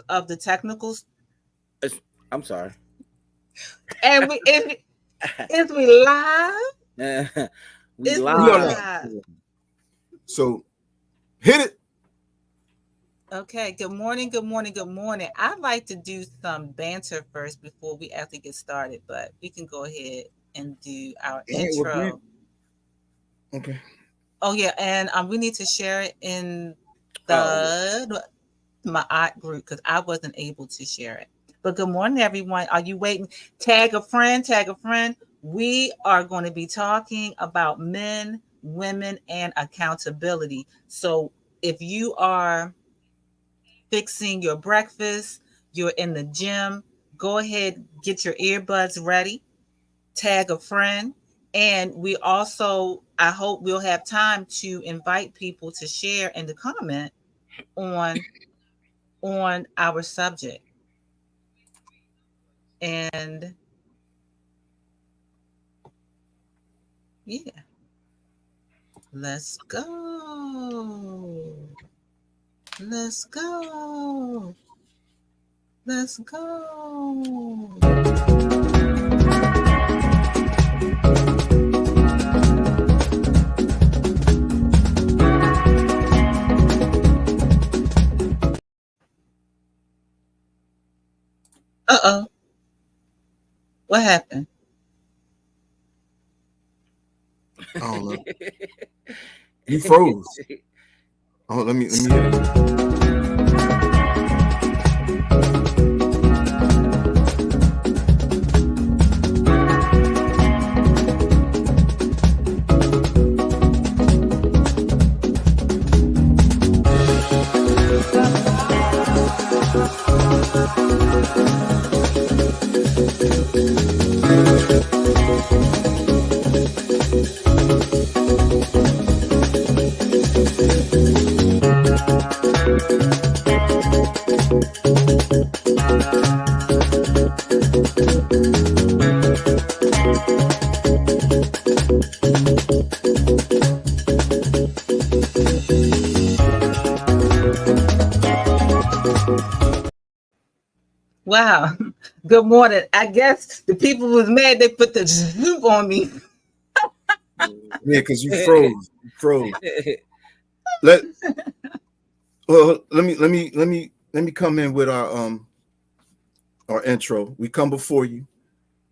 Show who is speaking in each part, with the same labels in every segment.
Speaker 1: of the technicals.
Speaker 2: I'm sorry.
Speaker 1: And is we live?
Speaker 2: We
Speaker 1: Is
Speaker 3: We are
Speaker 2: live.
Speaker 3: live.
Speaker 1: live?
Speaker 3: So hit it.
Speaker 1: Okay. Good morning. Good morning. Good morning. I'd like to do some banter first before we actually get started, but we can go ahead and do our
Speaker 3: All right, well,
Speaker 1: intro.
Speaker 3: okay.
Speaker 1: Oh yeah, and we need to share it in
Speaker 2: Oh yeah.
Speaker 1: the my art group because I wasn't able to share it. But good morning, everyone. Are you waiting? Tag a friend. Tag a friend. We are going to be talking about men, women, and accountability. So if you are fixing your breakfast, you're in the gym, go ahead, get your earbuds ready, tag a friend. And we also, I hope we'll have time to invite people to share in the comment on our subject. And yeah, let's go. Let's go. Let's go. Uh-oh. What happened?
Speaker 3: I don't know. You froze. Oh, let me hit it.
Speaker 1: Wow. Good morning. I guess the people was mad they put the zoom on me.
Speaker 3: Yeah, because you froze. You froze. Let me come in with our intro. We come before you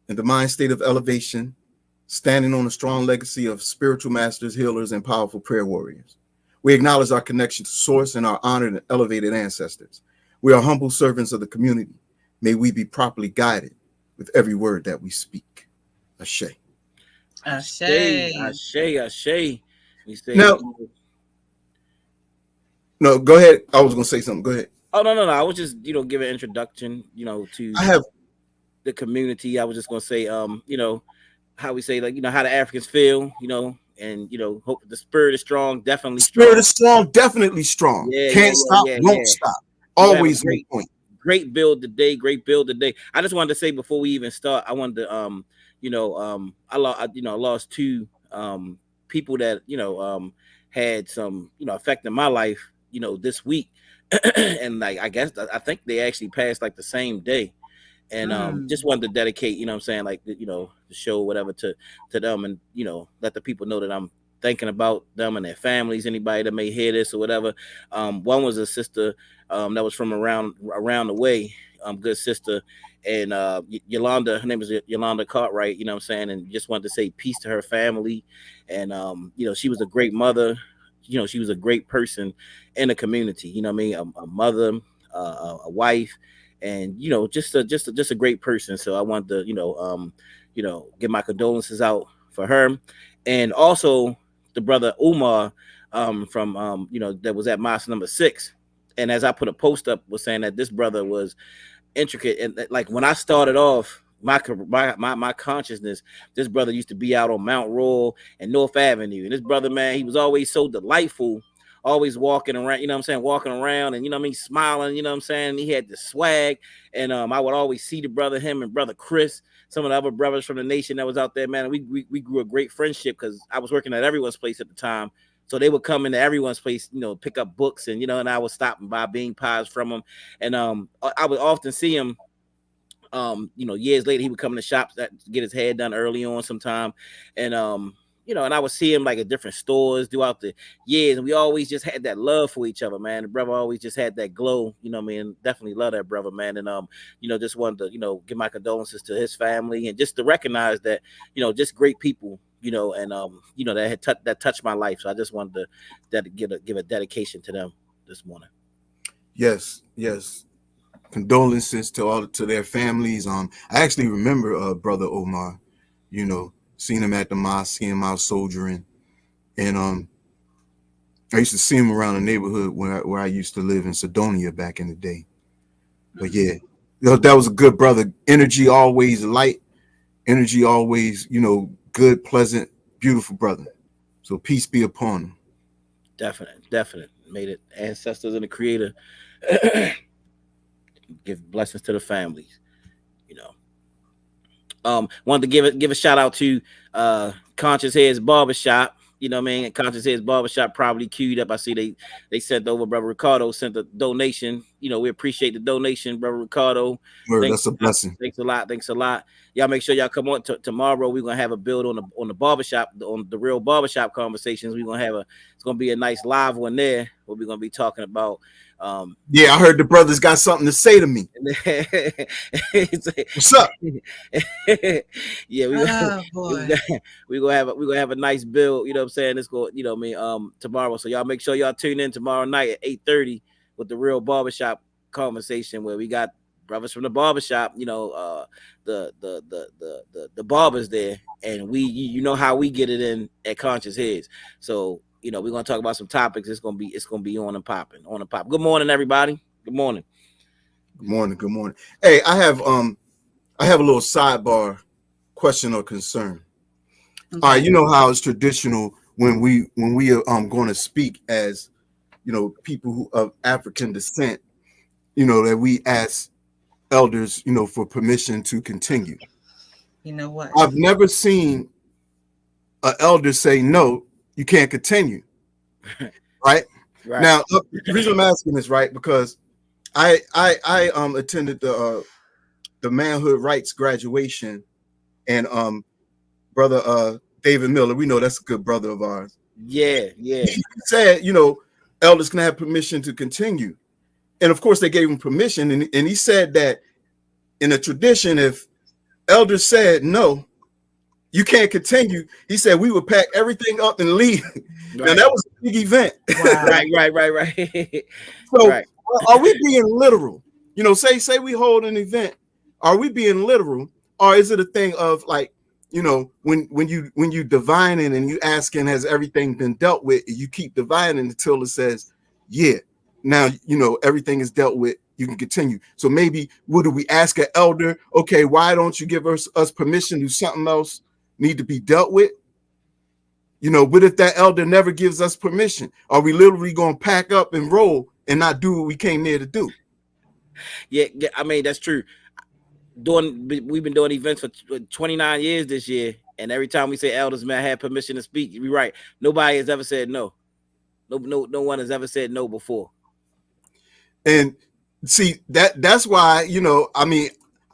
Speaker 3: in the mind state of elevation, standing on a strong legacy of spiritual masters, healers, and powerful prayer warriors. We acknowledge our connection to source and our honored and elevated ancestors. We are humble servants of the community. May we be properly guided with every word that we speak. Ashe.
Speaker 1: Ashe.
Speaker 2: Ashe. We say
Speaker 3: Now, no, go ahead. I was going to say something. Go ahead.
Speaker 2: Oh no. I was just give an introduction, to
Speaker 3: I have
Speaker 2: the community. I was just gonna say, how we say how the Africans feel, and hope the spirit is strong, definitely strong.
Speaker 3: spirit is strong, definitely strong. Can't stop, won't stop. Always on point.
Speaker 2: Great build today. I just wanted to say before we even start, I wanted to I lost two people that had some effect in my life this week. And I guess I think they actually passed like the same day. And just wanted to dedicate, what I'm saying, like the show, whatever, to them, and let the people know that I'm thinking about them and their families, anybody that may hear this or whatever. One was a sister that was from around the way, good sister, and Yolanda, her name is Yolanda Cartwright, what I'm saying, and just wanted to say peace to her family. And she was a great mother, she was a great person in the community, what I mean, a mother, a wife, and just a great person. So I wanted to get my condolences out for her, and also the brother Umar from that was at Mosque number 6. And as I put a post up, was saying that this brother was intricate, and like when I started off my consciousness, this brother used to be out on Mount Royal and North Avenue, and this brother, man, he was always so delightful, always walking around, walking around, and smiling, he had the swag. And I would always see the brother, him and brother Chris, some of the other brothers from the nation that was out there, man. And we grew a great friendship because I was working at Everyone's Place at the time, So they would come into everyone's place, you know, pick up books, and and I would stop and buy bean pies from them. And I would often see him. Years later, he would come in the shops that get his hair done early on sometime, and and I would see him like at different stores throughout the years, and we always just had that love for each other, man. The brother always just had that glow, what I mean. Definitely love that brother, man. And just wanted to, give my condolences to his family, and just to recognize that, just great people, and that touched my life. So I just wanted to give a dedication to them this morning.
Speaker 3: Yes. Condolences to their families. I actually remember Brother Omar, seeing him at the mosque, seeing him out soldiering. And I used to see him around the neighborhood where I used to live in Sedonia back in the day. But yeah, that was a good brother. Energy always light, energy always, good, pleasant, beautiful brother. So peace be upon him.
Speaker 2: Definite. Made it ancestors and the creator. Give blessings to the families. Wanted to give a shout out to Conscious Heads Barbershop. Conscious Heads Barbershop probably queued up. I see they sent over. Brother Ricardo sent a donation. We appreciate the donation, Brother Ricardo.
Speaker 3: That's a blessing.
Speaker 2: Thanks a lot. Y'all make sure y'all come on tomorrow. We're gonna have a build on the barbershop, on the Real Barbershop Conversations. It's gonna be a nice live one there where we're gonna be talking about.
Speaker 3: Yeah, I heard the brothers got something to say to me. What's up?
Speaker 2: Yeah, we're gonna have a nice build. You know what I'm saying? It's going, tomorrow. So y'all make sure y'all tune in tomorrow night at 8:30 with the Real Barbershop Conversation, where we got brothers from the barbershop, the barbers there, and we how we get it in at Conscious Heads. So we're gonna talk about some topics. It's gonna be on and popping. Good morning, everybody. Good morning.
Speaker 3: Good morning. Hey, I have a little sidebar question or concern. Okay. All right, you know how it's traditional when we are going to speak as people of African descent, that we ask elders, for permission to continue.
Speaker 1: You know what?
Speaker 3: I've never seen an elder say no, you can't continue. Right? Now, the reason I'm asking this, right, because I attended the manhood rights graduation, and brother David Miller, we know that's a good brother of ours.
Speaker 2: Yeah.
Speaker 3: He said, elders can have permission to continue. And of course they gave him permission, and he said that in a tradition, if elders said no, you can't continue, he said we would pack everything up and leave. Right. Now that was a big event.
Speaker 2: Wow. Right.
Speaker 3: So are we being literal? Say we hold an event. Are we being literal, or is it a thing of like, when you divining and you asking, has everything been dealt with? You keep divining until it says, yeah, now everything is dealt with. You can continue. So maybe would we ask an elder, okay, why don't you give us permission to something else need to be dealt with? What if that elder never gives us permission? Are we literally going to pack up and roll and not do what we came there to do?
Speaker 2: Yeah, I mean, that's true. We've been doing events for 29 years this year, and every time we say elders may have permission to speak, you're right. Nobody has ever said no. No one has ever said no before.
Speaker 3: And see, that's why,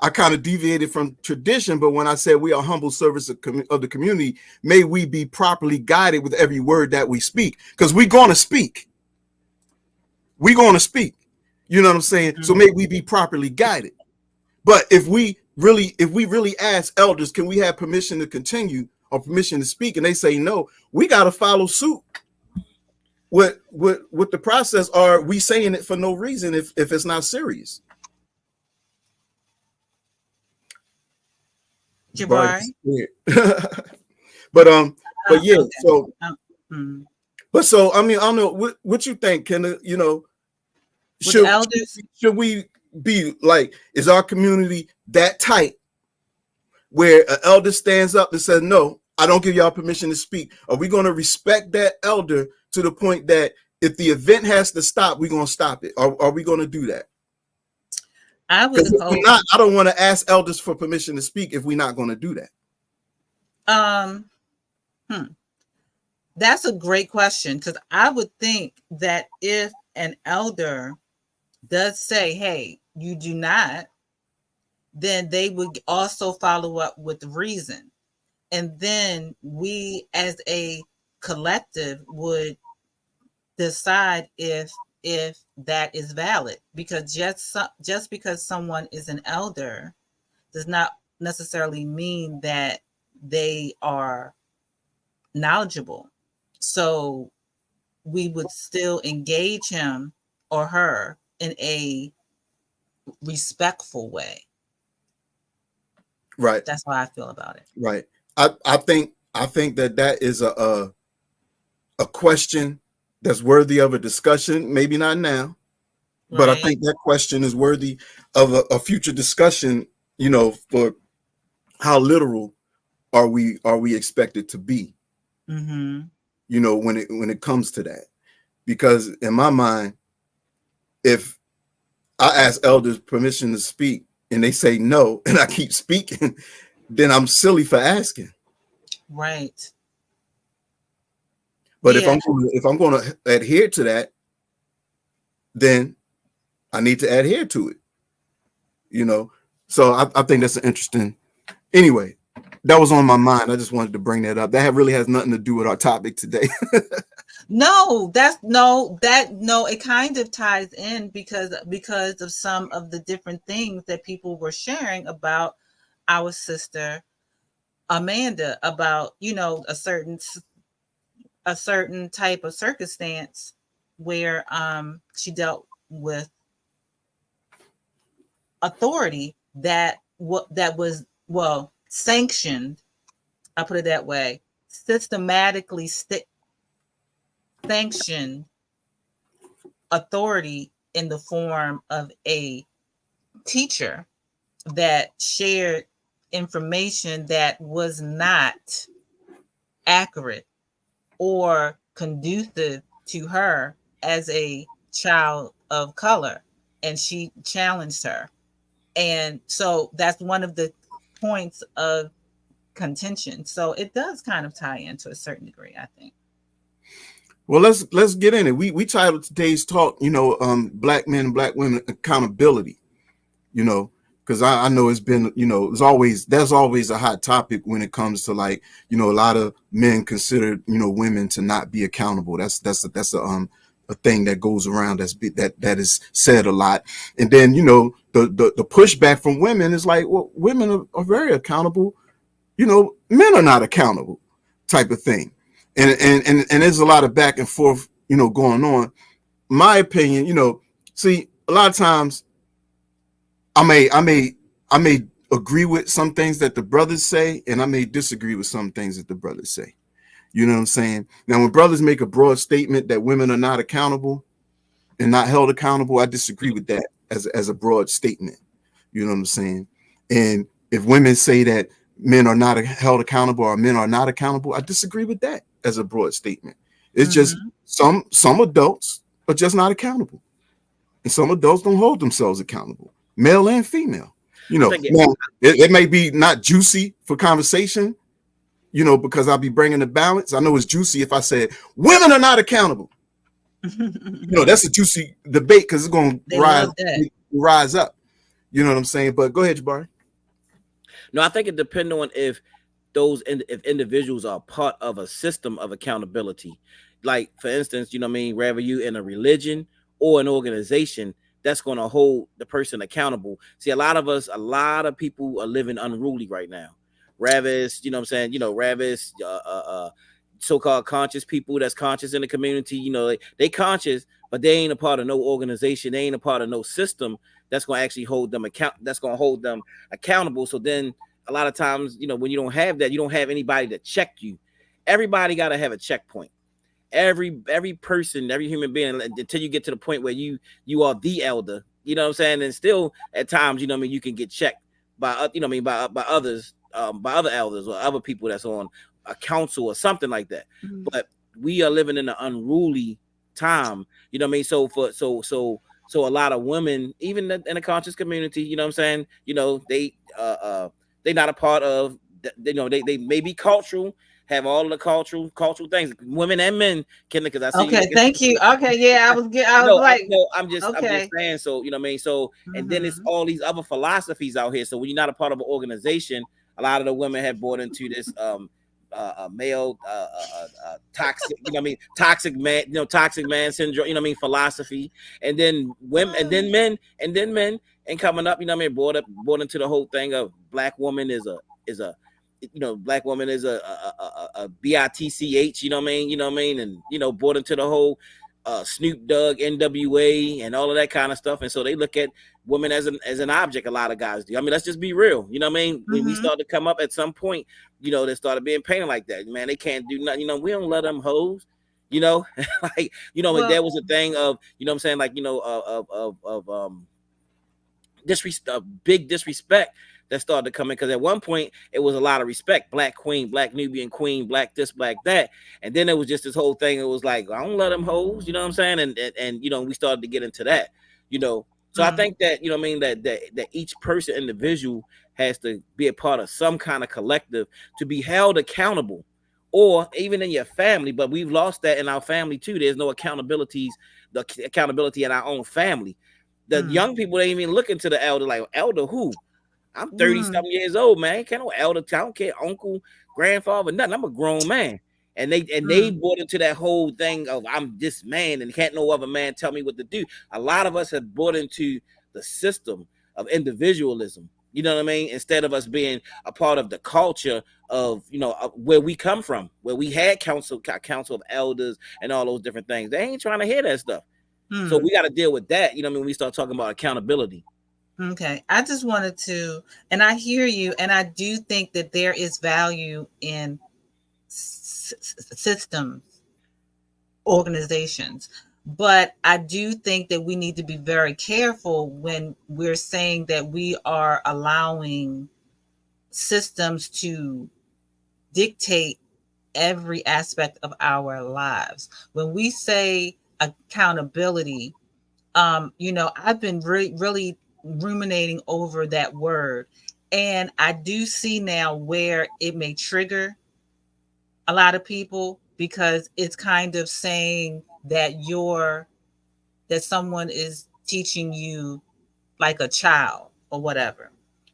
Speaker 3: I kind of deviated from tradition, but when I said we are humble service of the community, may we be properly guided with every word that we speak, because we're going to speak. We're going to speak. You know what I'm saying? Mm-hmm. So may we be properly guided. But if we really ask elders, can we have permission to continue or permission to speak, and they say no, we got to follow suit with the process. Are we saying it for no reason if it's not serious?
Speaker 1: Jabari.
Speaker 3: But yeah. Okay. So, but so I mean, I don't know what you think. Can should we be like? Is our community that tight where an elder stands up and says, "No, I don't give y'all permission to speak"? Are we going to respect that elder to the point that if the event has to stop, we're going to stop it? Are we going to do that?
Speaker 1: I would hope
Speaker 3: not. I don't want to ask elders for permission to speak if we're not going to do that.
Speaker 1: That's a great question, because I would think that if an elder does say, hey, you do not, then they would also follow up with reason. And then we as a collective would decide if that is valid, because just because someone is an elder does not necessarily mean that they are knowledgeable. So we would still engage him or her in a respectful way.
Speaker 3: Right,
Speaker 1: That's how I feel about it.
Speaker 3: right. I think that is a question that's worthy of a discussion. Maybe not now, but I
Speaker 1: Right.
Speaker 3: think that question is worthy of a future discussion. For how literal are we expected to be?
Speaker 1: Mm-hmm.
Speaker 3: When it comes to that, because in my mind, if I ask elders permission to speak and they say no, and I keep speaking, then I'm silly for asking.
Speaker 1: Right.
Speaker 3: But if
Speaker 1: Yeah.
Speaker 3: I'm going to adhere to that, then I need to adhere to it. You know, so I think that's an interesting. Anyway, that was on my mind. I just wanted to bring that up. That really has nothing to do with our topic today.
Speaker 1: No, that's no, that no, it kind of ties in because of some of the different things that people were sharing about our sister Amanda, about, a certain type of circumstance where she dealt with authority that was, well, sanctioned, I put it that way, systematically sanctioned authority in the form of a teacher that shared information that was not accurate or conducive to her as a child of color. And she challenged her. And so that's one of the points of contention. So it does kind of tie in to a certain degree, I think.
Speaker 3: Well, let's get in it. We titled today's talk, black men and black women accountability. You know, because I know it's been, there's always a hot topic when it comes to, like, a lot of men consider, women to not be accountable. That's a thing that goes around, that is said a lot. And then, the pushback from women is like, well, women are very accountable. Men are not accountable, type of thing. And there's a lot of back and forth, going on. My opinion, see, a lot of times I may agree with some things that the brothers say, and I may disagree with some things that the brothers say. You know what I'm saying? Now, when brothers make a broad statement that women are not accountable and not held accountable, I disagree with that as a broad statement. You know what I'm saying? And if women say that men are not held accountable or men are not accountable, I disagree with that as a broad statement. It's just
Speaker 1: Mm-hmm.
Speaker 3: some adults are just not accountable, and some adults don't hold themselves accountable, male and female.
Speaker 2: I think it,
Speaker 3: Now it may be not juicy for conversation, because I'll be bringing the balance. I know it's juicy if I said women are not accountable. That's a juicy debate because it's going to
Speaker 1: They love that.
Speaker 3: rise up. You know what I'm saying? But go ahead, Jabari.
Speaker 2: no, I think it depends on if if individuals are part of a system of accountability. Like, for instance, whether you in a religion or an organization that's going to hold the person accountable. See, a lot of people are living unruly right now. Rather it's, rather it's so-called conscious people that's conscious in the community. They conscious, but they ain't a part of no organization. They ain't a part of no system that's going to actually hold them accountable. So then a lot of times, when you don't have that, you don't have anybody to check you. Everybody got to have a checkpoint. Every person, every human being, until you get to the point where you are the elder. You know what I'm saying? And still at times, you can get checked by by others, by other elders or other people that's on a council or something like that.
Speaker 1: Mhm.
Speaker 2: But we are living in an unruly time. You know what I mean? So a lot of women, even in the conscious community, you know what I'm saying? They not a part of. They may be cultural. have all of the cultural things. Women and men can, because I see
Speaker 1: Okay,
Speaker 2: you.
Speaker 1: thank you. Okay, yeah, I was
Speaker 2: No,
Speaker 1: like,
Speaker 2: I'm just
Speaker 1: okay.
Speaker 2: saying. So you know what I mean. So and then it's all these other philosophies out here. So when you're not a part of an organization, a lot of the women have bought into this male toxic, you know what I mean, toxic man, toxic man syndrome, you know what I mean, philosophy. And then women, and then men, and coming up, you know what I mean, bought into the whole thing of black woman is a black woman is a bitch, you know what I mean, and bought into the whole Snoop Dogg, NWA, and all of that kind of stuff. And so they look at women as an object. A lot of guys do. I mean, let's just be real. You know what I mean? When we start to come up at some point, they started being painted like that. Man, they can't do nothing. We don't let them hoes. Like well, there was a thing of what I'm saying, like big disrespect that started to come in, because at one point it was a lot of respect, black queen, black Nubian queen, black this, black that, and then it was just this whole thing. It was like, I don't let them hoes, you know what I'm saying, and we started to get into that, so I think that that each person, individual, has to be a part of some kind of collective to be held accountable, or even in your family. But we've lost that in our family too. There's no accountability in our own family. The young people, they ain't even looking to the elder, like, elder who? I'm 30-something years old, man. Can't no elder, I don't care, uncle, grandfather, nothing. I'm a grown man. And they bought into that whole thing of, I'm this man and can't no other man tell me what to do. A lot of us have bought into the system of individualism, you know what I mean? Instead of us being a part of the culture of, where we come from, where we had council of elders and all those different things. They ain't trying to hear that stuff. So we got to deal with that, when we start talking about accountability.
Speaker 1: Okay. I just wanted to, and I hear you, and I do think that there is value in systems, organizations, but I do think that we need to be very careful when we're saying that we are allowing systems to dictate every aspect of our lives. When we say accountability, I've been really ruminating over that word, and I do see now where it may trigger a lot of people, because it's kind of saying that someone is teaching you like a child or whatever.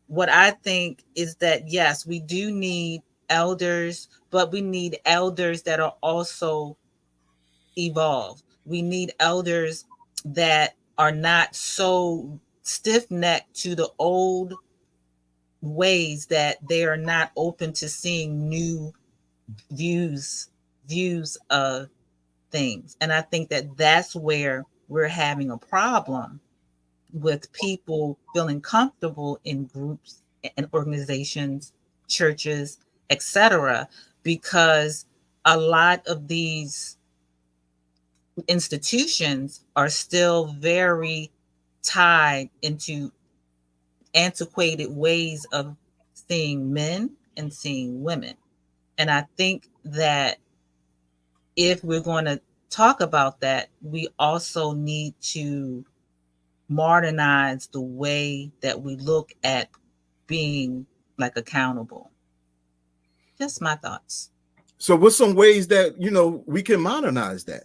Speaker 1: What I think is that, yes, we do need elders, but we need elders that are also evolved. We need elders that are not so stiff-necked to the old ways that they are not open to seeing new views of things. And I think that that's where we're having a problem with people feeling comfortable in groups and organizations, churches, etc., because a lot of these institutions are still very tied into antiquated ways of seeing men and seeing women. And I think that if we're going to talk about that, we also need to modernize the way that we look at being like accountable. Just my thoughts.
Speaker 3: So what's some ways that we can modernize that?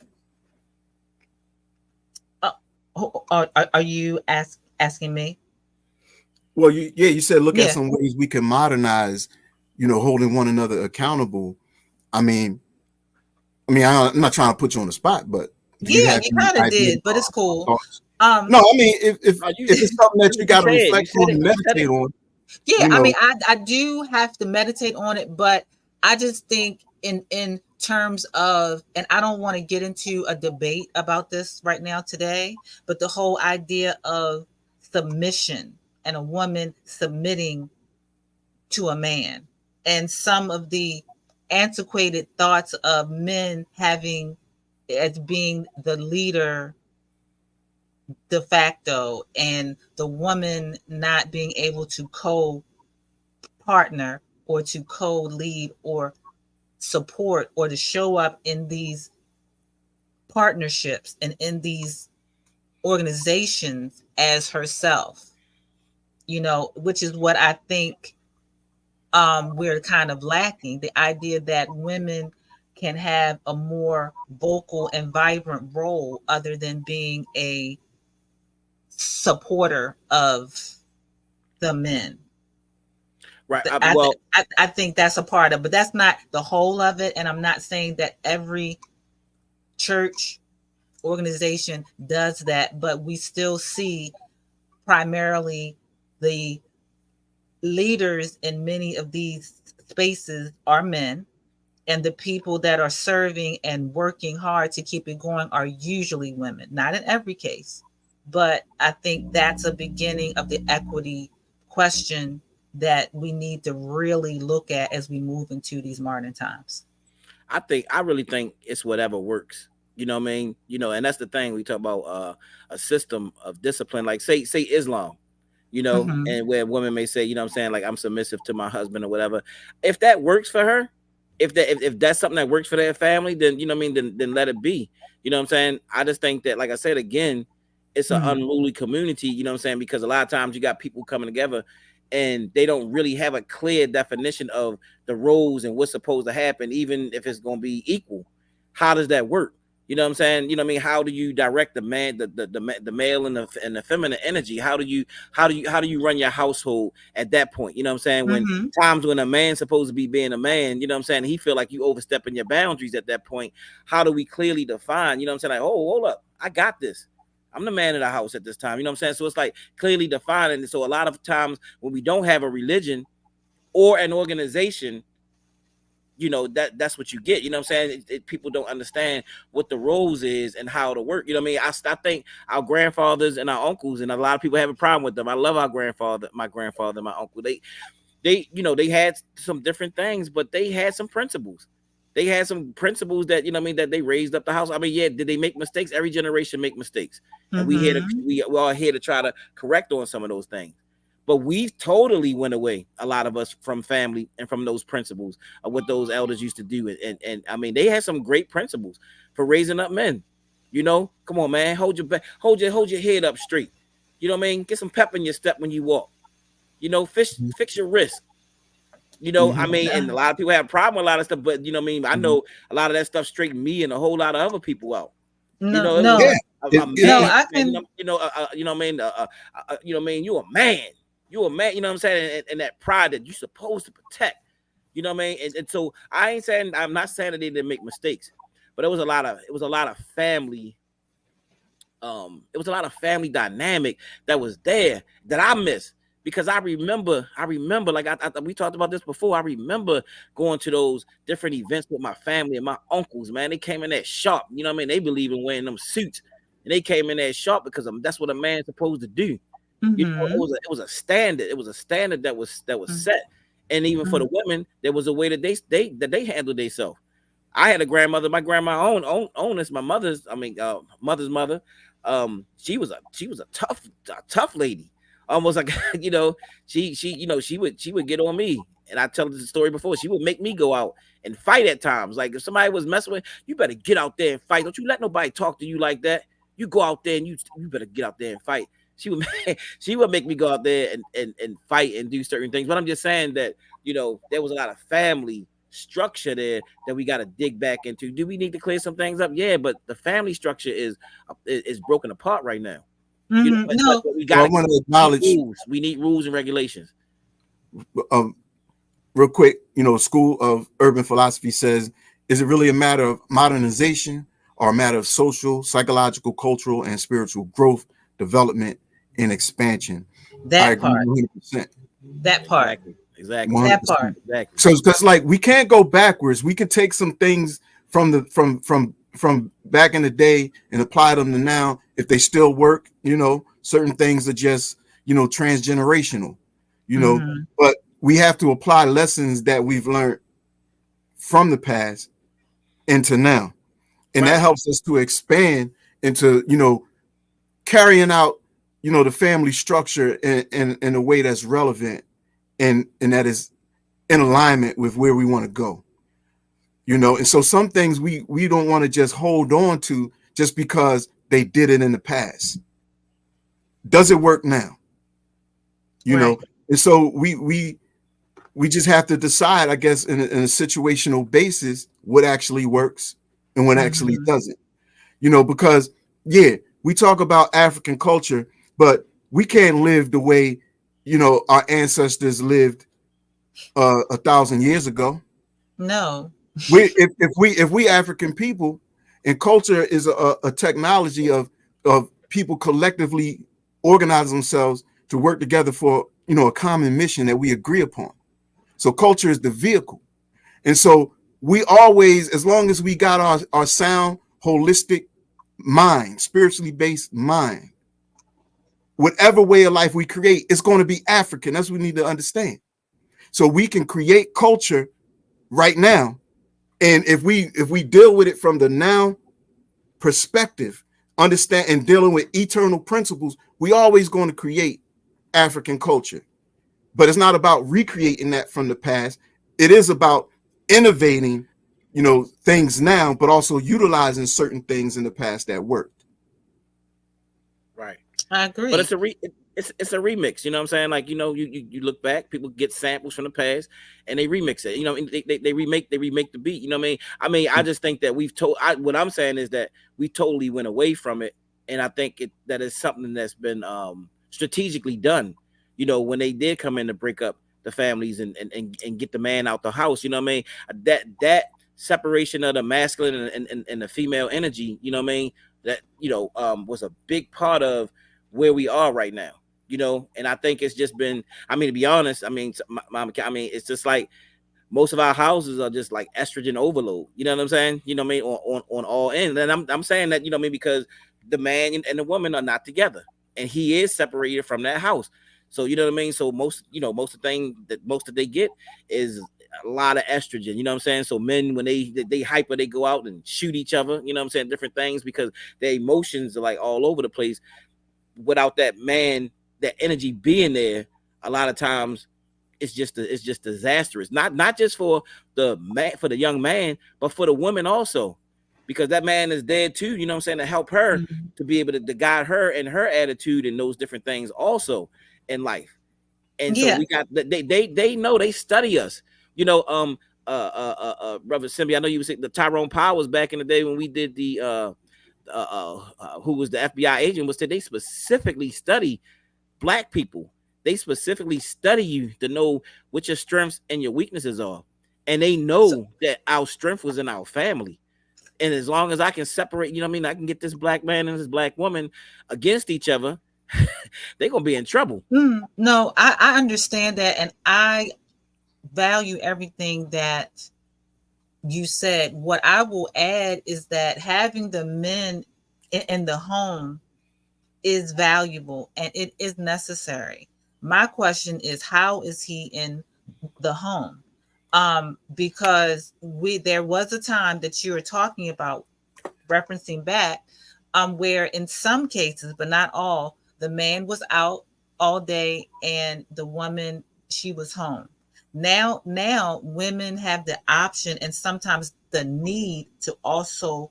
Speaker 1: Are you asking me?
Speaker 3: Well, you said look at some ways we can modernize, holding one another accountable. I'm not trying to put you on the spot, but
Speaker 1: you kind of did, but it's cool.
Speaker 3: No, I mean, if it's something that you got to reflect on and meditate on.
Speaker 1: Yeah, I mean, I do have to meditate on it, but I just think in terms of, and I don't want to get into a debate about this right now today, but the whole idea of submission and a woman submitting to a man, and some of the antiquated thoughts of men having as being the leader de facto, and the woman not being able to co-partner or to co-lead or support or to show up in these partnerships and in these organizations as herself, which is what I think we're kind of lacking. The idea that women can have a more vocal and vibrant role other than being a supporter of the men.
Speaker 2: Right.
Speaker 1: I think that's a part of, but that's not the whole of it. And I'm not saying that every church organization does that, but we still see primarily the leaders in many of these spaces are men, and the people that are serving and working hard to keep it going are usually women. Not in every case, but I think that's a beginning of the equity question that we need to really look at as we move into these modern times.
Speaker 2: I really think it's whatever works. You know what I mean? You know, and that's the thing we talk about, a system of discipline, like say Islam, you know, and where women may say, you know what I'm saying, like I'm submissive to my husband or whatever. If that works for her, if that's something that works for their family, then you know what I mean, then let it be. You know what I'm saying? I just think that, like I said again, it's an unruly community, you know what I'm saying? Because a lot of times you got people coming together and they don't really have a clear definition of the roles and what's supposed to happen, even if it's going to be equal. How does that work? You know what I'm saying? You know what I mean? How do you direct the man, the male and the feminine energy? How do you run your household at that point? You know what I'm saying? When times when a man's supposed to be being a man, you know what I'm saying? He feel like you overstepping your boundaries at that point. How do we clearly define? You know what I'm saying? Like, oh, hold up, I got this. I'm the man of the house at this time. You know what I'm saying? So it's like clearly defined. And so a lot of times when we don't have a religion or an organization, you know, that's what you get. You know what I'm saying? People don't understand what the roles is and how to work. You know what I mean? I think our grandfathers and our uncles, and a lot of people have a problem with them. I love our grandfather, my uncle. They you know, they had some different things, but they had some principles. They had some principles that, you know what I mean, that they raised up the house. I mean, yeah, did they make mistakes? Every generation make mistakes. And we're all here to try to correct on some of those things. But we've totally went away, a lot of us, from family and from those principles of what those elders used to do. And I mean, they had some great principles for raising up men. You know, come on, man, hold your head up straight. You know what I mean? Get some pep in your step when you walk. You know, fix your wrist. You know, I mean, and a lot of people have a problem with a lot of stuff, but you know what I mean? I know a lot of that stuff straightened me and a whole lot of other people out. I can, you know what I mean? You know what I mean? You're a man. You're a man, you know what I'm saying? And that pride that you're supposed to protect. You know what I mean? And so I'm not saying that they didn't make mistakes, but it was a lot of family. It was a lot of family dynamic that was there that I miss. Because I remember, like we talked about this before. I remember going to those different events with my family and my uncles. Man, they came in that sharp. You know what I mean? They believe in wearing them suits, and they came in that sharp because that's what a man's supposed to do. You know, it was a standard. It was a standard that was set. And even for the women, there was a way that they handled themselves. I had a grandmother. My grandma owned this. My mother's mother. She was a tough lady. Almost like, you know, she would get on me. And I tell the story before, she would make me go out and fight at times. Like if somebody was messing with, you better get out there and fight. Don't you let nobody talk to you like that. You go out there and you better get out there and fight. She would make me go out there and fight and do certain things. But I'm just saying that, you know, there was a lot of family structure there that we got to dig back into. Do we need to clear some things up? Yeah, but the family structure is broken apart right now. You know,
Speaker 1: no,
Speaker 2: we got to acknowledge rules. We need rules and regulations.
Speaker 3: Real quick, you know, School of Urban Philosophy says, is it really a matter of modernization or a matter of social, psychological, cultural, and spiritual growth, development, and expansion?
Speaker 1: That part. 100%. That part.
Speaker 2: Exactly.
Speaker 3: 100%.
Speaker 1: That part.
Speaker 2: Exactly.
Speaker 3: So because like we can't go backwards. We could take some things from back in the day and apply them to now. If they still work, you know, certain things are just, you know, transgenerational, you know, but we have to apply lessons that we've learned from the past into now. And that helps us to expand into, you know, carrying out, you know, the family structure in a way that's relevant and that is in alignment with where we want to go. You know, and so some things we don't want to just hold on to just because they did it in the past. Does it work now? You know, and so we we just have to decide, I guess, in a situational basis, what actually works and what actually doesn't. You know, because yeah, we talk about African culture, but we can't live the way, you know, our ancestors lived 1,000 years ago.
Speaker 1: No.
Speaker 3: If we African people, and culture is a technology of people collectively organize themselves to work together for, you know, a common mission that we agree upon. So culture is the vehicle. And so we always, as long as we got our sound, holistic mind, spiritually based mind, whatever way of life we create, it's going to be African. That's what we need to understand. So we can create culture right now. And if we deal with it from the now perspective, understand and dealing with eternal principles, we always going to create African culture. But it's not about recreating that from the past. It is about innovating, you know, things now, but also utilizing certain things in the past that worked.
Speaker 2: Right.
Speaker 1: I agree.
Speaker 2: But it's a remix, you know what I'm saying? Like, you know, you look back, people get samples from the past and they remix it, you know, and they remake the beat, you know what I mean? I just think that what I'm saying is that we totally went away from it. And I think that is something that's been strategically done, you know, when they did come in to break up the families and get the man out the house, you know what I mean? That separation of the masculine and the female energy, you know what I mean? That, you know, was a big part of where we are right now, you know. And I think it's just been, I mean, to be honest, I mean, it's just like most of our houses are just like estrogen overload, you know what I'm saying? You know what I mean? On all ends. And I'm saying that, you know what I mean, because the man and the woman are not together and he is separated from that house. So, you know what I mean? So most of the thing that most that they get is a lot of estrogen, you know what I'm saying? So men, when they hyper, they go out and shoot each other, you know what I'm saying? Different things because their emotions are like all over the place. Without that man, that energy being there, a lot of times it's just disastrous. Not just for the man, for the young man, but for the woman also, because that man is dead too. You know what I'm saying? To help her to be able to guide her and her attitude and those different things also in life. And so we got they know, they study us. You know, Brother Simbi, I know you was saying the Tyrone Powers back in the day when we did the who was the FBI agent, was that they specifically study black people. They specifically study you to know what your strengths and your weaknesses are. And they know that our strength was in our family. And as long as I can separate, you know what I mean, I can get this black man and this black woman against each other, they're going to be in trouble.
Speaker 1: No, I understand that. And I value everything that you said. What I will add is that having the men in the home is valuable and it is necessary. My question is, how is he in the home? Because there was a time that you were talking about, referencing back, where in some cases, but not all, the man was out all day and the woman, she was home. Now women have the option and sometimes the need to also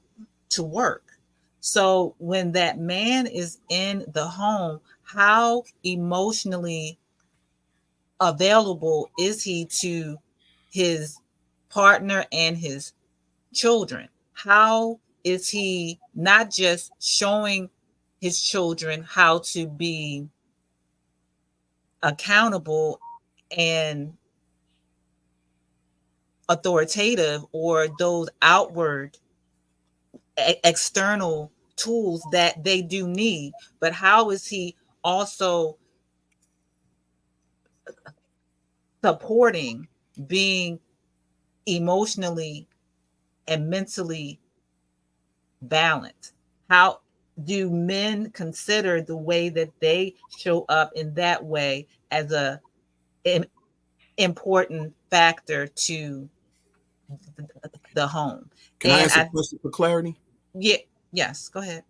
Speaker 1: to work. So when that man is in the home, how emotionally available is he to his partner and his children? How is he not just showing his children how to be accountable and authoritative, or those outward external tools that they do need, but how is he also supporting being emotionally and mentally balanced? How do men consider the way that they show up in that way as an important factor to the home?
Speaker 3: Can I ask a question for clarity?
Speaker 1: Yeah, yes, go ahead.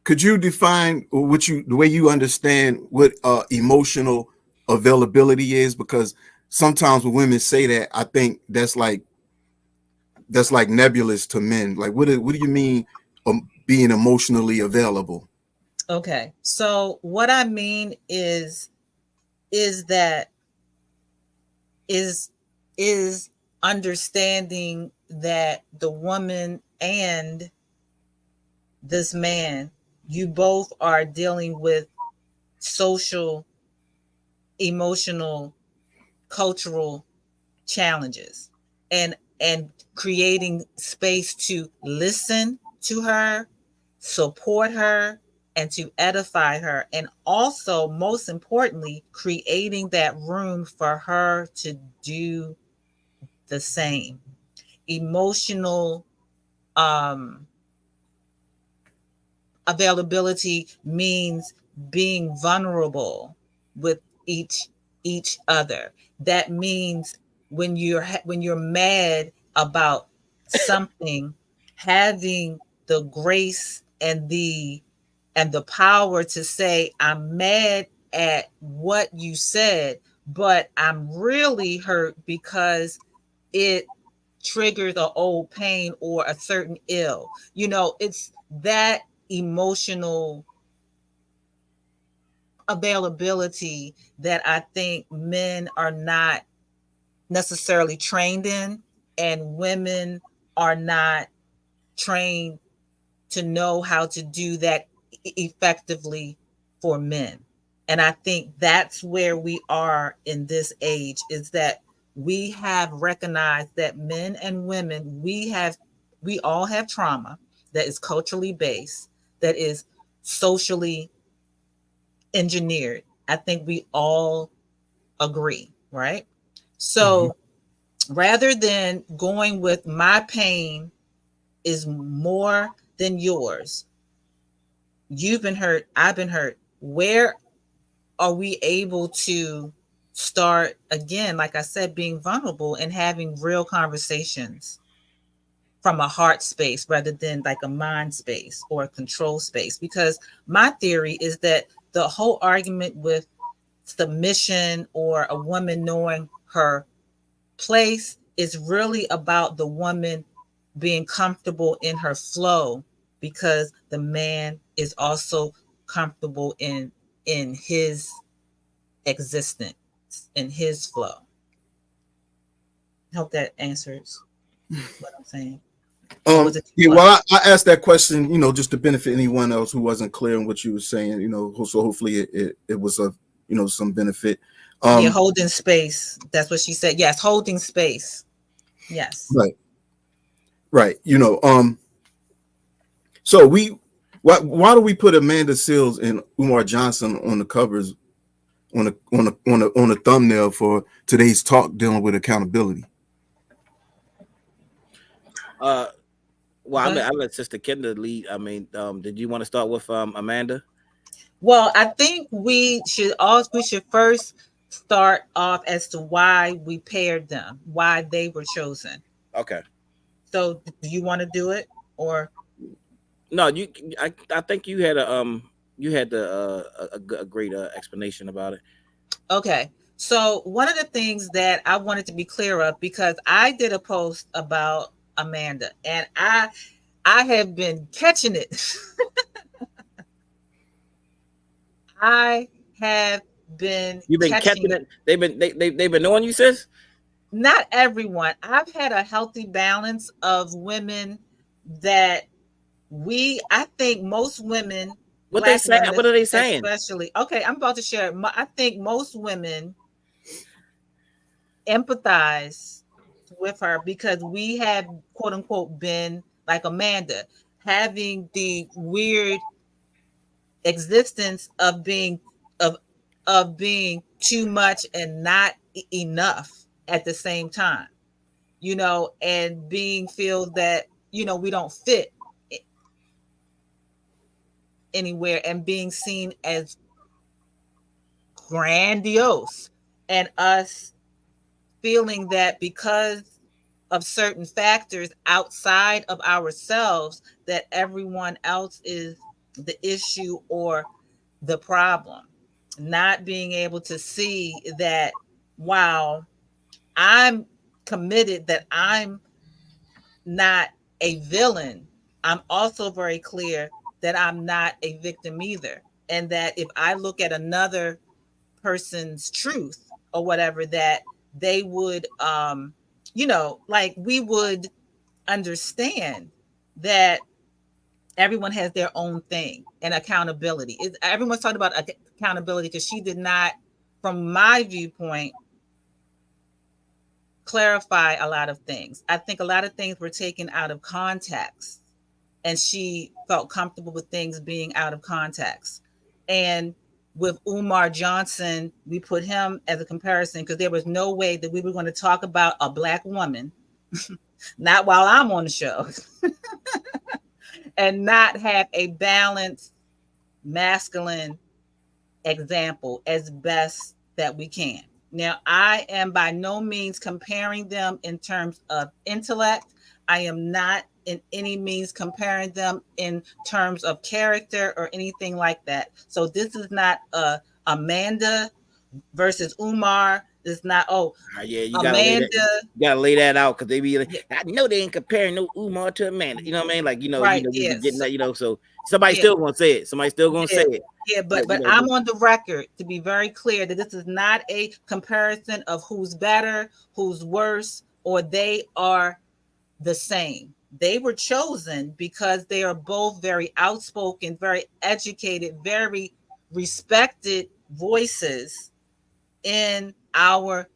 Speaker 3: Could you define the way you understand what emotional availability is? Because sometimes when women say that, I think that's like nebulous to men. Like, what do you mean being emotionally available?
Speaker 1: Okay, so what I mean is that is is understanding that the woman and this man, you both are dealing with social, emotional, cultural challenges, and creating space to listen to her, support her, and to edify her, and also most importantly creating that room for her to do the same. Emotional um availability means being vulnerable with each each other. That means when you're mad about something, having the grace and the power to say, I'm mad at what you said, but I'm really hurt because it triggers an old pain or a certain ill. You know, it's that emotional availability that I think men are not necessarily trained in, and women are not trained to know how to do that effectively for men. And I think that's where we are in this age, is that we have recognized that men and women, we all have trauma that is culturally based, that is socially engineered. I think we all agree, right?
Speaker 3: Mhm.
Speaker 1: So rather than going with my pain is more than yours, you've been hurt, I've been hurt. Where are we able to start again, like I said, being vulnerable and having real conversations from a heart space rather than like a mind space or a control space? Because my theory is that the whole argument with submission or a woman knowing her place is really about the woman being comfortable in her flow, because the man is also comfortable in his existence, in his flow. I hope that answers what I'm saying. Or was it too
Speaker 3: Yeah,
Speaker 1: much?
Speaker 3: well, I asked that question, just to benefit anyone else who wasn't clear on what you were saying, so hopefully it was of, some benefit.
Speaker 1: Yeah,
Speaker 3: Um,
Speaker 1: holding space. That's what she said. Yes, holding space. Yes.
Speaker 3: right, right. So why do we put Amanda Seals and Umar Johnson on the covers on a thumbnail for today's talk dealing with accountability?
Speaker 2: Uh, well,
Speaker 1: Go ahead.
Speaker 2: I let Sister Kenda lead. I mean, did you want to start with Amanda?
Speaker 1: Well, I think we should first start off as to why we paired them, why they were chosen.
Speaker 2: Okay.
Speaker 1: So, do you want to do it or
Speaker 2: No, I think you had a great explanation about it.
Speaker 1: okay? So, one of the things that I wanted to be clear of, because I did a post about Amanda, and I have been catching it. I have been
Speaker 2: You've been
Speaker 1: catching
Speaker 2: catching
Speaker 1: it.
Speaker 2: it. They've been knowing you, sis.
Speaker 1: Not everyone. I've had a healthy balance of women that I think most women,
Speaker 2: What they
Speaker 1: black
Speaker 2: say?
Speaker 1: women
Speaker 2: What are they saying?
Speaker 1: especially, okay, I'm about to share. I think most women empathize with her because we have, quote unquote, been like Amanda, having the weird existence of being too much and not enough at the same time, and being feel that we don't fit anywhere, and being seen as grandiose, and us feeling that because of certain factors outside of ourselves that everyone else is the issue or the problem, not being able to see that, wow, I'm committed, that I'm not a villain. I'm also very clear that I'm not a victim either, and that if I look at another person's truth or whatever, that they would, like we would understand that everyone has their own thing and accountability. Everyone's talking about accountability because she did not, from my viewpoint, clarify a lot of things. I think a lot of things were taken out of context, and she felt comfortable with things being out of context. And with Umar Johnson, we put him as a comparison because there was no way that we were going to talk about a Black woman, not while I'm on the show, and not have a balanced masculine example as best that we can. Now, I am by no means comparing them in terms of intellect. I am not in any means comparing them in terms of character or anything like that. So this is not Amanda versus Umar. It's not,
Speaker 2: Yeah, you
Speaker 1: Amanda.
Speaker 2: Gotta lay that out because they be like, I know they ain't comparing no Umar to Amanda. You know what I mean? Like,
Speaker 1: Right,
Speaker 2: we
Speaker 1: yes.
Speaker 2: getting that, so somebody's still gonna say it. Somebody's still gonna say it.
Speaker 1: Yeah, but I'm on the record to be very clear that this is not a comparison of who's better, who's worse, or they are the same. They were chosen because they are both very outspoken, very educated, very respected voices in our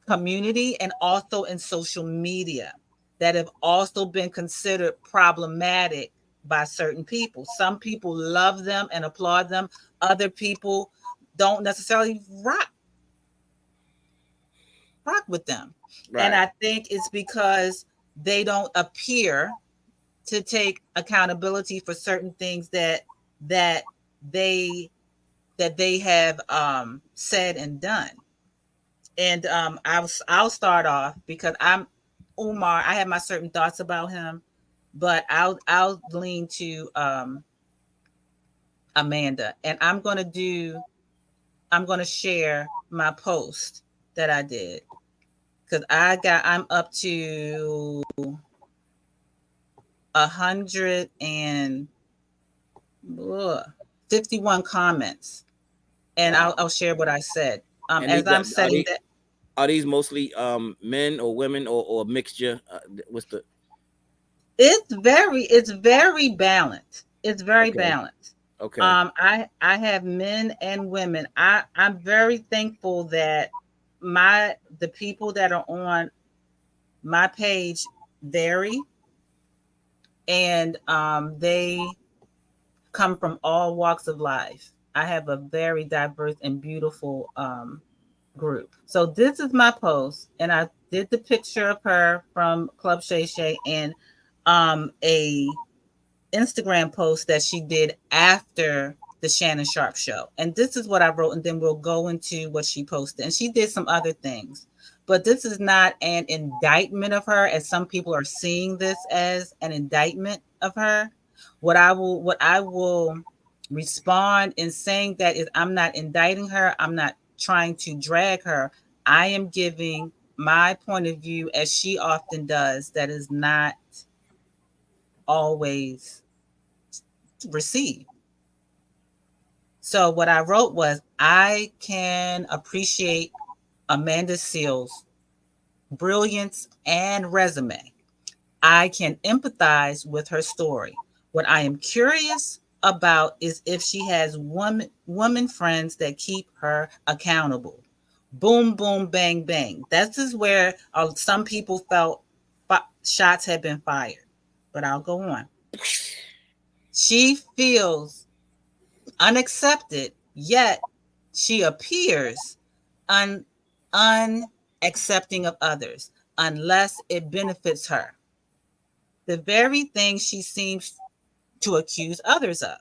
Speaker 1: community and also in social media that have also been considered problematic by certain people. Some people love them and applaud them. Other people don't necessarily rock with them. Right. And I think it's because they don't appear to take accountability for certain things that they have said and done. And I'll start off because I'm Umar. I have my certain thoughts about him, but I'll lean to Amanda, and I'm gonna share my post that I did because I'm up to 151 comments, and wow. I'll share what I said. As I'm setting that.
Speaker 2: Are these mostly men or women or a mixture? What's the?
Speaker 1: It's very balanced. It's very balanced.
Speaker 2: Okay.
Speaker 1: I have men and women. I'm very thankful that the people that are on my page vary, and they come from all walks of life. I have a very diverse and beautiful group. So this is my post, and I did the picture of her from Club Shay Shay and a Instagram post that she did after the Shannon Sharpe show. And this is what I wrote, and then we'll go into what she posted. And she did some other things, but this is not an indictment of her, as some people are seeing this as an indictment of her. What I will respond in saying that is, I'm not indicting her. I'm not trying to drag her. I am giving my point of view, as she often does, that is not always received. So what I wrote was, I can appreciate Amanda Seales' brilliance and resume. I can empathize with her story. What I am curious about is if she has woman friends that keep her accountable. Boom, boom, bang, bang. This is where some people felt shots had been fired. But I'll go on. She feels unaccepted, yet she appears unaccepting of others unless it benefits her. The very thing she seems to accuse others of.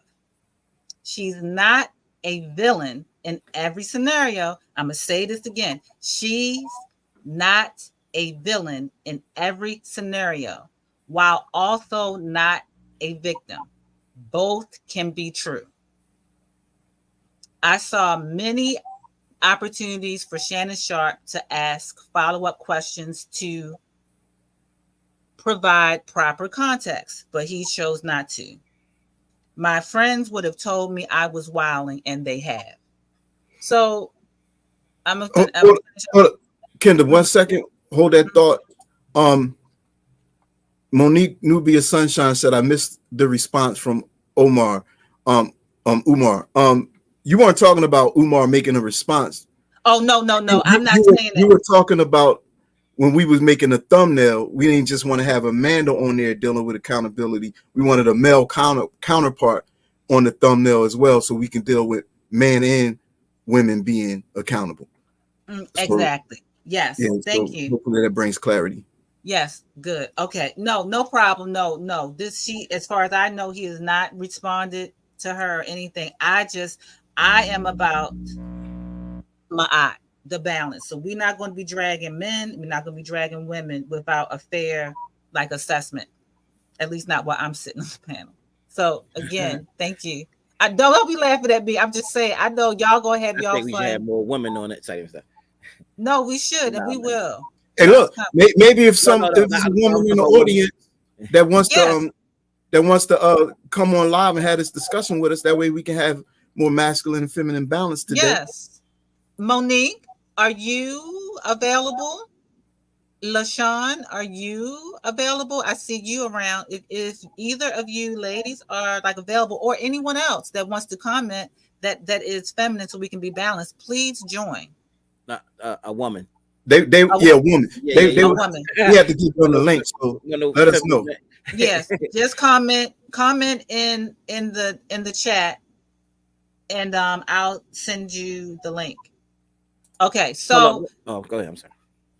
Speaker 1: She's not a villain in every scenario. I'm going to say this again. She's not a villain in every scenario, while also not a victim. Both can be true. I saw many opportunities for Shannon Sharpe to ask follow-up questions to provide proper context, but he chose not to. My friends would have told me I was wilding, and they have. So
Speaker 3: Can Kendra, 1 second, hold that thought. Monique Nubia Sunshine said, I missed the response from Omar. Umar. You weren't talking about Umar making a response.
Speaker 1: Oh, no. I'm not saying
Speaker 3: You
Speaker 1: that.
Speaker 3: were talking about when we was making a thumbnail, we didn't just want to have Amanda on there dealing with accountability. We wanted a male counterpart on the thumbnail as well, so we can deal with men and women being accountable.
Speaker 1: Exactly. Yes.
Speaker 3: Yeah,
Speaker 1: Thank you.
Speaker 3: Hopefully that brings clarity.
Speaker 1: Yes. Good. Okay. No problem. No. As far as I know, he has not responded to her or anything. I am about the balance. So we're not going to be dragging men. We're not going to be dragging women without a fair assessment. At least not while I'm sitting on the panel. So again, thank you. Don't be laughing at me. I'm just saying, I know y'all gonna have y'all
Speaker 2: think we should have
Speaker 1: fun.
Speaker 2: more women on it. Stuff.
Speaker 1: No, we should, and we will.
Speaker 3: Hey, look, maybe if there's a woman in the audience that wants to come on live and have this discussion with us, that way we can have more masculine and feminine balance today.
Speaker 1: Yes. Monique, are you available? LaShawn, are you available? I see you around. If either of you ladies are available, or anyone else that wants to comment that is feminine, so we can be balanced, please join.
Speaker 2: A woman.
Speaker 3: A woman.
Speaker 1: A woman.
Speaker 3: We have to keep on the link, so let us know.
Speaker 1: Yes, just comment in the chat, and I'll send you the link. Okay, so
Speaker 2: go ahead.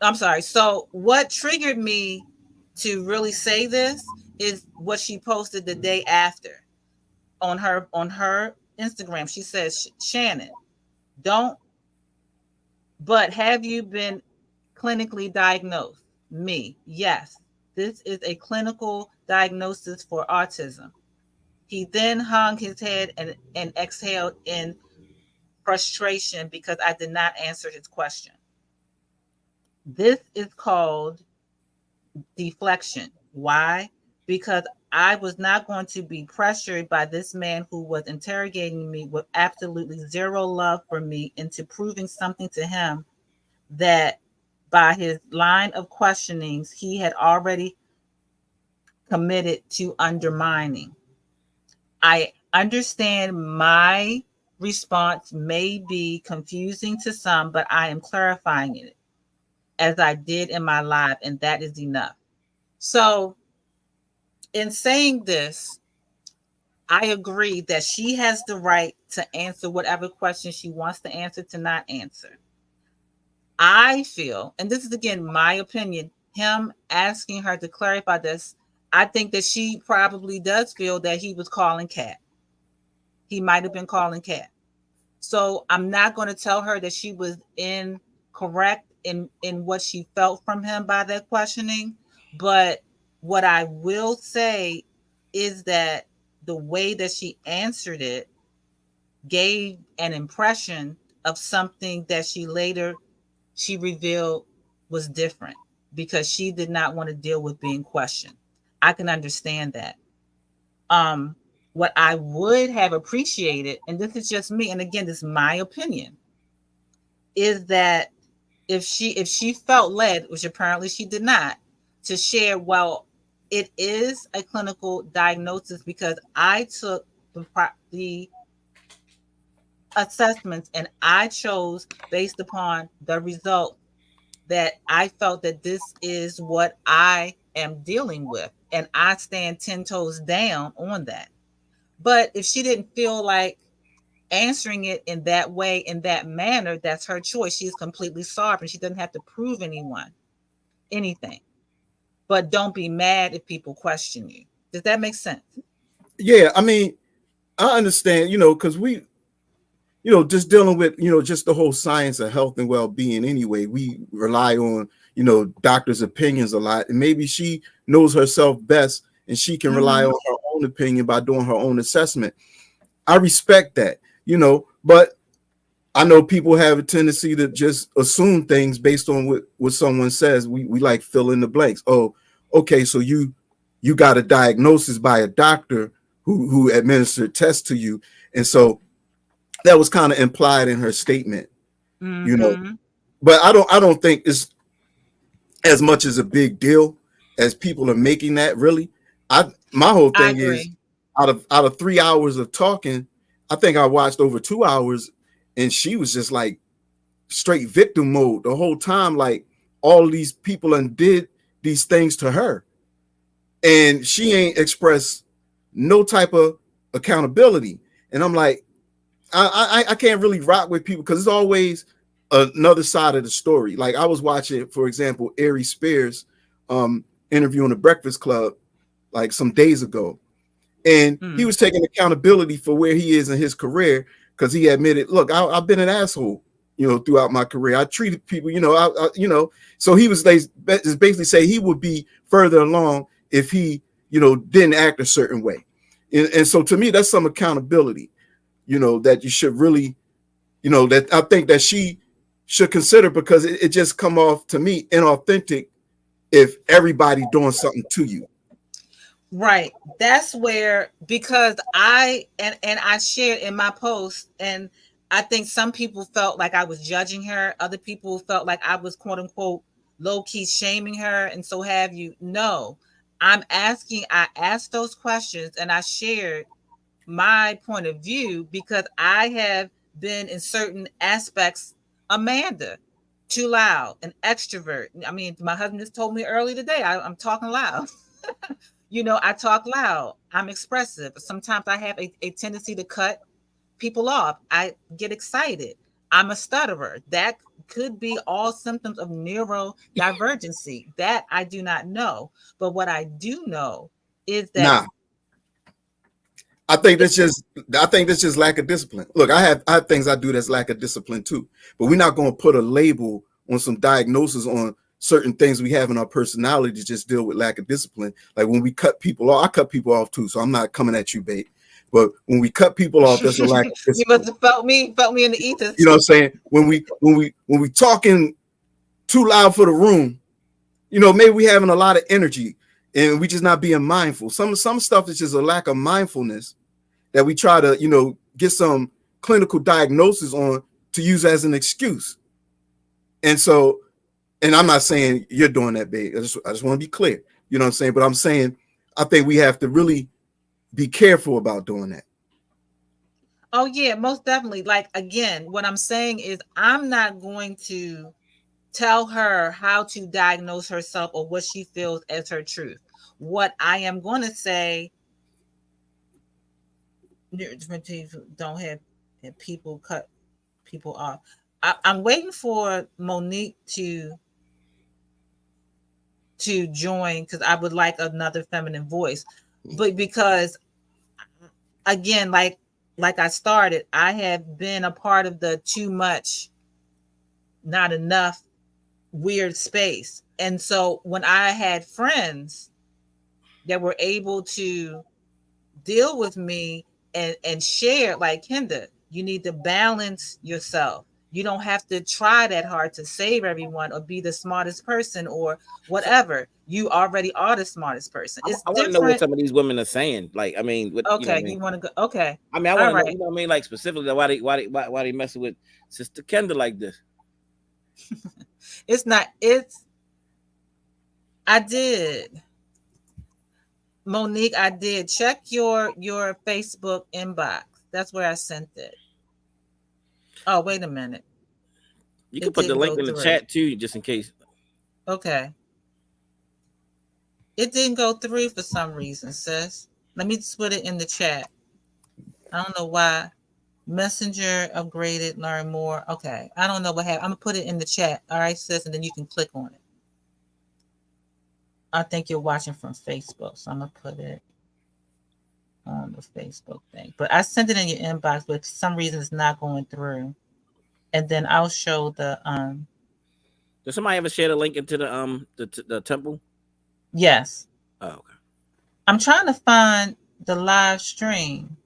Speaker 1: I'm sorry. So what triggered me to really say this is what she posted the day after on her Instagram. She says, Shannon, but have you been clinically diagnosed? Me, yes. This is a clinical diagnosis for autism. He then hung his head and exhaled in frustration because I did not answer his question. This is called deflection. Why? Because I was not going to be pressured by this man who was interrogating me with absolutely zero love for me into proving something to him that by his line of questionings, he had already committed to undermining. I understand my response may be confusing to some, but I am clarifying it as I did in my live, and that is enough. So in saying this, I agree that she has the right to answer whatever question she wants to answer, to not answer. I feel, and this is again my opinion, him asking her to clarify this, I think that she probably does feel that he was calling Cat. He might have been calling Cat. So I'm not going to tell her that she was incorrect in what she felt from him by that questioning. But what I will say is that the way that she answered it gave an impression of something that she revealed was different, because she did not want to deal with being questioned. I can understand that. What I would have appreciated, and this is just me, and again, this is my opinion, is that if she felt led, which apparently she did not, to share, well, it is a clinical diagnosis because I took the assessments and I chose based upon the result that I felt that this is what I am dealing with, and I stand 10 toes down on that. But if she didn't feel like answering it in that way, in that manner, that's her choice. She's completely sovereign. She doesn't have to prove anything. But don't be mad if people question you. Does that make sense?
Speaker 3: Yeah, I mean, I understand, because we, just dealing with, just the whole science of health and well-being anyway, we rely on, doctors' opinions a lot. And maybe she knows herself best and she can rely on her own opinion by doing her own assessment. I respect that, but I know people have a tendency to just assume things based on what someone says. We like fill in the blanks. Oh, okay, so you got a diagnosis by a doctor who administered tests to you. And so that was kind of implied in her statement, But I don't think it's as much as a big deal as people are making that. Really, my whole
Speaker 1: I
Speaker 3: thing is
Speaker 1: agree.
Speaker 3: out of 3 hours of talking, I think I watched over 2 hours, and she was just like straight victim mode the whole time. Like all these people did these things to her, and she ain't expressed no type of accountability. And I'm like, I can't really rock with people because it's always another side of the story. Like I was watching, for example, Ari Spears interview on the Breakfast Club like some days ago, and he was taking accountability for where he is in his career because he admitted, look, I've been an asshole, throughout my career. I treated people, so he was basically say he would be further along if he, didn't act a certain way. And so to me, that's some accountability, that you should really, that I think that she should consider, because it just come off to me inauthentic if everybody doing something to you.
Speaker 1: Right. That's where, because I shared in my post, and I think some people felt like I was judging her. Other people felt like I was quote unquote low key shaming her, and so have you. No, I asked those questions and I shared my point of view because I have been in certain aspects Amanda, too loud, an extrovert. I mean, my husband just told me early today I'm talking loud. I talk loud. I'm expressive. Sometimes I have a tendency to cut people off. I get excited. I'm a stutterer. That could be all symptoms of neurodivergency. That I do not know. But what I do know is that
Speaker 3: Nah, I think that's just lack of discipline. Look, I have things I do that's lack of discipline too. But we're not going to put a label on some diagnosis on certain things we have in our personality to just deal with lack of discipline. Like when we cut people off, I cut people off too, so I'm not coming at you, bait. But when we cut people off, that's a lack of discipline.
Speaker 1: You must have felt me in the ethers.
Speaker 3: You know what I'm saying? When we talking too loud for the room, maybe we having a lot of energy and we just not being mindful. Some stuff is just a lack of mindfulness that we try to, get some clinical diagnosis on to use as an excuse. And so, and I'm not saying you're doing that, babe. I just want to be clear. You know what I'm saying? But I'm saying I think we have to really be careful about doing that.
Speaker 1: Oh yeah, most definitely. Like again, what I'm saying is I'm not going to tell her how to diagnose herself or what she feels as her truth. What I am going to say, don't have people cut people off. I'm waiting for Monique to join because I would like another feminine voice. But because again, like I started, I have been a part of the too much, not enough weird space. And so when I had friends that were able to deal with me and share, like, Kenda, you need to balance yourself. You don't have to try that hard to save everyone or be the smartest person or whatever. You already are the smartest person. It's
Speaker 2: I want to know what
Speaker 1: different.
Speaker 2: some of these women are saying. Like, I mean, what,
Speaker 1: Okay,
Speaker 2: what I mean?
Speaker 1: you want to go? Okay.
Speaker 2: I mean, I want to know,
Speaker 1: right.
Speaker 2: what I mean? Like specifically, why they messing with Sister Kenda like this?
Speaker 1: I did. Monique, I did. Check your Facebook inbox. That's where I sent it. Oh, wait a minute.
Speaker 2: You can put the link in the chat too, just in case.
Speaker 1: Okay. It didn't go through for some reason, sis. Let me just put it in the chat. I don't know why. Messenger upgraded, learn more. Okay. I don't know what happened. I'm going to put it in the chat. All right, sis, and then you can click on it. I think you're watching from Facebook, so I'm going to put it on the Facebook thing. But I sent it in your inbox, but for some reason it's not going through. And then I'll show the
Speaker 2: Does somebody ever share the link into the temple?
Speaker 1: Yes.
Speaker 2: Oh, okay.
Speaker 1: I'm trying to find the live stream.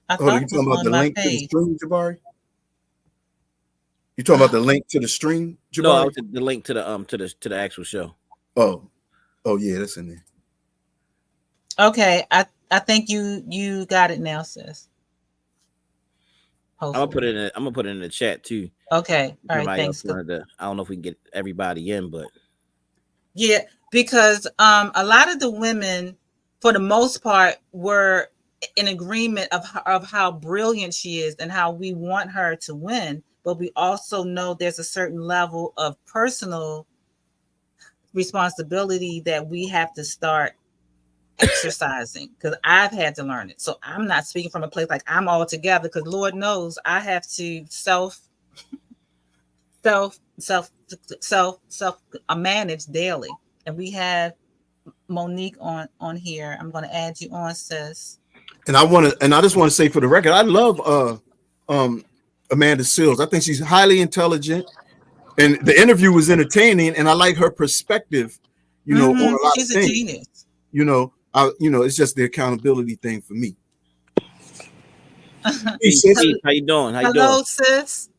Speaker 1: I thought
Speaker 3: you talking about the link to the stream, Jabari? You talking about the link to the stream, Jabari?
Speaker 2: No, I was the link to the actual show.
Speaker 3: Oh yeah, that's in there.
Speaker 1: Okay, I think you got it now, sis.
Speaker 2: Hopefully. I'm gonna put it in the chat too.
Speaker 1: Okay, all right, thanks.
Speaker 2: I don't know if we can get everybody in, but
Speaker 1: Yeah, because a lot of the women, for the most part, were in agreement of how brilliant she is and how we want her to win. But we also know there's a certain level of personal responsibility that we have to start exercising, because I've had to learn it. So I'm not speaking from a place like I'm all together, because Lord knows I have to self self manage daily. And we have Monique on here. I'm going to add you on, sis.
Speaker 3: And I just want to say for the record, I love um Amanda Seales. I think she's highly intelligent, and the interview was entertaining, and I like her perspective, on a lot of
Speaker 1: She's a
Speaker 3: things.
Speaker 1: genius.
Speaker 3: It's just the accountability thing for me.
Speaker 2: Peace, peace. How you doing? How you
Speaker 1: Hello,
Speaker 2: doing?
Speaker 1: sis.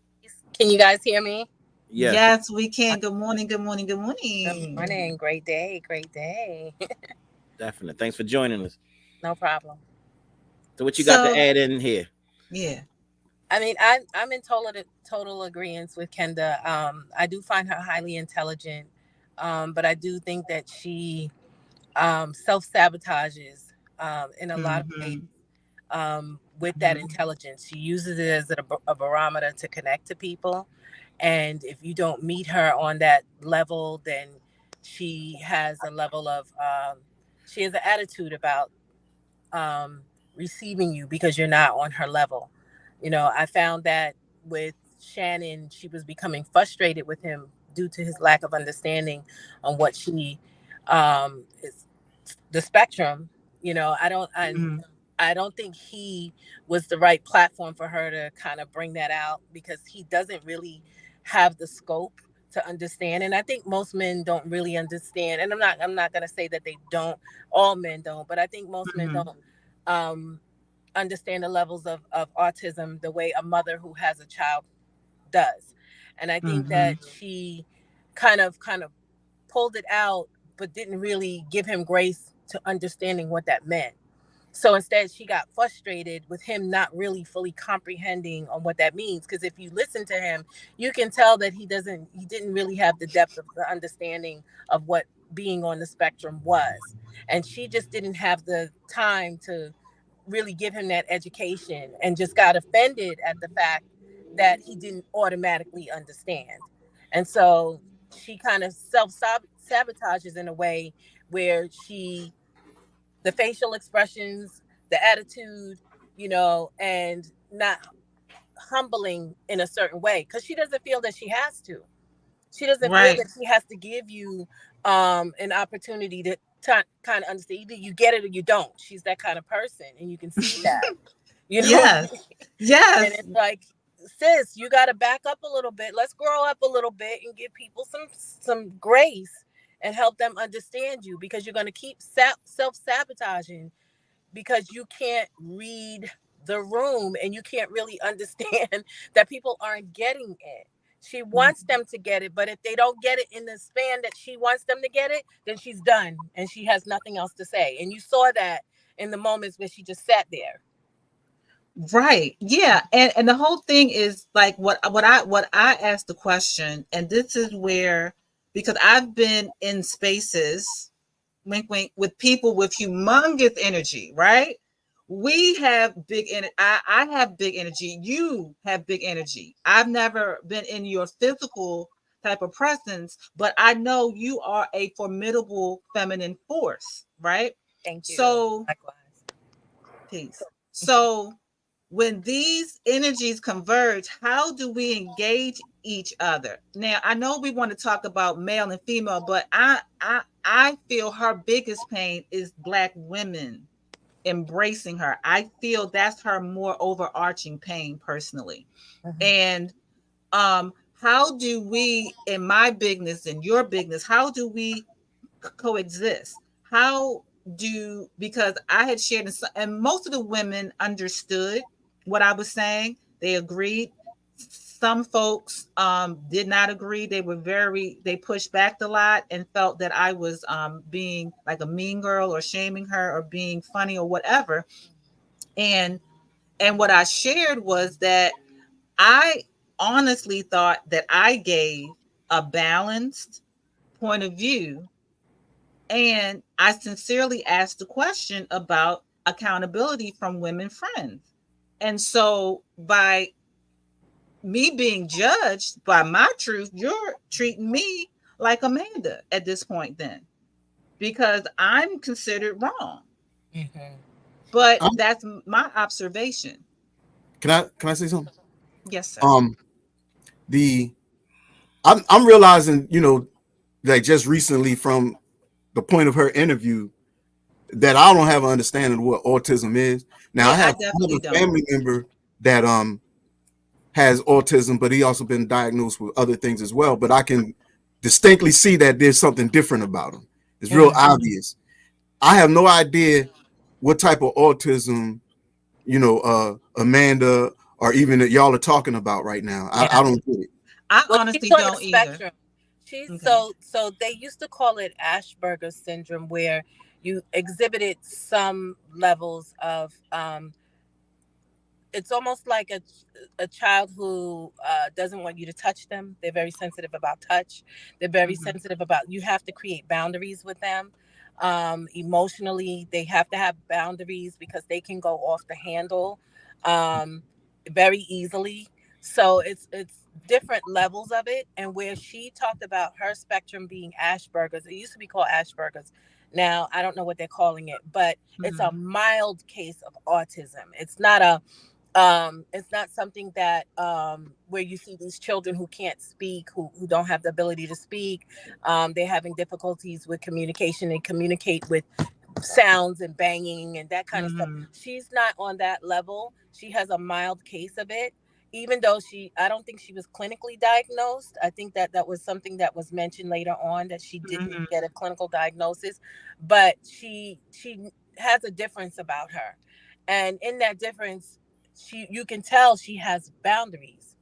Speaker 4: Can you guys hear me?
Speaker 2: Yes.
Speaker 1: Yes, we can. Good morning. Good morning. Good
Speaker 4: Good
Speaker 1: morning.
Speaker 4: morning. Great day. Great day.
Speaker 2: Definitely. Thanks for joining us.
Speaker 4: No problem.
Speaker 2: So what you got to
Speaker 1: So,
Speaker 2: add in here?
Speaker 1: yeah.
Speaker 4: I mean, I'm in total agreement with Kenda. I do find her highly intelligent, but I do think that she self sabotages in a lot of ways with that intelligence. She uses it as a barometer to connect to people. And if you don't meet her on that level, then she has a level of, she has an attitude about receiving you because you're not on her level. I found that with Shannon, she was becoming frustrated with him due to his lack of understanding on what she is the spectrum. I don't think he was the right platform for her to kind of bring that out, because he doesn't really have the scope to understand. And I think most men don't really understand. And I'm not going to say that they don't, all men don't, but I think most men don't understand the levels of autism the way a mother who has a child does. And I think that she kind of pulled it out, but didn't really give him grace to understanding what that meant. So instead, she got frustrated with him not really fully comprehending on what that means. Because if you listen to him, you can tell that he didn't really have the depth of the understanding of what being on the spectrum was. And she just didn't have the time to really give him that education, and just got offended at the fact that he didn't automatically understand. And so she kind of self sabotages in a way where the facial expressions, the attitude, and not humbling in a certain way, because she doesn't feel that she has to. She doesn't feel
Speaker 1: Right.
Speaker 4: that she has to give you an opportunity to kind of understand. Either you get it or you don't. She's that kind of person, and you can see that.
Speaker 1: Yes.
Speaker 4: And
Speaker 1: Yes.
Speaker 4: it's like, sis, you got to back up a little bit. Let's grow up a little bit and give people some grace and help them understand you, because you're going to keep self-sabotaging because you can't read the room and you can't really understand that people aren't getting it. She wants them to get it, but if they don't get it in the span that she wants them to get it, then she's done and she has nothing else to say. And you saw that in the moments where she just sat there.
Speaker 1: Right. Yeah. And the whole thing is like what I asked the question, and this is where, because I've been in spaces, wink wink, with people with humongous energy, right? We have big energy. I have big energy. You have big energy. I've never been in your physical type of presence, but I know you are a formidable feminine force, right?
Speaker 4: Thank you.
Speaker 1: So,
Speaker 4: Likewise.
Speaker 1: peace. So, when these energies converge, how do we engage each other? Now, I know we want to talk about male and female, but I feel her biggest pain is Black women embracing her. I feel that's her more overarching pain personally. And how do we, in my bigness and your bigness, how do we coexist? How do, because I had shared, and most of the women understood what I was saying. They agreed. Some folks did not agree. They pushed back a lot and felt that I was being like a mean girl or shaming her or being funny or whatever. And what I shared was that I honestly thought that I gave a balanced point of view And I sincerely asked the question about accountability from women friends. And so by me being judged by my truth, you're treating me like Amanda at this point then, because I'm considered wrong.
Speaker 4: Mm-hmm.
Speaker 1: But that's my observation.
Speaker 3: Can I say something?
Speaker 1: Yes, sir.
Speaker 3: I'm realizing, like just recently from the point of her interview, that I don't have an understanding of what autism is. Now,
Speaker 1: Yeah,
Speaker 3: I have
Speaker 1: definitely
Speaker 3: a family member that has autism, but he also been diagnosed with other things as well. But I can distinctly see that there's something different about him. It's real obvious. I have no idea what type of autism, Amanda or even that y'all are talking about right now.
Speaker 4: Yeah.
Speaker 3: I don't get it.
Speaker 1: I honestly don't either.
Speaker 4: She's so they used to call it Asperger's syndrome, where you exhibited some levels of it's almost like a child who doesn't want you to touch them. They're very sensitive about touch. They're very sensitive about, you have to create boundaries with them. Emotionally, they have to have boundaries because they can go off the handle very easily. So it's different levels of it. And where she talked about her spectrum being Asperger's, it used to be called Asperger's. Now I don't know what they're calling it, but it's a mild case of autism. It's not something that where you see these children who can't speak, who don't have the ability to speak. They're having difficulties with communication and communicate with sounds and banging and that kind of stuff. She's not on that level. She has a mild case of it, even though I don't think she was clinically diagnosed. I think that was something that was mentioned later on, that she didn't get a clinical diagnosis, but she has a difference about her. And in that difference, you can tell she has boundaries,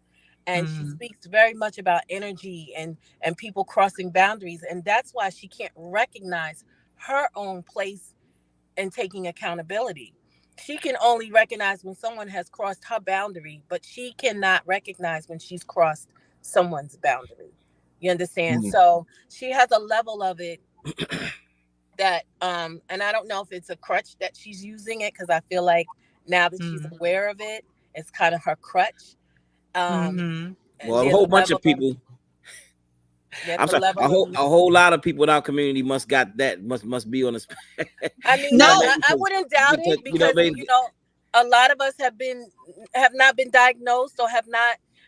Speaker 4: and she speaks very much about energy and people crossing boundaries. And that's why she can't recognize her own place in taking accountability. She can only recognize when someone has crossed her boundary, but she cannot recognize when she's crossed someone's boundary. You understand? So she has a level of it that and I don't know if it's a crutch that she's using it, because I feel like now that she's aware of it, it's kind of her crutch.
Speaker 2: Well, a whole bunch of people. I'm sorry, a whole lot of people in our community must be on the spectrum.
Speaker 4: I mean, no, I wouldn't doubt it, because a lot of us have not been diagnosed, or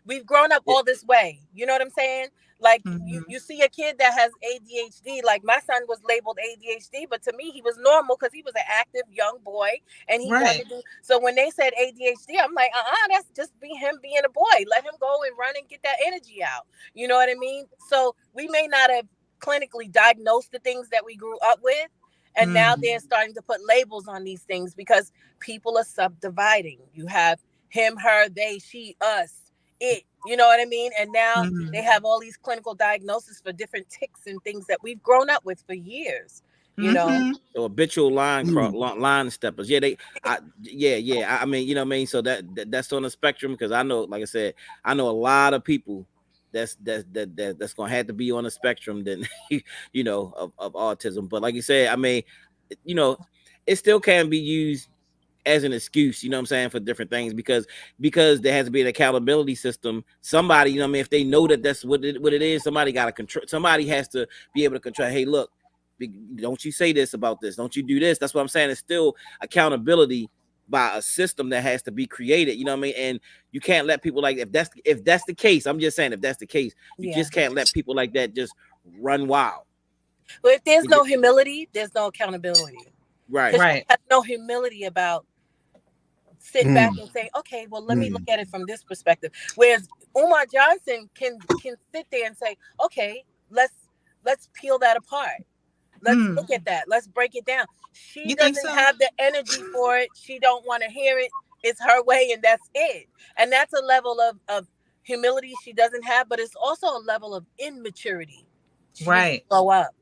Speaker 4: we've grown up all this way. You know what I'm saying? Like you see a kid that has ADHD. Like my son was labeled ADHD, but to me he was normal because he was an active young boy and he wanted to do. So when they said ADHD, I'm like, that's just him being a boy. Let him go and run and get that energy out. You know what I mean? So we may not have clinically diagnosed the things that we grew up with, and now they're starting to put labels on these things because people are subdividing. You have him, her, they, she, us, it. You know what I mean? And now they have all these clinical diagnoses for different tics and things that we've grown up with for years. You know,
Speaker 2: so habitual line steppers. Yeah, I mean, you know what I mean. So that's on the spectrum, because I know, like I said, I know a lot of people that's gonna have to be on the spectrum then, of autism. But like you said, I mean, it still can be used as an excuse, you know what I'm saying, for different things, because there has to be an accountability system. Somebody, you know what I mean, if they know that that's what it is, somebody got to control. Somebody has to be able to control. Hey, look, don't you say this about this? Don't you do this? That's what I'm saying. It's still accountability by a system that has to be created. You know what I mean? And you can't let people like, if that's the case, I'm just saying, if that's the case, you just can't let people like that just run wild.
Speaker 4: But if there's no humility, there's no accountability.
Speaker 2: Right.
Speaker 4: There's no humility about sit back and say, okay, well, let me look at it from this perspective. Whereas Umar Johnson can sit there and say, okay, let's peel that apart. Let's look at that. Let's break it down. She doesn't have the energy for it. She don't want to hear it. It's her way, and that's it. And that's a level of humility she doesn't have, but it's also a level of immaturity. She needs to blow up.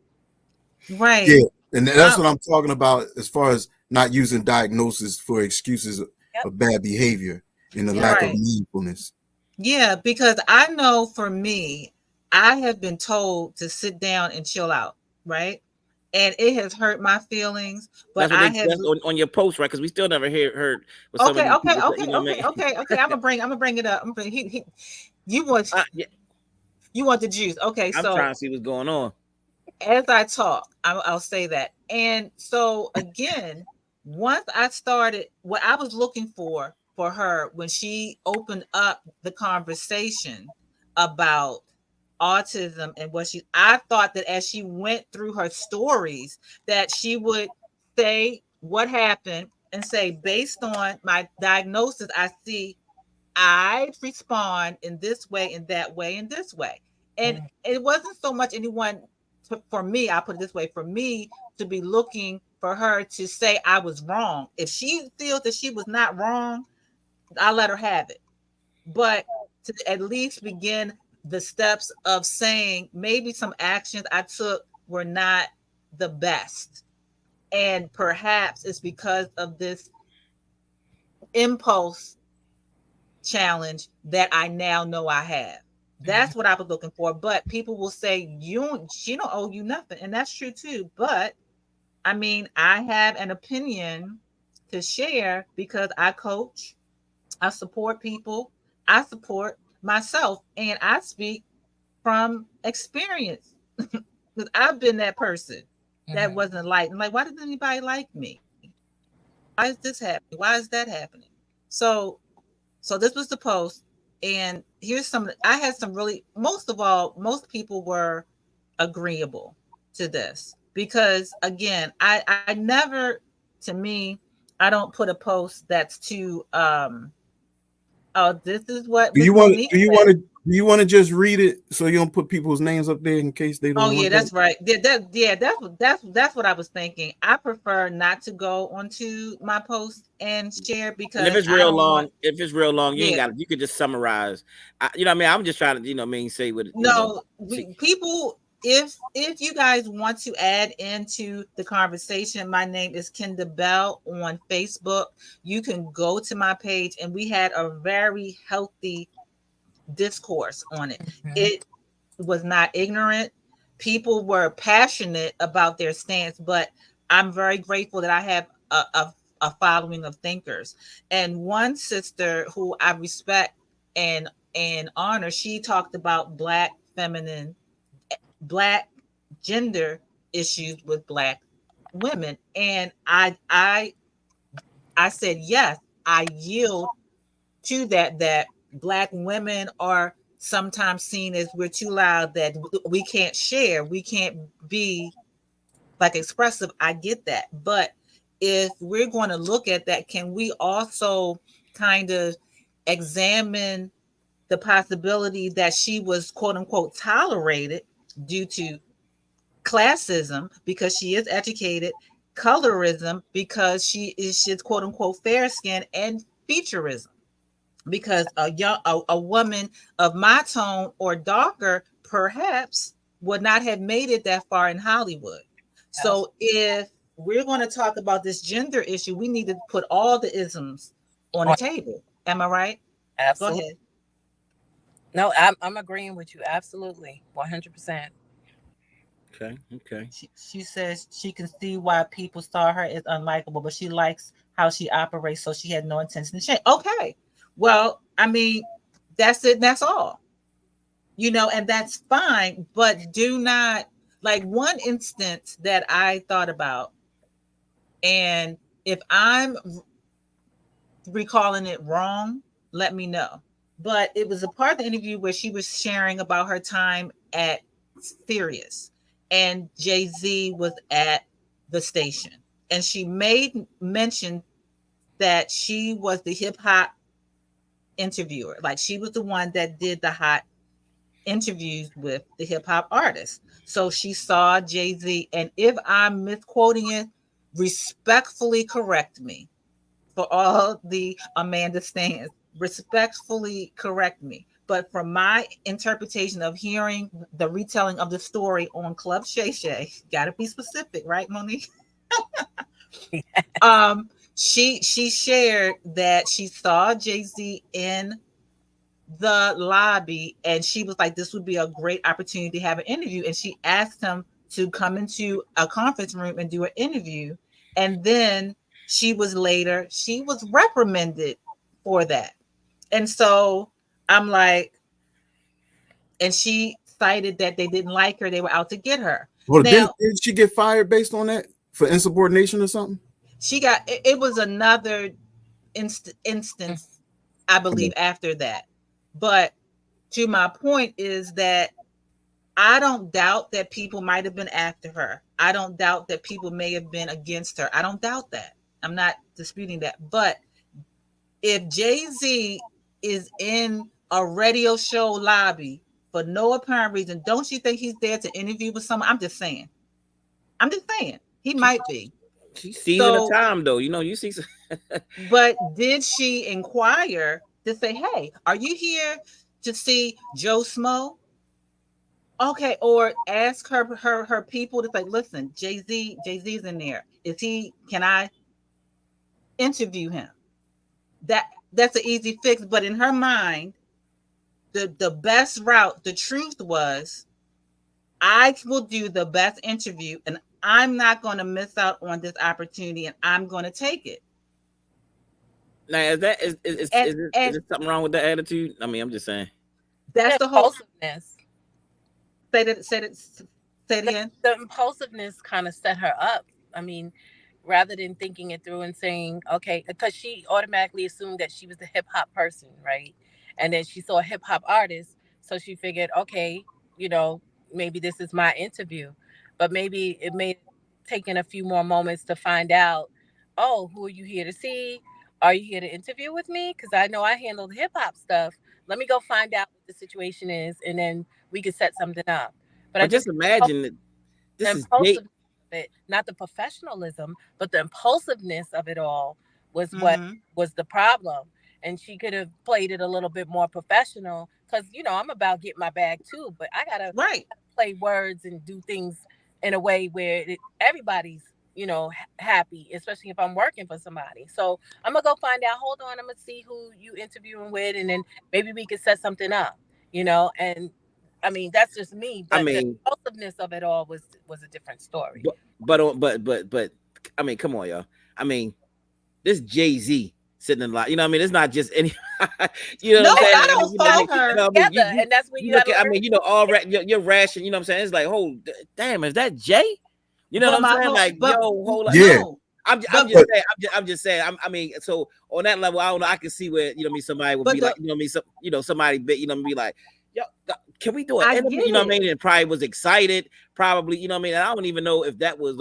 Speaker 1: Right.
Speaker 3: Yeah. And that's what I'm talking about as far as not using diagnosis for excuses of bad behavior and the lack of meaningfulness.
Speaker 1: Yeah, because I know for me, I have been told to sit down and chill out, right? and it has hurt my feelings. But
Speaker 2: That's what
Speaker 1: I
Speaker 2: they
Speaker 1: have
Speaker 2: that's on your post, right? Because we still never heard what some of
Speaker 1: okay,
Speaker 2: these
Speaker 1: okay,
Speaker 2: people say.
Speaker 1: okay,
Speaker 2: You know what I
Speaker 1: okay,
Speaker 2: mean?
Speaker 1: okay, okay. I'm gonna bring it up. You want
Speaker 2: Yeah,
Speaker 1: you want the juice? Okay,
Speaker 2: I'm
Speaker 1: so
Speaker 2: trying to see what's going on.
Speaker 1: as I talk, I'll say that. And so again, once I started, what I was looking for her when she opened up the conversation about autism and what I thought that as she went through her stories, that she would say what happened and say, based on my diagnosis, I see I respond in this way, in that way, in this way. And it wasn't so much anyone for me, I put it this way, for me to be looking for her to say I was wrong. If she feels that she was not wrong, I'll let her have it. But to at least begin the steps of saying maybe some actions I took were not the best. And perhaps it's because of this impulse challenge that I now know I have. That's what I was looking for. But people will say, she don't owe you nothing. And that's true too. But I mean, I have an opinion to share because I coach, I support people, I support myself, and I speak from experience. Because I've been that person that wasn't liked. And like, why doesn't anybody like me? Why is this happening? Why is that happening? So this was the post, and here's some. I had some really. Most of all, most people were agreeable to this because again, I never, to me, I don't put a post that's too. Oh, this is what
Speaker 3: Do
Speaker 1: Miss
Speaker 3: you want?
Speaker 1: Monique
Speaker 3: Do you
Speaker 1: said.
Speaker 3: want to? Do you want to just read it so you don't put people's names up there in case they
Speaker 1: Oh
Speaker 3: don't
Speaker 1: yeah,
Speaker 3: want
Speaker 1: that's
Speaker 3: that?
Speaker 1: right. That's what I was thinking. I prefer not to go onto my post and share
Speaker 2: And if
Speaker 1: because
Speaker 2: it's
Speaker 1: I
Speaker 2: real
Speaker 1: don't want.
Speaker 2: long, you ain't
Speaker 1: Yeah,
Speaker 2: got it. You could just summarize. You know what I mean? I'm just trying to, you know what I mean, say what,
Speaker 1: no,
Speaker 2: see.
Speaker 1: people. If you guys want to add into the conversation, my name is Kenda Bell on Facebook. You can go to my page, and we had a very healthy discourse on it. It was not ignorant. People were passionate about their stance, but I'm very grateful that I have a following of thinkers. And one sister who I respect and honor, she talked about black gender issues with black women. And I said, yes, I yield to that black women are sometimes seen as we're too loud, that we can't share, we can't be like expressive. I get that. But if we're going to look at that, can we also kind of examine the possibility that she was quote unquote tolerated due to classism because she is educated, colorism because she's quote unquote fair skinned, and featureism because a woman of my tone or darker perhaps would not have made it that far in Hollywood. So if we're going to talk about this gender issue, we need to put all the isms on the table. Am I right?
Speaker 4: Absolutely.
Speaker 1: Go ahead.
Speaker 4: No, I'm agreeing with you. Absolutely. 100%.
Speaker 2: Okay.
Speaker 1: She says she can see why people saw her as unlikable, but she likes how she operates, so she had no intention to change. Okay. Well, I mean, that's it. That's all. And that's fine, but do not, like, one instance that I thought about, and if I'm recalling it wrong, let me know. But it was a part of the interview where she was sharing about her time at Sirius, and Jay-Z was at the station, and she made mention that she was the hip hop interviewer, like she was the one that did the hot interviews with the hip hop artists. So she saw Jay-Z, and if I'm misquoting it, respectfully correct me. For all the Amanda stands, respectfully correct me. But from my interpretation of hearing the retelling of the story on Club Shay Shay, gotta be specific, right, Monique? She shared that she saw Jay-Z in the lobby, and she was like, this would be a great opportunity to have an interview. And she asked him to come into a conference room and do an interview. And then she was reprimanded for that. And so I'm like, and she cited that they didn't like her, they were out to get her.
Speaker 3: Well,
Speaker 1: Now,
Speaker 3: did she get fired based on that for insubordination or something?
Speaker 1: she got it was another instance, I believe, after that. But to my point is that I don't doubt that people might have been after her. I don't doubt that people may have been against her. I don't doubt that. I'm not disputing that. But if Jay-Z is in a radio show lobby for no apparent reason, don't you think he's there to interview with someone? I'm just saying. He might be.
Speaker 2: She's seizing the time, though. You see.
Speaker 1: But did she inquire to say, hey, are you here to see Joe Smo? Okay, or ask her people to say, listen, Jay-Z's in there. Can I interview him? That's an easy fix. But in her mind, the best route, the truth was, I will do the best interview and I'm not going to miss out on this opportunity and I'm going to take it.
Speaker 2: Now, is there something wrong with that attitude? I mean, I'm just saying.
Speaker 1: That's the whole
Speaker 4: impulsiveness.
Speaker 1: Say it again.
Speaker 4: The impulsiveness kind of set her up. I mean, rather than thinking it through and saying, okay, because she automatically assumed that she was a hip hop person, right? And then she saw a hip hop artist. So she figured, okay, maybe this is my interview. But maybe it may have taken a few more moments to find out, oh, who are you here to see? Are you here to interview with me? Because I know I handle the hip hop stuff. Let me go find out what the situation is, and then we could set something up. But I
Speaker 2: just imagine that this is
Speaker 4: not the professionalism, but the impulsiveness of it all was what was the problem. And she could have played it a little bit more professional because, I'm about getting my bag too, but I got to play words and do things in a way where everybody's, happy, especially if I'm working for somebody. So I'm going to go find out, hold on, I'm going to see who you interviewing with, and then maybe we could set something up, and I mean, that's just me. But the impulsiveness of it all was a different story.
Speaker 2: But I mean, come on, y'all. I mean, this Jay-Z sitting in line. It's not just any.
Speaker 1: No, I don't follow her.
Speaker 4: And that's when you look at.
Speaker 2: All you're ration. You know what I'm saying? It's like, oh, damn, is that Jay? You know what I'm saying? Like, hold on.
Speaker 3: Yeah.
Speaker 2: No. I'm just saying. I mean, so on that level, I don't know. I can see where somebody would be like, somebody be like, yo, can we do it? You know what I mean? And probably was excited. Probably, you know what I mean? And I don't even know if that was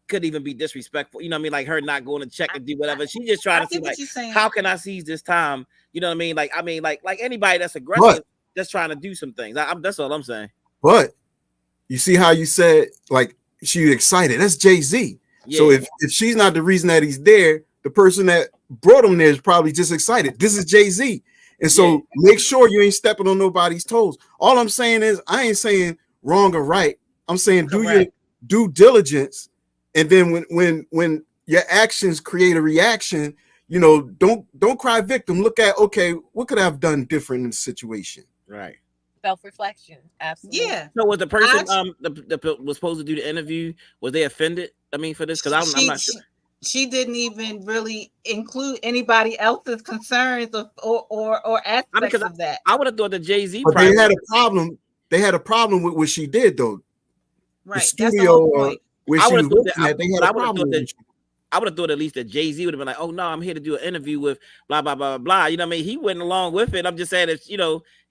Speaker 2: could even be disrespectful. You know what I mean? Like her not going to check and do whatever. She just trying to see like, how can I seize this time? You know what I mean? Like, like anybody that's aggressive, just trying to do some things. That's all I'm saying.
Speaker 3: But you see how you said like she excited. That's Jay-Z. Yeah. So if she's not the reason that he's there, the person that brought him there is probably just excited. This is Jay-Z. And so make sure you ain't stepping on nobody's toes. All I'm saying is I ain't saying wrong or right. I'm saying do your due diligence. And then when your actions create a reaction, don't cry victim. Look at, okay, what could I have done different in the situation?
Speaker 2: Right.
Speaker 4: Self-reflection. Absolutely.
Speaker 1: Yeah.
Speaker 2: So was the person was supposed to do the interview, was they offended? I mean, for this? Because I'm not sure.
Speaker 1: She didn't even really include anybody else's concerns or aspects of that.
Speaker 2: I would have thought that Jay-Z.
Speaker 3: But they had a problem. They had a problem with what she did, though.
Speaker 1: Right.
Speaker 3: The studio where she was working at, they had a problem.
Speaker 2: I would have thought at least that Jay-Z would have been like, oh no, I'm here to do an interview with blah blah blah blah. You know what I mean? He went along with it. I'm just saying that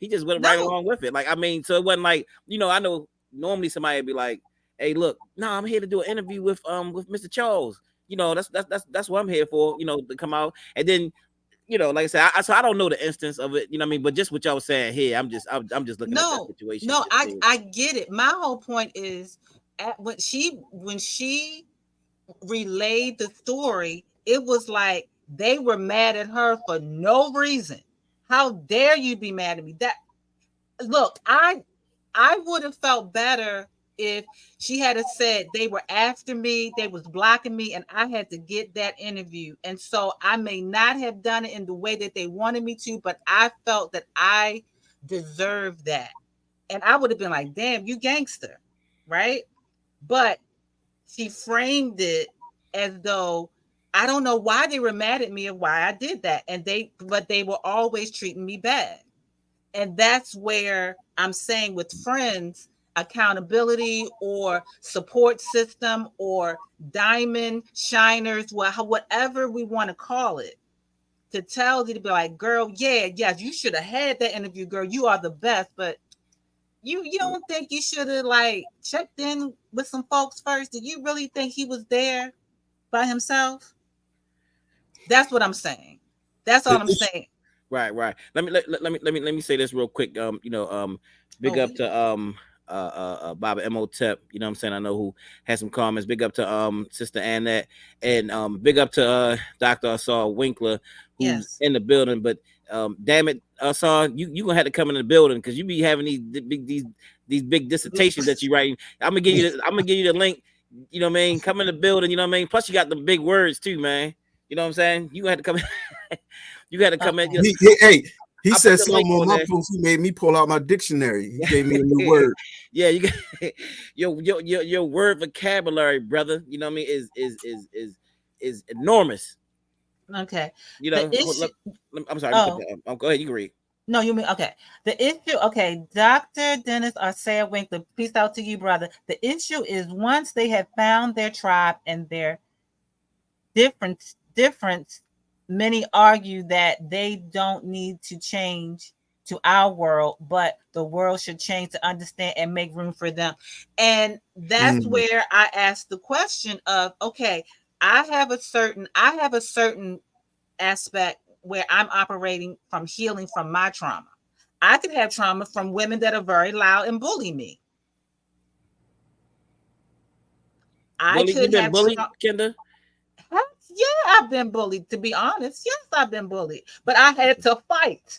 Speaker 2: he just went right along with it. Like, I mean, so it wasn't like, I know normally somebody would be like, hey, look, no, I'm here to do an interview with Mr. Charles. That's what I'm here for, to come out. And then, like I said, I don't know the instance of it, you know what I mean? But just what y'all was saying here, I'm just looking at that situation.
Speaker 1: No, I get it. My whole point is when she relayed the story, it was like they were mad at her for no reason. How dare you be mad at me? Look, I would have felt better if she had said they were after me, they was blocking me, and I had to get that interview. And so I may not have done it in the way that they wanted me to, but I felt that I deserved that. And I would have been like, damn, you gangster, right? but she framed it as though I don't know why they were mad at me and why I did that. But they were always treating me bad. And that's where I'm saying with friends, accountability or support system or diamond shiners, whatever we want to call it, to tell you to be like, girl, yes, you should have had that interview, girl. You are the best, but you don't think you should have like checked in with some folks first? Did you really think he was there by himself? That's what I'm saying. That's all I'm saying.
Speaker 2: Right. Let me say this real quick. Big up to Baba Mo Tep. You know what I'm saying? I know who has some comments. Big up to Sister Annette, and big up to Dr. Asar Winkler, who's in the building. But damn it, Asar, you gonna have to come in the building because you be having these big dissertations that you writing. I'm gonna give you the link. You know what I mean? Come in the building. You know what I mean? Plus you got the big words too, man. You know what I'm saying? You had to come. You got to come in.
Speaker 3: He said something on my post. He made me pull out my dictionary. He gave me a new word.
Speaker 2: Yeah, you got your word vocabulary, brother. You know what I mean? Is enormous.
Speaker 1: Okay.
Speaker 2: You know, I'm sorry. Go ahead. You can read.
Speaker 1: No, you mean okay. The issue, okay, Dr. Dennis Arcea Winkler, peace out to you, brother. The issue is once they have found their tribe and their difference, many argue that they don't need to change to our world, but the world should change to understand and make room for them. And that's where I ask the question of, okay, I have a certain aspect where I'm operating from healing from my trauma. I could have trauma from women that are very loud and bully me.
Speaker 2: You've been bullied, Kenda?
Speaker 1: Yeah, I've been bullied, to be honest. Yes, I've been bullied, but I had to fight.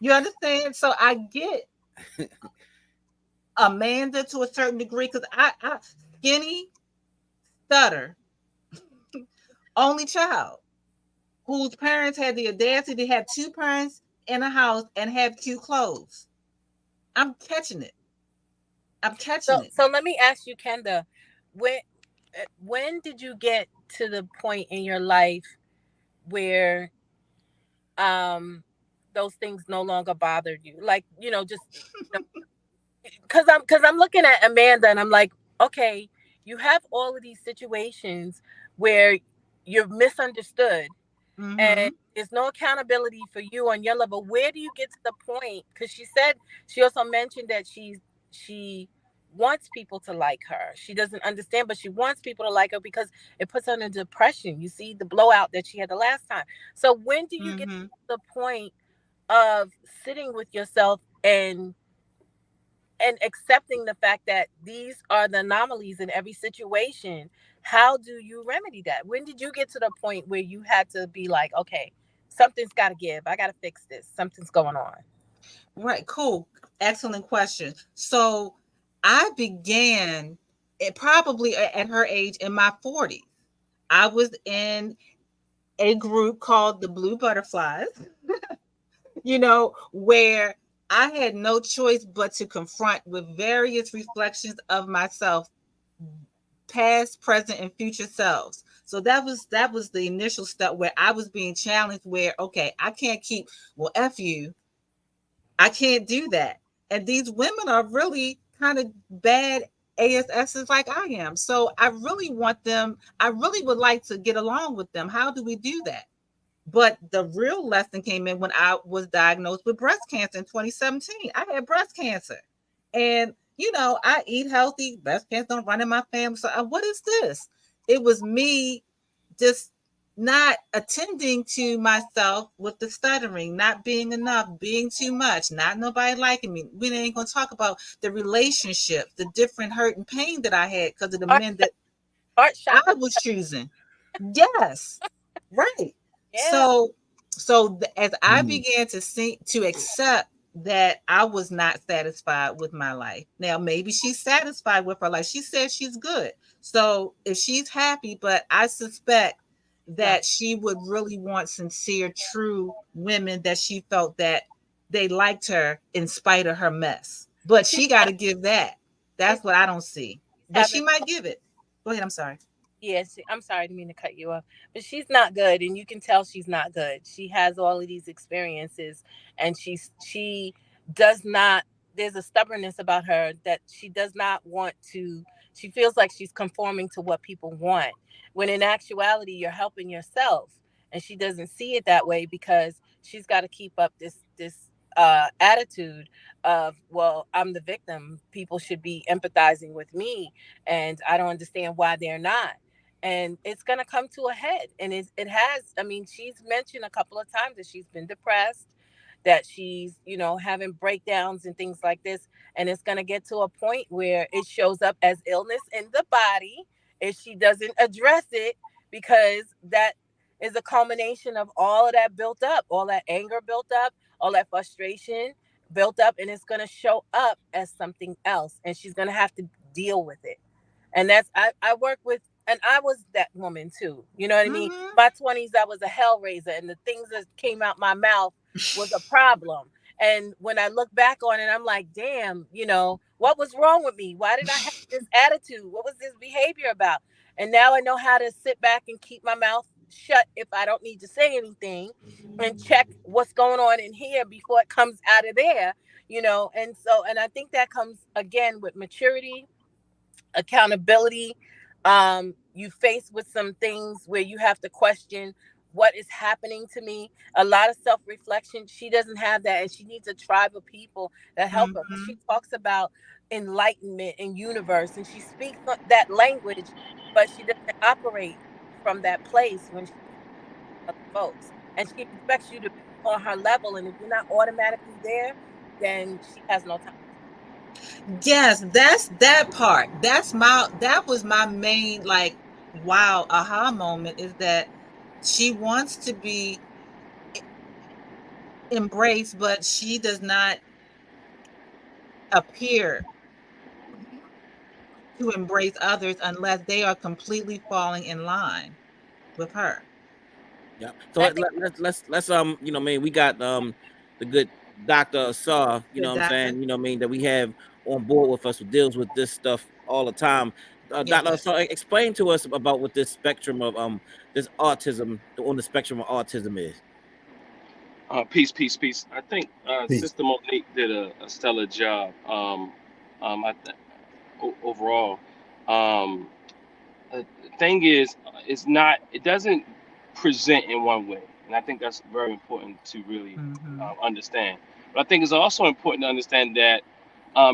Speaker 1: You understand? So I get Amanda to a certain degree because I skinny, stutter, only child whose parents had the audacity to have two parents in a house and have cute clothes. I'm catching it.
Speaker 4: So let me ask you, Kenda, when did you get to the point in your life where those things no longer bothered you? Like, just because I'm looking at Amanda and I'm like, okay, you have all of these situations where you're misunderstood. Mm-hmm. And there's no accountability for you on your level. Where do you get to the point? Because she also mentioned that she wants people to like her. She doesn't understand, but she wants people to like her because it puts her in depression. You see the blowout that she had the last time. So when do you get to the point of sitting with yourself and accepting the fact that these are the anomalies in every situation? How do you remedy that? When did you get to the point where you had to be like, okay, something's got to give. I got to fix this. Something's going on.
Speaker 1: Right. Cool. Excellent question. So I began probably at her age in my 40s. I was in a group called the Blue Butterflies, where I had no choice but to confront with various reflections of myself, past, present, and future selves. So that was the initial step where I was being challenged where, okay, I can't keep, well, F you. I can't do that. And these women are really kind of bad ASSs like I am. So I really would like to get along with them. How do we do that? But the real lesson came in when I was diagnosed with breast cancer in 2017. I had breast cancer. And, I eat healthy. Breast cancer don't run in my family. So what is this? It was me just not attending to myself with the stuttering, not being enough, being too much, not nobody liking me. We ain't going to talk about the relationships, the different hurt and pain that I had because of the men that I was choosing. Yes. Right. Yeah. So as I began to accept that I was not satisfied with my life. Now, maybe she's satisfied with her life. She says she's good. So if she's happy, but I suspect that she would really want sincere, true women that she felt that they liked her in spite of her mess. But she got to give that. That's what I don't see. but she might give it. Go ahead. I'm sorry.
Speaker 4: Yes, I'm sorry, I didn't mean to cut you off, but she's not good, and you can tell she's not good. She has all of these experiences, and she does not. There's a stubbornness about her that she does not want to. She feels like she's conforming to what people want, when in actuality you're helping yourself, and she doesn't see it that way because she's got to keep up this attitude of, well, I'm the victim. People should be empathizing with me, and I don't understand why they're not. And it's going to come to a head, and it has. I mean, she's mentioned a couple of times that she's been depressed, that she's, having breakdowns and things like this, and it's going to get to a point where it shows up as illness in the body if she doesn't address it, because that is a culmination of all of that built up, all that anger built up, all that frustration built up, and it's going to show up as something else, and she's going to have to deal with it. And that's, I work with, and I was that woman too. You know what I mean? My 20s, I was a hell raiser, and the things that came out my mouth was a problem. And when I look back on it, I'm like, damn, what was wrong with me? Why did I have this attitude? What was this behavior about? And now I know how to sit back and keep my mouth shut if I don't need to say anything, and check what's going on in here before it comes out of there, and I think that comes again with maturity, accountability. You face with some things where you have to question what is happening to me. A lot of self-reflection. She doesn't have that, and she needs a tribe of people that help her. She talks about enlightenment and universe, and she speaks that language, but she doesn't operate from that place when she folks, and she expects you to be on her level, and if you're not automatically there, then she has no time.
Speaker 1: Yes, that's that part. That was my main, like, wow, aha moment, is that she wants to be embraced, but she does not appear to embrace others unless they are completely falling in line with her.
Speaker 2: Yeah. So let's we got the good Dr. Asar, what I'm saying, that we have on board with us, who deals with this stuff all the time. Dr. Asar, explain to us about what this spectrum of this autism, on the spectrum of autism is.
Speaker 5: Peace. I think Sister Monique did a stellar job. Overall, the thing is, it doesn't present in one way, and I think that's very important to really understand. But I think it's also important to understand that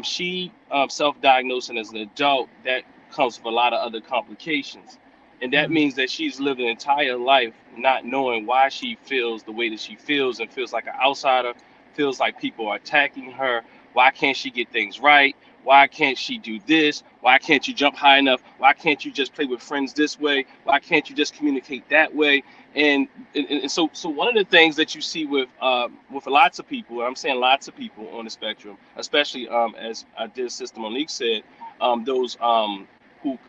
Speaker 5: she self-diagnosing as an adult, that comes with a lot of other complications, and that means that she's lived an entire life not knowing why she feels the way that she feels, and feels like an outsider, feels like people are attacking her. Why can't she get things right? Why can't she do this? Why can't you jump high enough? Why can't you just play with friends this way? Why can't you just communicate that way? And so one of the things that you see with lots of people, and I'm saying lots of people on the spectrum, especially as I did, Sister Monique said, those who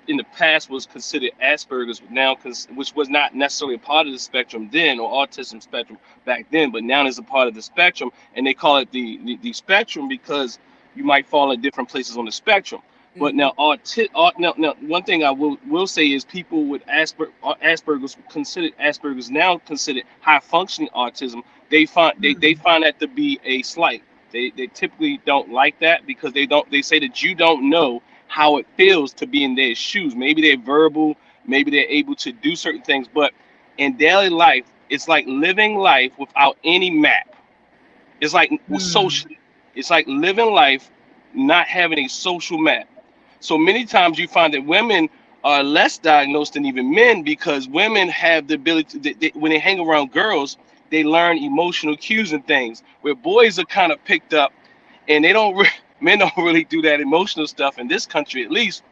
Speaker 5: in the past was considered Asperger's, now which was not necessarily a part of the spectrum then, or autism spectrum back then, but now is a part of the spectrum, and they call it the spectrum because you might fall in different places on the spectrum. But now, one thing I will say is people with Asperger's now considered high functioning autism. They find that to be a slight. They typically don't like that, because they say that you don't know how it feels to be in their shoes. Maybe they're verbal, maybe they're able to do certain things, but in daily life, it's like living life without any map. It's like socially, it's like living life not having a social map. So many times you find that women are less diagnosed than even men, because women have the ability when they hang around girls, they learn emotional cues and things, where boys are kind of picked up, and men don't really do that emotional stuff in this country, at least.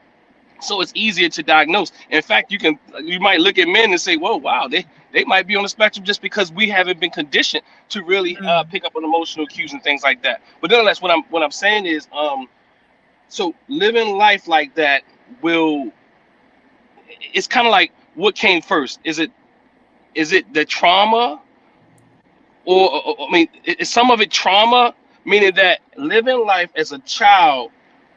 Speaker 5: So it's easier to diagnose. In fact, you might look at men and say, "Whoa, wow, they might be on the spectrum," just because we haven't been conditioned to really pick up on emotional cues and things like that. But nonetheless, what I'm saying is, so living life like that it's kind of like, what came first? Is it the trauma, or I mean, is some of it trauma, meaning that living life as a child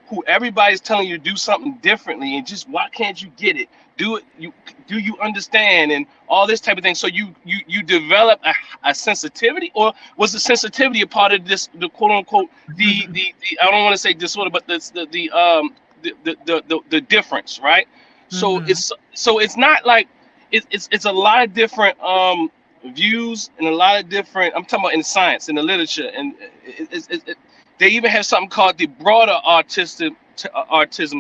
Speaker 5: who everybody's telling you to do something differently, and just why can't you get it? Do you understand, and all this type of thing. So you develop a sensitivity, or was the sensitivity a part of this, the quote unquote the I don't want to say disorder, but the difference, right? So it's not like it's a lot of different views and a lot of different. I'm talking about in science, in the literature, and they even have something called the broader autism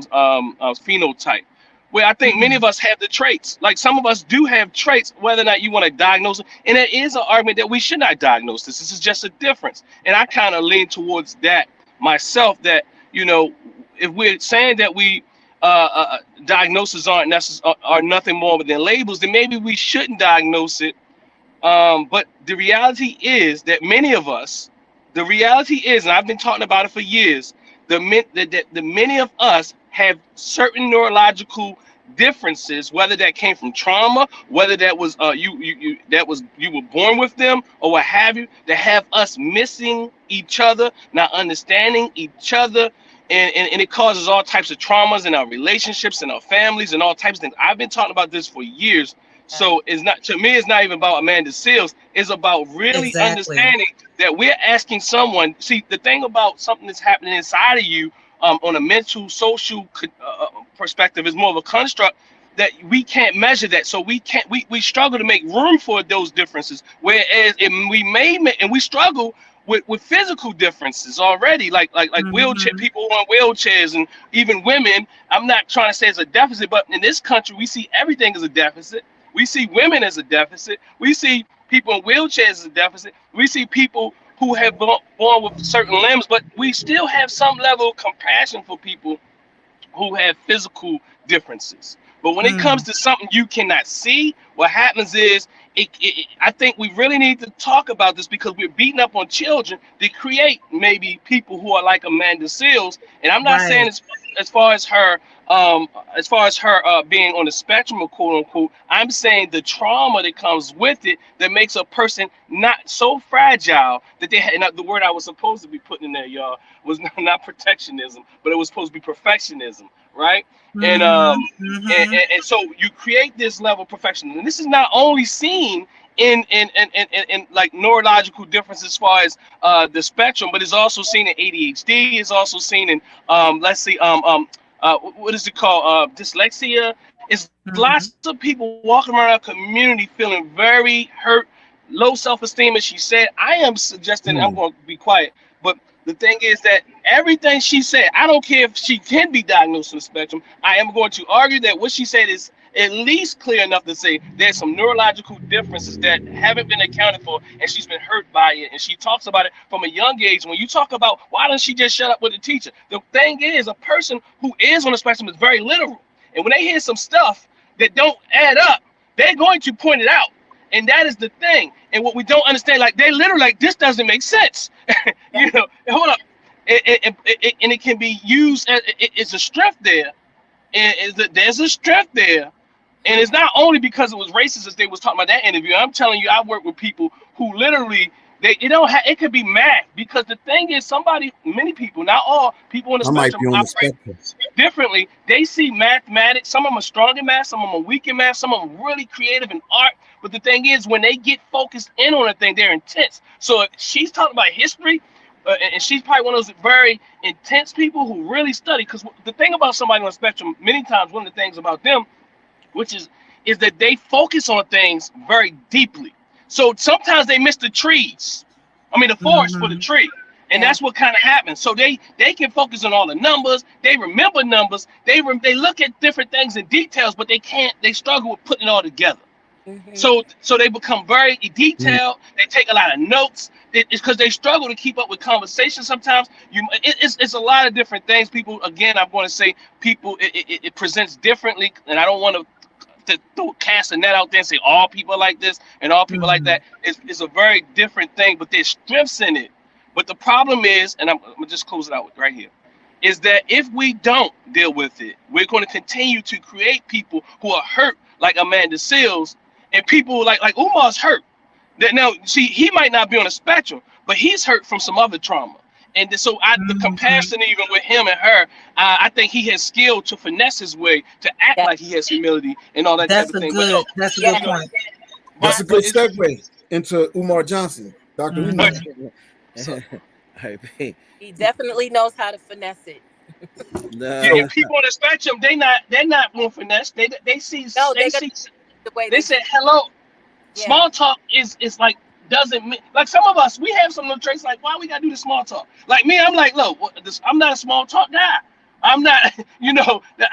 Speaker 5: phenotype, where I think many of us have the traits. Like some of us do have traits, whether or not you want to diagnose it. And there is an argument that we should not diagnose this. This is just a difference. And I kind of lean towards that myself, that, you know, if we're saying that we diagnoses are nothing more than labels, then maybe we shouldn't diagnose it. But the reality is that many of us, the reality is, and I've been talking about it for years, the many of us have certain neurological differences, whether that came from trauma, whether that was you were born with them, or what have you, that have us missing each other, not understanding each other, and it causes all types of traumas in our relationships and our families and all types of things. I've been talking about this for years. So it's not, to me, it's not even about Amanda Seales. It's about really understanding that we're asking someone. See, the thing about something that's happening inside of you, on a mental, social perspective, is more of a construct that we can't measure that. So we struggle to make room for those differences. Whereas we struggle with physical differences already, like wheelchair people on wheelchairs, and even women. I'm not trying to say it's a deficit, but in this country, we see everything as a deficit. We see women as a deficit. We see people in wheelchairs as a deficit. We see people who have born with certain limbs, but we still have some level of compassion for people who have physical differences. But when it comes to something you cannot see, what happens is, I think we really need to talk about this, because we're beating up on children to create maybe people who are like Amanda Seales. And I'm not saying as far as her being on the spectrum of quote unquote, I'm saying the trauma that comes with it that makes a person not so fragile that they had. The word I was supposed to be putting in there, y'all, was not protectionism, but it was supposed to be perfectionism, right? And so you create this level of perfection, and this is not only seen in like neurological differences as far as the spectrum, but it's also seen in ADHD. It's also seen in what is it called? Dyslexia. It's lots of people walking around our community feeling very hurt, low self-esteem. As she said, I am suggesting, I'm going to be quiet, but the thing is that everything she said, I don't care if she can be diagnosed with the spectrum, I am going to argue that what she said is at least clear enough to say there's some neurological differences that haven't been accounted for, and she's been hurt by it, and she talks about it from a young age. When you talk about why doesn't she just shut up with the teacher, the thing is, a person who is on the spectrum is very literal, and when they hear some stuff that don't add up, they're going to point it out. And that is the thing. And what we don't understand, like, they literally like, this doesn't make sense. You know, hold up. And it can be used as it's a strength there. And there's a strength there. And it's not only because it was racist as they was talking about that interview. I'm telling you, I work with people who literally, it could be math, because the thing is, many people, not all people on the spectrum operate differently. They see mathematics. Some of them are strong in math, some of them are weak in math, some of them really creative in art. But the thing is, when they get focused in on a thing, they're intense. So if she's talking about history, and she's probably one of those very intense people who really study. Because the thing about somebody on the spectrum, many times one of the things about them, which is that they focus on things very deeply. So sometimes they miss the trees. I mean, the forest for the tree. And that's what kind of happens. So they can focus on all the numbers. They remember numbers. They look at different things in details, but they struggle with putting it all together. So they become very detailed. They take a lot of notes. It's because they struggle to keep up with conversation. Sometimes it's a lot of different things. People, again, I'm going to say it presents differently, and I don't want to cast a net out there and say all people are like this and all people like that. It's a very different thing, but there's strengths in it. But the problem is, and I'm gonna just close it out right here, is that if we don't deal with it, we're going to continue to create people who are hurt, like Amanda Seales, and people like Umar's hurt. Now, see, he might not be on a spectrum, but he's hurt from some other trauma. And so the comparison even with him and her, I think he has skill to finesse his way to act like he has humility and all that type of thing.
Speaker 1: That's a good point.
Speaker 3: That's a good segue into Umar Johnson, Dr. Umar.
Speaker 4: He definitely knows how to finesse it.
Speaker 5: Yeah, people on the spectrum, they're not more finesse. They see they say hello. Yeah. Small talk is like doesn't mean, like some of us, we have some little traits like, why we gotta do the small talk? Like me, I'm like, look, I'm not a small talk guy. I'm not,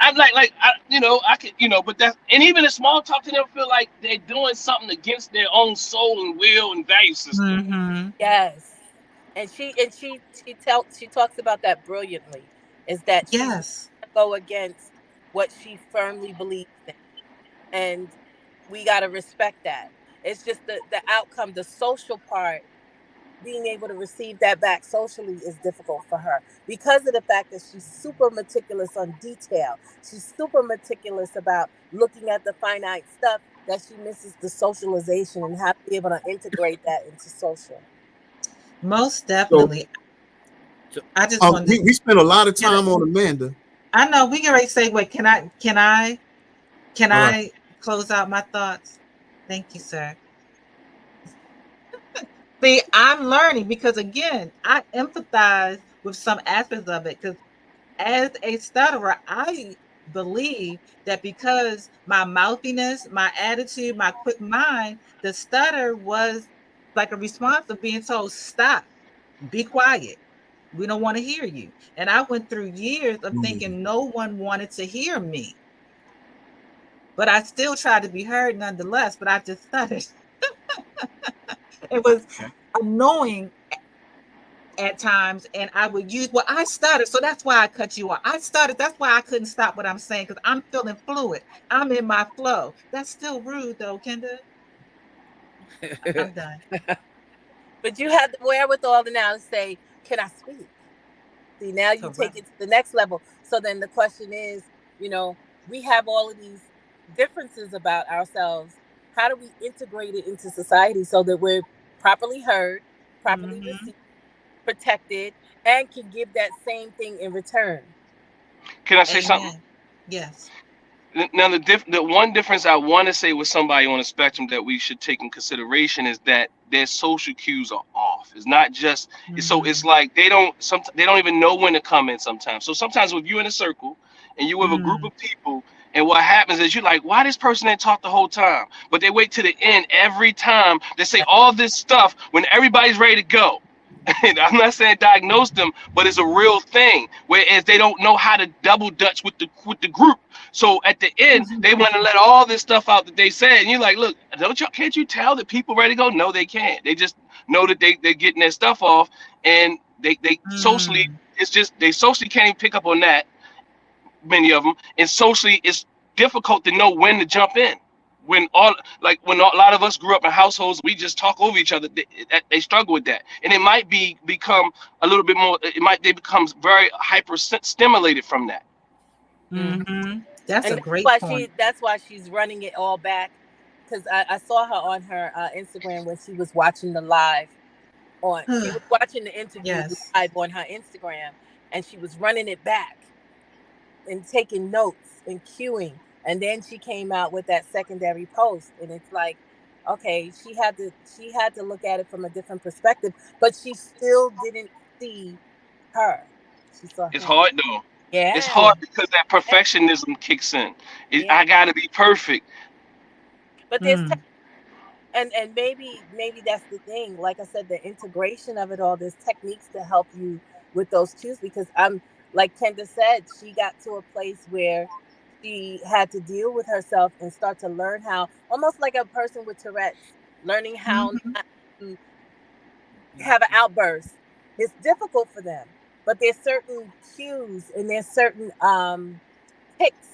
Speaker 5: I'm like I could, but that, and even a small talk to them feel like they're doing something against their own soul and will and value system.
Speaker 4: Mm-hmm. Yes, and she talks about that brilliantly. Is that she go against what she firmly believes in, and we gotta respect that. It's just the outcome, the social part. Being able to receive that back socially is difficult for her because of the fact that she's super meticulous on detail. She's super meticulous about looking at the finite stuff that she misses the socialization and how to be able to integrate that into social.
Speaker 1: Most definitely.
Speaker 3: So, I just we spent a lot of time on Amanda.
Speaker 1: I know we can already say, wait, can I close out my thoughts? Thank you, sir. See, I'm learning because, again, I empathize with some aspects of it because as a stutterer, I believe that because my mouthiness, my attitude, my quick mind, the stutter was like a response of being told, stop, be quiet. We don't want to hear you. And I went through years of thinking no one wanted to hear me. But I still tried to be heard nonetheless, but I just stuttered. It was annoying at times, and I would use, I stuttered, so that's why I cut you off. I stuttered, that's why I couldn't stop what I'm saying, because I'm feeling fluid. I'm in my flow. That's still rude, though, Kenda. I'm done.
Speaker 4: But you have the wherewithal to now say, can I speak? See, now you take it to the next level. So then the question is, we have all of these differences about ourselves. How do we integrate it into society so that we're properly heard, properly received, protected, and can give that same thing in return?
Speaker 5: Can I say something?
Speaker 1: Yes.
Speaker 5: Now, the one difference I want to say with somebody on the spectrum that we should take in consideration is that their social cues are off. It's not just so it's like they don't even know when to come in sometimes. So sometimes with you in a circle and you with a group of people, and what happens is you're like, why this person ain't talk the whole time? But they wait to the end every time. They say all this stuff when everybody's ready to go. And I'm not saying diagnose them, but it's a real thing. Whereas they don't know how to double dutch with the group. So at the end, they want to let all this stuff out that they said. And you're like, look, can't you tell that people ready to go? No, they can't. They just know that they're getting their stuff off, and they socially, it's just they socially can't even pick up on that. Many of them, and socially it's difficult to know when to jump in. When a lot of us grew up in households, we just talk over each other. They struggle with that, and it might become a little bit more. They become very hyper stimulated from that.
Speaker 1: That's a great point.
Speaker 4: That's why she's running it all back, because I saw her on her Instagram when she was watching the live. She was watching the interview live on her Instagram, and she was running it back and taking notes and cueing. And then she came out with that secondary post, and it's like, okay, she had to look at it from a different perspective, but she still didn't see her. She saw
Speaker 5: it's hard though. Yeah, it's hard because that perfectionism kicks in. I gotta be perfect.
Speaker 4: But there's and maybe that's the thing. Like I said, the integration of it all. There's techniques to help you with those cues, because like Kenda said, she got to a place where she had to deal with herself and start to learn how, almost like a person with Tourette's, learning how not to have an outburst. It's difficult for them, but there's certain cues and there's certain tics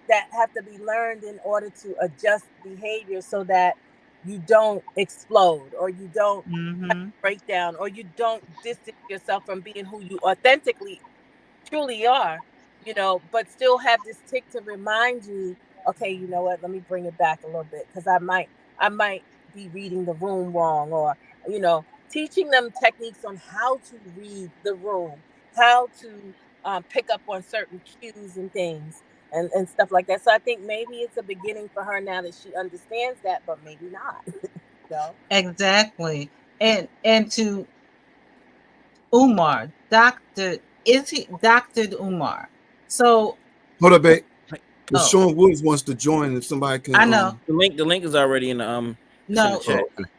Speaker 4: that have to be learned in order to adjust behavior so that you don't explode, or you don't break down, or you don't distance yourself from being who you authentically truly are, but still have this tick to remind you, okay, you know what, let me bring it back a little bit, because I might be reading the room wrong, or teaching them techniques on how to read the room, how to pick up on certain cues and things and stuff like that. So I think maybe it's a beginning for her now that she understands that, but maybe not. So.
Speaker 1: Exactly. And to Umar, Dr. Umar. So
Speaker 3: hold up, babe. Because
Speaker 1: Oh.
Speaker 3: Sean Woods wants to join. If somebody can,
Speaker 1: I know.
Speaker 2: The link is already in the
Speaker 1: No.
Speaker 2: in the chat.
Speaker 3: Okay.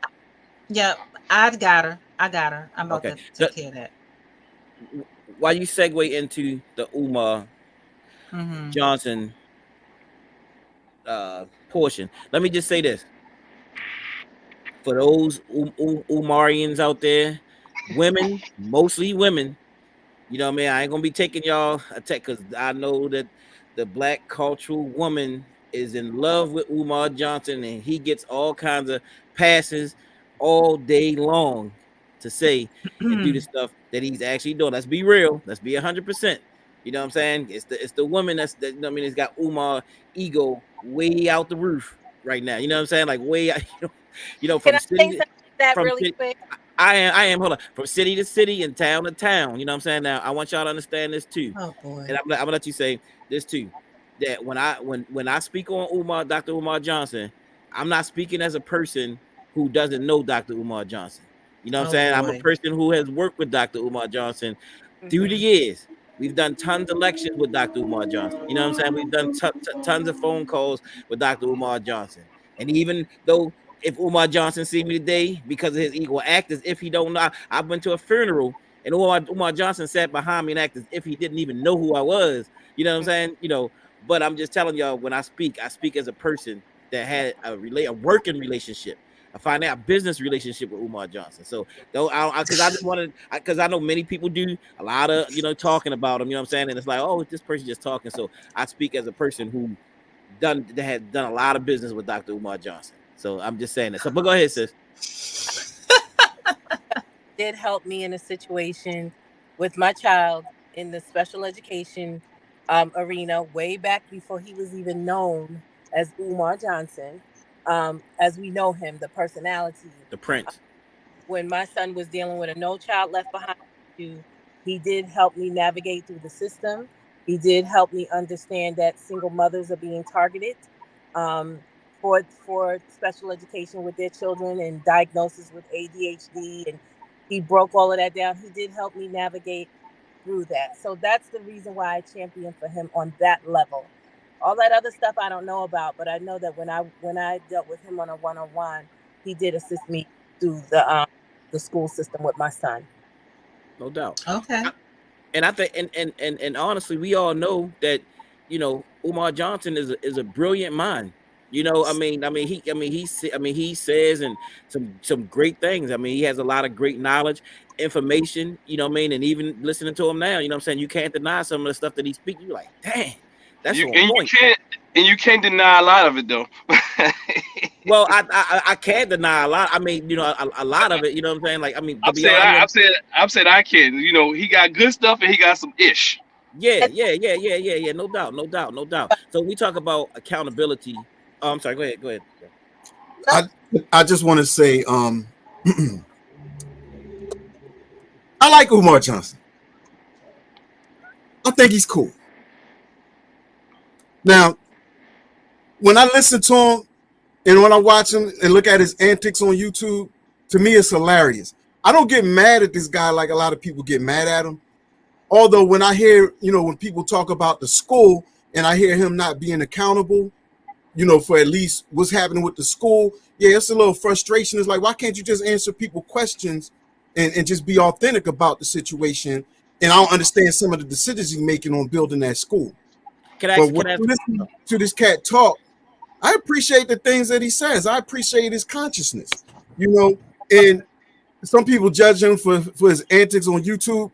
Speaker 1: Yeah, I got her. I'm about to take care of that.
Speaker 2: While you segue into the Umar Johnson portion, let me just say this. For those Umarians out there, women, mostly women, you know what I mean? I ain't gonna be taking y'all attack because I know that the black cultural woman is in love with Umar Johnson, and he gets all kinds of passes all day long to say and do the stuff that he's actually doing. Let's be real. Let's be 100%. You know what I'm saying? It's the woman that you know what I mean. It's got Umar ego way out the roof right now. You know what I'm saying? Like way out, from
Speaker 4: Can I
Speaker 2: city
Speaker 4: say something that
Speaker 2: from
Speaker 4: really
Speaker 2: city,
Speaker 4: quick?
Speaker 2: I am. Hold on. From city to city and town to town. You know what I'm saying? Now I want y'all to understand this too.
Speaker 1: Oh boy.
Speaker 2: And I'm gonna let you say this too. That when I speak on Dr. Umar Johnson, I'm not speaking as a person who doesn't know Dr. Umar Johnson. You know what I'm saying? I'm a person who has worked with Dr. Umar Johnson through the years. We've done tons of lectures with Dr. Umar Johnson. You know what I'm saying? We've done tons of phone calls with Dr. Umar Johnson. And even though if Umar Johnson see me today because of his ego, act as if he don't know. I've been to a funeral and Umar Johnson sat behind me and acted as if he didn't even know who I was. You know what I'm saying? But I'm just telling y'all, when I speak as a person that had a working relationship, a business relationship with Umar Johnson. So though, because I just wanted, because I know many people do a lot of talking about him. You know what I'm saying? And it's like, oh, this person just talking. So I speak as a person who had done a lot of business with Dr. Umar Johnson. So I'm just saying that. So, but go ahead, sis.
Speaker 4: Did help me in a situation with my child in the special education arena way back before he was even known as Umar Johnson, as we know him, the personality,
Speaker 2: the prince.
Speaker 4: When my son was dealing with a No Child Left Behind issue, he did help me navigate through the system. He did help me understand that single mothers are being targeted for special education with their children and diagnosis with ADHD, and he broke all of that down. He did help me navigate through that. So that's the reason why I championed for him on that level. All that other stuff I don't know about, but I know that when I dealt with him on a one-on-one, he did assist me through the school system with my son.
Speaker 2: No doubt.
Speaker 1: Okay.
Speaker 2: And I think, and honestly, we all know that Umar Johnson is a brilliant mind. He says and some great things. I mean, he has a lot of great knowledge, information. And even listening to him now, you know what I'm saying, you can't deny some of the stuff that he speaks. You're like, dang, that's on point.
Speaker 5: You can't deny a lot of it though.
Speaker 2: Well, I can't deny a lot. I mean, a lot of it. You know what I'm saying? Like, I mean,
Speaker 5: I've said I can. He got good stuff and he got some ish.
Speaker 2: Yeah. No doubt. So we talk about accountability. Oh, I'm sorry. Go ahead.
Speaker 3: I just want to say, I like Umar Johnson. I think he's cool. Now, when I listen to him and when I watch him and look at his antics on YouTube, to me, it's hilarious. I don't get mad at this guy like a lot of people get mad at him. Although when I hear, when people talk about the school and I hear him not being accountable, for at least what's happening with the school, yeah, it's a little frustration. It's like, why can't you just answer people questions and just be authentic about the situation? And I don't understand some of the decisions he's making on building that school. When I listen to this cat talk, I appreciate the things that he says. I appreciate his consciousness, and some people judge him for his antics on YouTube.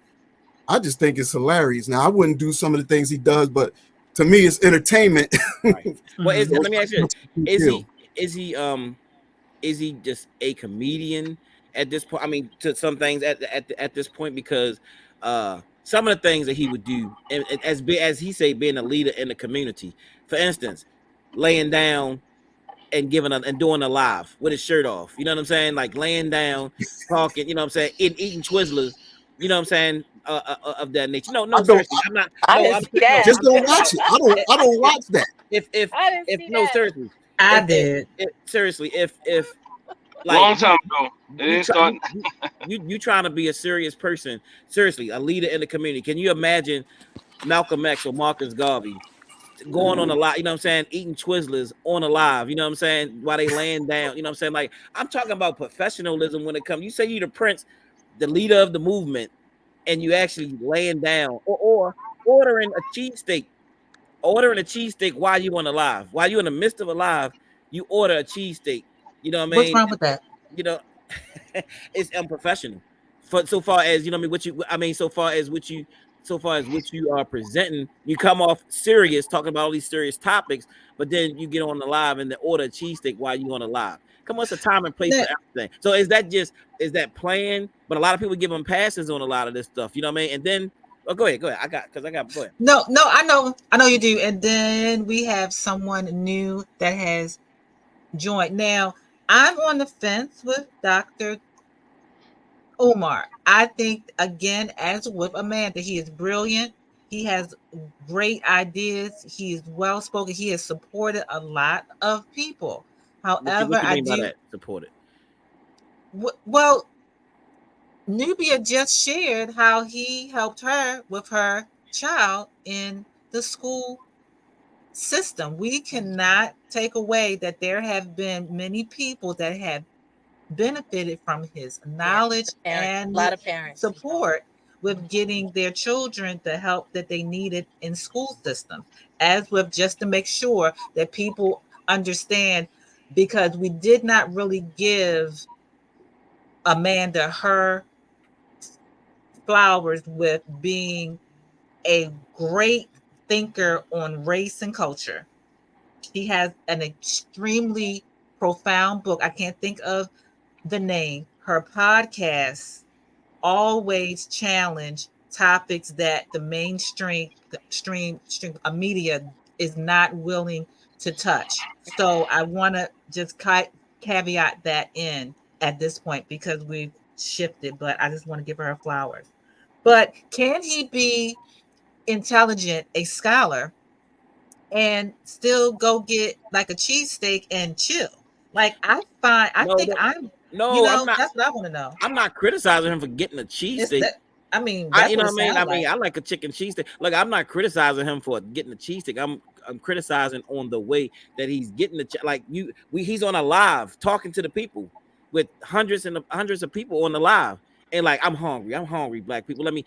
Speaker 3: I just think it's hilarious. Now, I wouldn't do some of the things he does, but to me, it's entertainment.
Speaker 2: Right. Well, let me ask you: is he just a comedian at this point? I mean, to some things at this point, because some of the things that he would do, as he say, being a leader in the community, for instance, laying down and doing a live with his shirt off. You know what I'm saying? Like laying down, talking. You know what I'm saying? Eating Twizzlers. You know what I'm saying? Of that nature. No, seriously, I'm not.
Speaker 4: I
Speaker 2: No,
Speaker 4: didn't see that.
Speaker 3: Just don't watch it. I don't watch that.
Speaker 2: Seriously,
Speaker 1: I did.
Speaker 2: Seriously, if like
Speaker 5: long time ago, it didn't start.
Speaker 2: You trying to be a serious person, seriously, a leader in the community. Can you imagine Malcolm X or Marcus Garvey going on a live, you know what I'm saying, eating Twizzlers on a live, you know what I'm saying, while they laying down, you know what I'm saying? Like, I'm talking about professionalism when it comes. You say you the prince, the leader of the movement, and you actually laying down or ordering a cheesesteak while you on a live, while you in the midst of a live, you order a cheesesteak. You know what I mean?
Speaker 1: What's wrong with that?
Speaker 2: You know, it's unprofessional. So far as, you know what I mean, so far as what you are presenting, you come off serious, talking about all these serious topics, but then you get on the live and then order a cheesesteak while you on the live. Come on, it's a time and place for everything. So is that playing? But a lot of people give them passes on a lot of this stuff. You know what I mean? And then, go ahead. Go ahead. Go ahead.
Speaker 1: No, I know you do. And then we have someone new that has joined. Now, I'm on the fence with Dr. Umar. I think, again, as with Amanda, he is brilliant. He has great ideas. He is well spoken. He has supported a lot of people. However,
Speaker 2: what you mean by that? Supported.
Speaker 1: Well, Nubia just shared how he helped her with her child in the school system. We cannot take away that there have been many people that have benefited from his knowledge and
Speaker 4: a lot of parents
Speaker 1: support with getting their children the help that they needed in school systems, as with just to make sure that people understand, because we did not really give Amanda her flowers with being a great thinker on race and culture. She has an extremely profound book. I can't think of the name. Her podcasts always challenge topics that the mainstream media is not willing to touch. So I want to just caveat that in at this point, because we've shifted, but I just want to give her flowers. But can he be intelligent, a scholar, and still go get like a cheesesteak and chill? Like, I'm not, that's what I want to know.
Speaker 2: I'm not criticizing him for getting a cheesesteak.
Speaker 1: I mean,
Speaker 2: you know what I mean? I like a chicken cheesesteak. Look, I'm not criticizing him for getting a cheesesteak. I'm criticizing on the way that he's getting he's on a live talking to the people with hundreds of people on the live. And like, I'm hungry, black people. Let me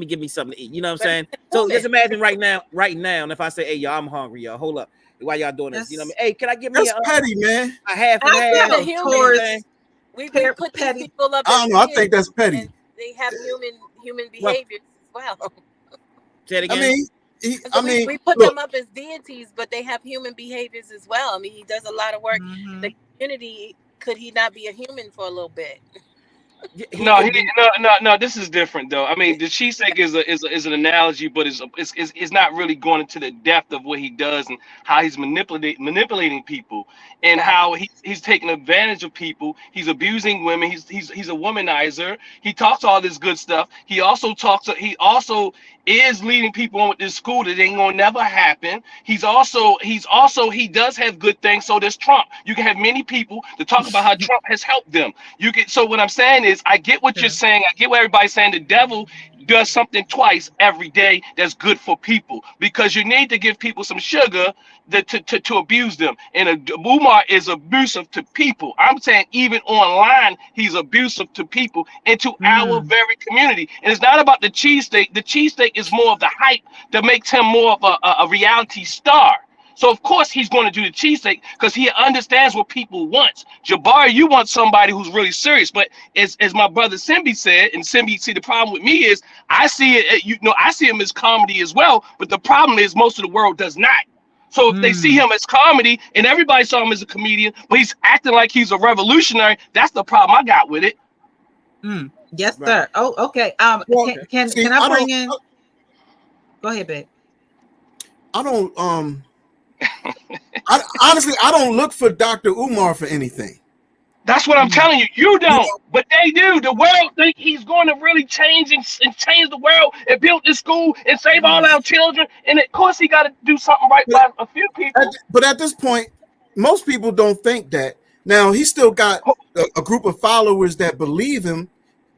Speaker 2: give me something to eat. You know what I'm saying? So just imagine right now, and if I say, hey, y'all, I'm hungry, y'all, hold up. Why y'all doing this? You know what I mean? Hey, can I get me
Speaker 3: petty, man.
Speaker 2: A half and half?
Speaker 1: Of course.
Speaker 4: We put these people up.
Speaker 3: I don't know. I think that's petty.
Speaker 4: They have human behaviors as well.
Speaker 2: Say it again.
Speaker 4: We put them up as deities, but they have human behaviors as well. I mean, he does a lot of work in the community. Could he not be a human for a little bit?
Speaker 5: No. This is different though. I mean, the cheesesteak is an analogy, but it's not really going into the depth of what he does and how he's manipulating people and how he's taking advantage of people. He's abusing women. He's a womanizer. He talks all this good stuff. He also is leading people on with this school that ain't gonna never happen. He does have good things. So does Trump. You can have many people to talk about how Trump has helped them. So what I'm saying is, I get what you're saying. I get what everybody's saying. The devil does something twice every day that's good for people, because you need to give people some sugar to abuse them. And Umar is abusive to people. I'm saying even online, he's abusive to people and to our very community. And it's not about the cheesesteak. The cheesesteak is more of the hype that makes him more of a reality star. So of course he's going to do the cheesesteak because he understands what people want. Jabari, you want somebody who's really serious. But as my brother Simbi said, and Simbi, see, the problem with me is I see him as comedy as well. But the problem is most of the world does not. So if they see him as comedy and everybody saw him as a comedian, but he's acting like he's a revolutionary, that's the problem I got with it.
Speaker 1: Yes, sir. Oh, okay. Can I bring in? Go ahead, babe.
Speaker 3: I don't Honestly, I don't look for Dr. Umar for anything.
Speaker 5: That's what I'm telling you. You don't, but they do. The world think he's going to really change and change the world and build this school and save all our children. And of course, he got to do something right by a few people.
Speaker 3: But at this point, most people don't think that. Now, he still got a group of followers that believe him.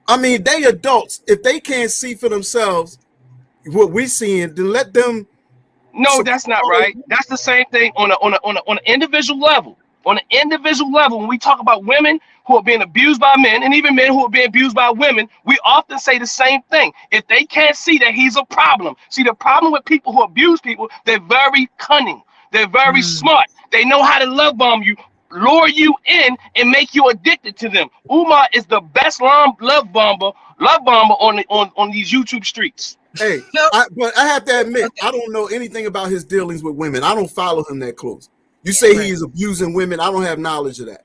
Speaker 3: I mean, they adults. If they can't see for themselves what we're seeing, then let them.
Speaker 5: No, that's not right. That's the same thing on an individual level. On an individual level, when we talk about women who are being abused by men and even men who are being abused by women, we often say the same thing. If they can't see that he's a problem, see, the problem with people who abuse people, they're very cunning. They're very smart. They know how to love bomb you, lure you in, and make you addicted to them. Umar is the best love bomber on these YouTube streets.
Speaker 3: Hey, but I have to admit, I don't know anything about his dealings with women. I don't follow him that close. You say he is abusing women. I don't have knowledge of that.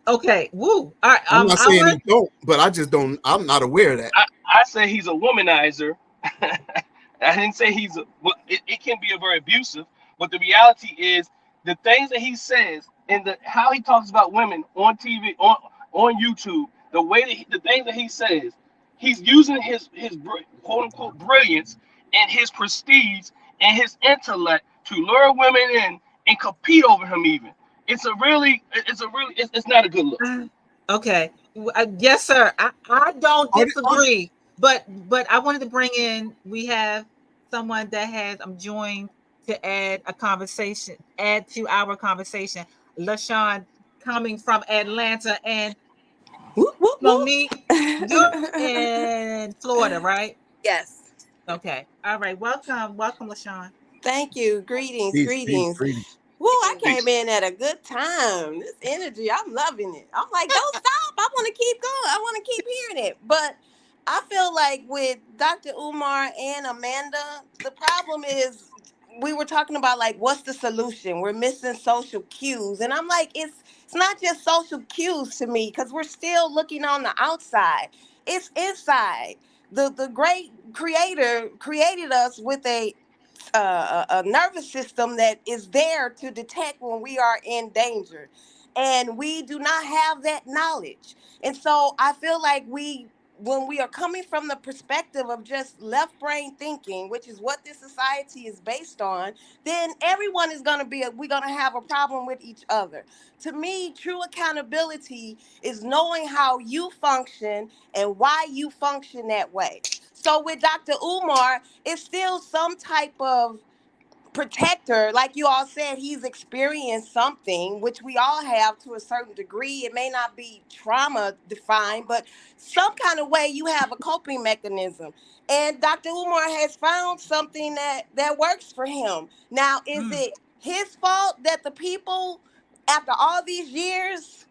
Speaker 1: Okay. Woo. All right.
Speaker 3: I'm not saying he don't, but I just don't. I'm not aware of that.
Speaker 5: I say he's a womanizer. I didn't say he's a. Well, it can be a very abusive, but the reality is the things that he says and how he talks about women on TV, on YouTube, the way that the things that he says, he's using his quote unquote brilliance and his prestige and his intellect to lure women in and compete over him. Even it's not a good look.
Speaker 1: Okay, yes, sir. I don't disagree, but I wanted to bring in. We have someone that has joined to add to our conversation. LaShawn, coming from Atlanta, and Monique, you're in Florida, right?
Speaker 6: Yes.
Speaker 1: Okay. All right. Welcome, LaShawn.
Speaker 6: Thank you. Greetings. Woo, I came in at a good time. This energy, I'm loving it. I'm like, don't stop. I want to keep going. I want to keep hearing it. But I feel like with Dr. Umar and Amanda, the problem is we were talking about like, what's the solution? We're missing social cues. And I'm like, it's not just social cues to me, because we're still looking on the outside. It's inside. The great creator created us with a nervous system that is there to detect when we are in danger, and we do not have that knowledge. And so I feel like when we are coming from the perspective of just left brain thinking, which is what this society is based on, then everyone is going to we're going to have a problem with each other. To me, true accountability is knowing how you function and why you function that way. So with Dr. Umar, it's still some type of protector. Like you all said, he's experienced something, which we all have to a certain degree. It may not be trauma defined, but some kind of way you have a coping mechanism. And Dr. Umar has found something that works for him. Now, is it his fault that the people, after all these years,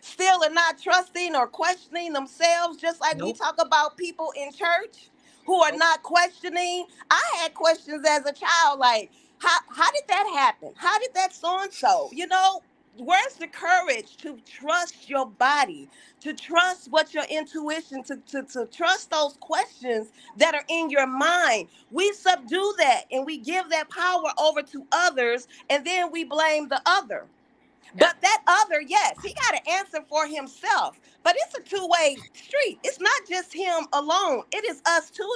Speaker 6: still are not trusting or questioning themselves, just like we talk about people in church who are not questioning? I had questions as a child, like, how did that happen? How did that so-and-so? Where's the courage to trust your body, to trust what your intuition, to trust those questions that are in your mind? We subdue that and we give that power over to others, and then we blame the other. But that other, yes, he got to answer for himself. But it's a two-way street. It's not just him alone. It is us too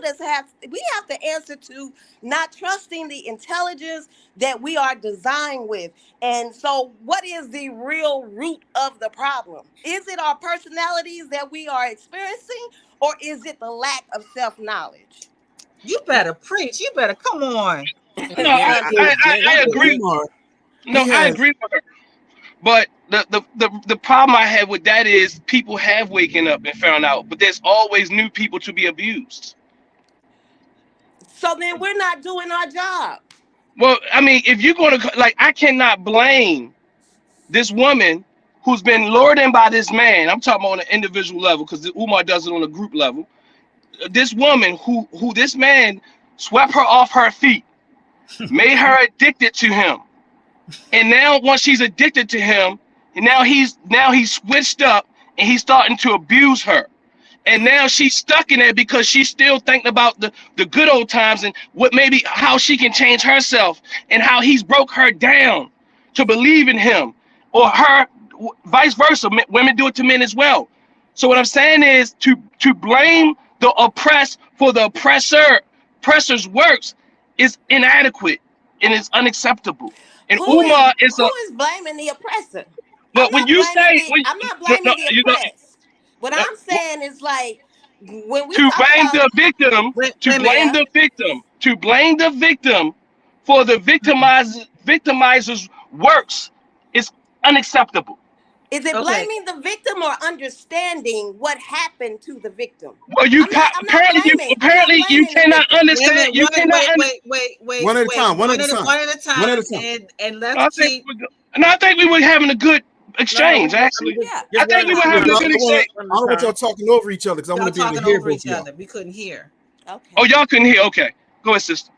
Speaker 6: we have to answer to not trusting the intelligence that we are designed with. And so what is the real root of the problem? Is it our personalities that we are experiencing, or is it the lack of self-knowledge?
Speaker 1: You better preach. You better come on.
Speaker 5: No, I agree. I agree with her. But the problem I have with that is people have waken up and found out, but there's always new people to be abused.
Speaker 6: So then we're not doing our job.
Speaker 5: Well, I mean, if you're going to, I cannot blame this woman who's been lured in by this man. I'm talking about on an individual level, because Umar does it on a group level. This woman who this man swept her off her feet, made her addicted to him. And now once she's addicted to him, and now he's switched up and he's starting to abuse her. And now she's stuck in it because she's still thinking about the good old times and what maybe how she can change herself and how he's broke her down to believe in him, or her vice versa. Women do it to men as well. So what I'm saying is to blame the oppressed for the oppressor's works is inadequate and it's unacceptable. And Umar is
Speaker 6: who is blaming the oppressor?
Speaker 5: But when you say
Speaker 6: I'm not blaming the oppressed. What I'm saying is like when we
Speaker 5: to blame
Speaker 6: about,
Speaker 5: the victim, to blame the victim for the victimizer's works is unacceptable.
Speaker 6: Is it blaming the victim or understanding what happened to the victim?
Speaker 5: Well, apparently you cannot understand. You cannot
Speaker 1: wait.
Speaker 3: One at a time. One at a time.
Speaker 1: And let's keep.
Speaker 5: And I think we were having a good exchange, actually.
Speaker 6: Yeah.
Speaker 5: I think we were having a good exchange.
Speaker 3: I don't want y'all talking over each other because I want to be able to hear both of y'all.
Speaker 1: We couldn't hear.
Speaker 6: Okay.
Speaker 5: Oh, y'all couldn't hear. Okay, go ahead, sister.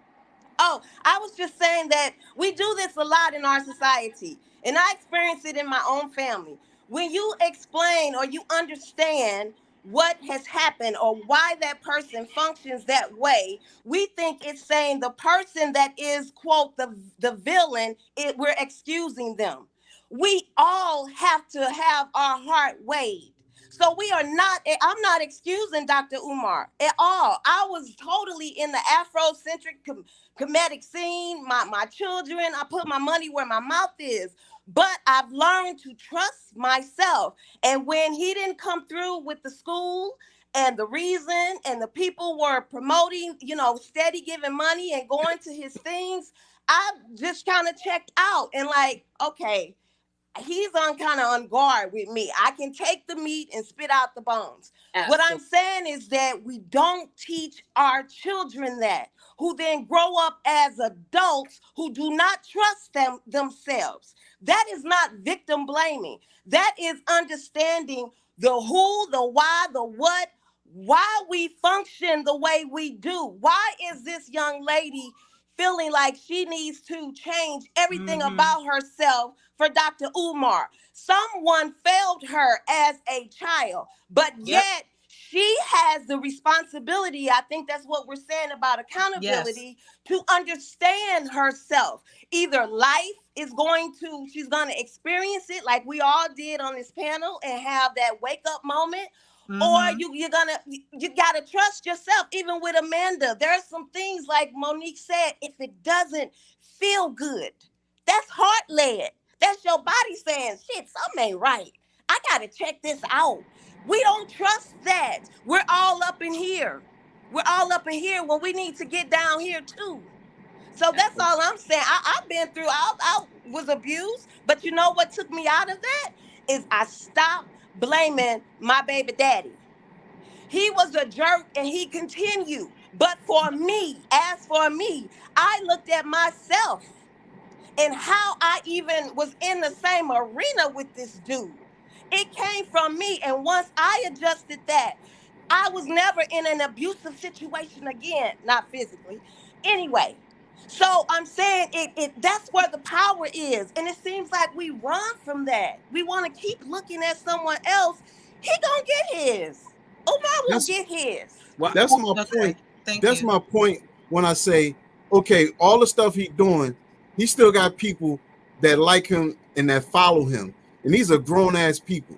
Speaker 6: Oh, I was just saying that we do this a lot in our society, and I experience it in my own family. When you explain or you understand what has happened or why that person functions that way, we think it's saying the person that is, quote, the villain, we're excusing them. We all have to have our heart weighed. So I'm not excusing Dr. Umar at all. I was totally in the Afrocentric comedic scene. My children, I put my money where my mouth is. But I've learned to trust myself. And when he didn't come through with the school and the reason and the people were promoting, steady giving money and going to his things, I just kind of checked out and like, okay, he's kind of on guard with me. I can take the meat and spit out the bones. Absolutely. What I'm saying is that we don't teach our children that, who then grow up as adults who do not trust themselves. That is not victim blaming. That is understanding the who, the why, the what, why we function the way we do. Why is this young lady feeling like she needs to change everything about herself for Dr. Umar? Someone failed her as a child, but yet she has the responsibility. I think that's what we're saying about accountability, to understand herself. Either life is she's going to experience it like we all did on this panel and have that wake up moment. Or you gotta trust yourself. Even with Amanda, there's some things like Monique said, if it doesn't feel good, that's heart led. That's your body saying, shit, something ain't right. I gotta check this out. We don't trust that. We're all up in here. We're all up in here when we need to get down here too. So that's all I'm saying. I've been through, I was abused, but you know what took me out of that is I stopped blaming my baby daddy. He was a jerk and he continued. But for me, I looked at myself and how I even was in the same arena with this dude. It came from me. And once I adjusted that, I was never in an abusive situation again, not physically. Anyway, so I'm saying that's where the power is. And it seems like we run from that. We want to keep looking at someone else. He gonna get his. Umar will get his.
Speaker 3: Well, that's my point. That's my point when I say, okay, all the stuff he's doing, he still got people that like him and that follow him. And these are grown-ass people.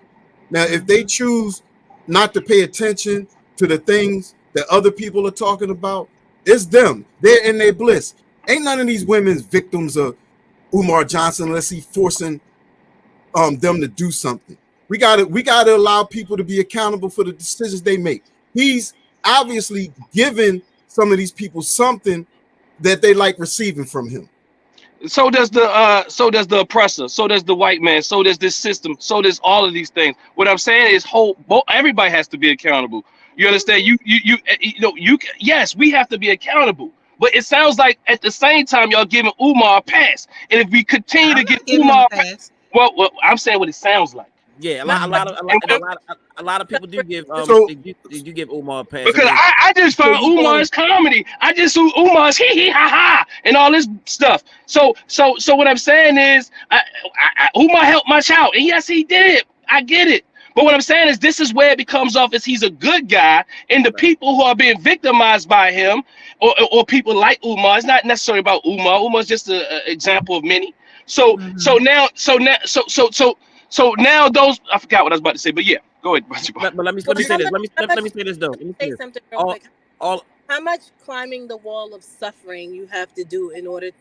Speaker 3: Now, if they choose not to pay attention to the things that other people are talking about, it's them. They're in their bliss. Ain't none of these women's victims of Umar Johnson unless he's forcing them to do something. We gotta allow people to be accountable for the decisions they make. He's obviously given some of these people something that they like receiving from him.
Speaker 5: So does the oppressor, so does the white man, so does this system, so does all of these things. What I'm saying is everybody has to be accountable. You understand? Yes, we have to be accountable. But it sounds like at the same time y'all giving Umar a pass. And if we continue to give Umar a pass, well, I'm saying what it sounds like.
Speaker 2: Yeah, a lot of people do give you give Umar a pass.
Speaker 5: Because I just found Umar's comedy. I just saw Umar's hee hee ha ha and all this stuff. So what I'm saying is Umar helped my child. And yes, he did. I get it. But what I'm saying is this is where it becomes off as he's a good guy, and the people who are being victimized by him, or people like Umar. It's not necessarily about Umar. Umar's just an example of many. So now those, I forgot what I was about to say, but yeah, go ahead.
Speaker 2: But let me say this. Let me say this though. Let me
Speaker 4: say something real quick. How much climbing the wall of suffering you have to do in order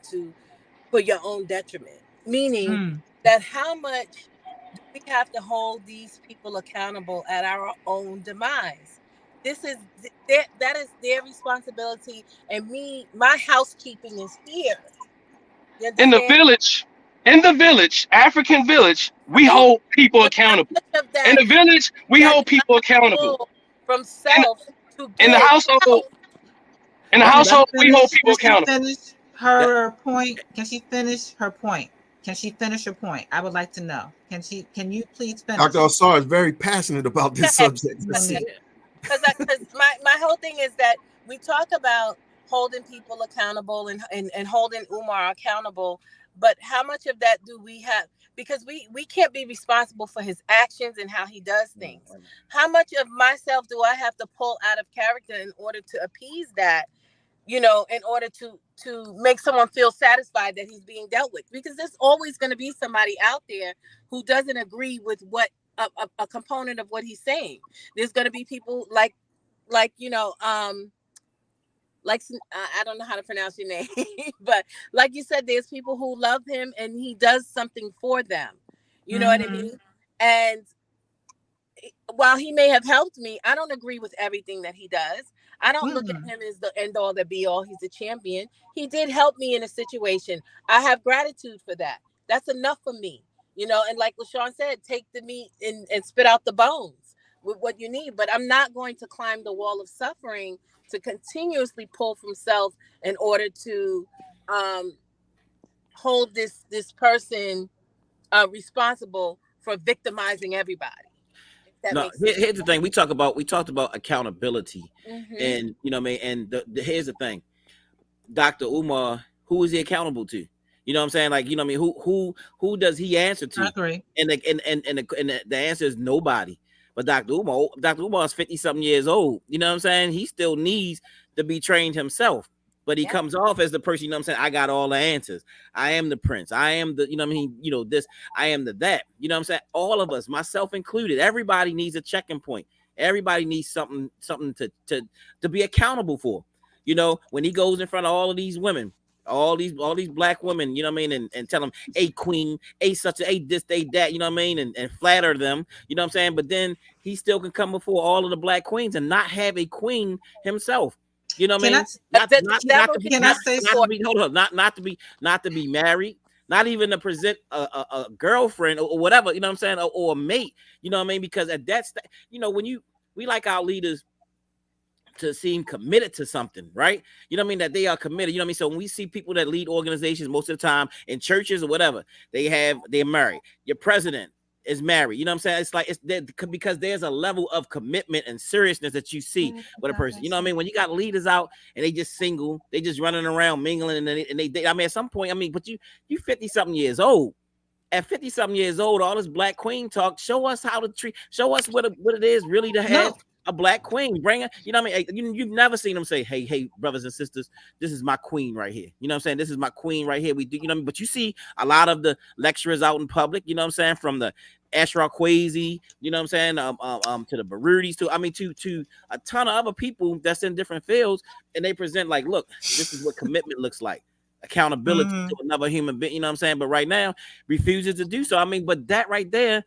Speaker 4: for your own detriment? Meaning that how much do we have to hold these people accountable at our own demise? That is their responsibility, and my housekeeping is here.
Speaker 5: In the village, African village, we hold people accountable. In the village, we hold people accountable.
Speaker 4: From self to
Speaker 5: in the household. In the household, we hold people accountable.
Speaker 1: Finish her point. Can she finish her point? Can she finish her point? I would like to know. Can you please finish?
Speaker 3: Dr. Ausar is very passionate about this subject.
Speaker 4: Because my whole thing is that we talk about holding people accountable and holding Umar accountable, but how much of that do we have? Because we can't be responsible for his actions and how he does things. How much of myself do I have to pull out of character in order to appease that, in order to make someone feel satisfied that he's being dealt with? Because there's always going to be somebody out there who doesn't agree with what a component of what he's saying. There's going to be people like I don't know how to pronounce your name, but like you said, there's people who love him and he does something for them. You know what I mean? And while he may have helped me, I don't agree with everything that he does. I don't look at him as the end all, the be all. He's a champion. He did help me in a situation. I have gratitude for that. That's enough for me, and like LaShawn said, take the meat and spit out the bones with what you need. But I'm not going to climb the wall of suffering to continuously pull from self in order to hold this person responsible for victimizing everybody.
Speaker 2: No, here's the thing. We talked about accountability, and and here's the thing. Dr. Umar, who is he accountable to? You know what I'm saying? Like, who does he answer to?
Speaker 1: I agree.
Speaker 2: And the answer is nobody. But Dr. Umar is 50-something years old. You know what I'm saying? He still needs to be trained himself. But he comes off as the person, I got all the answers. I am the prince. I am the, this, I am the that. You know what I'm saying? All of us, myself included, everybody needs a checking point. Everybody needs something to be accountable for. When he goes in front of all of these women, all these black women, and tell them, hey, queen, hey, such a, hey, this, they, that, and flatter them, but then he still can come before all of the black queens and not have a queen himself. Not to be married, not even to present a girlfriend or whatever, or a mate, because at that when we like our leaders to seem committed to something, right? That they are committed. So when we see people that lead organizations most of the time in churches or whatever, they're married. Your president is married. It's like because there's a level of commitment and seriousness that you see with a person. When you got leaders out and they just single, they just running around mingling and they at some point, but you 50-something years old. At 50-something years old, all this black queen talk, show us how to treat, show us what it is really to have a black queen. Bring it, you've never seen them say, hey, brothers and sisters, this is my queen right here. This is my queen right here. We do, but you see a lot of the lecturers out in public, from the Ashraf Kwesi, to the Barudis, to a ton of other people that's in different fields, and they present like, look, this is what commitment looks like. Accountability to another human being, but right now refuses to do so. But that right there,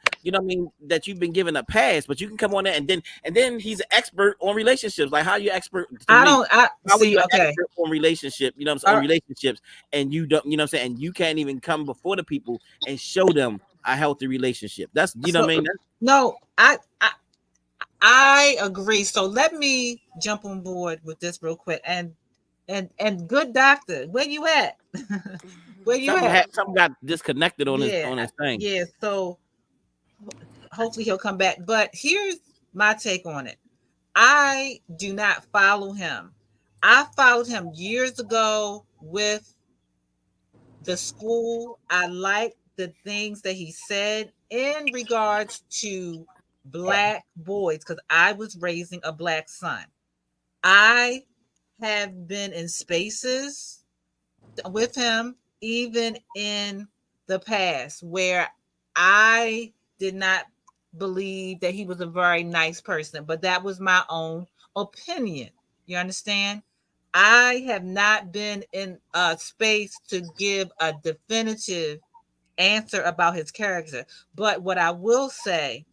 Speaker 2: that you've been given a pass, but you can come on there and then he's an expert on relationships. Like, how you expert? How are you expert on relationship? On relationships, and you don't, and you can't even come before the people and show them a healthy relationship. That's
Speaker 1: No, I agree. So let me jump on board with this real quick and good doctor, where you at? Where you at?
Speaker 2: Something got disconnected on his thing.
Speaker 1: Yeah, so hopefully he'll come back. But here's my take on it. I do not follow him. I followed him years ago with the school. I like the things that he said in regards to Black boys, because I was raising a Black son. I have been in spaces with him, even in the past, where I did not believe that he was a very nice person, but that was my own opinion. You understand? I have not been in a space to give a definitive answer about his character. But what I will say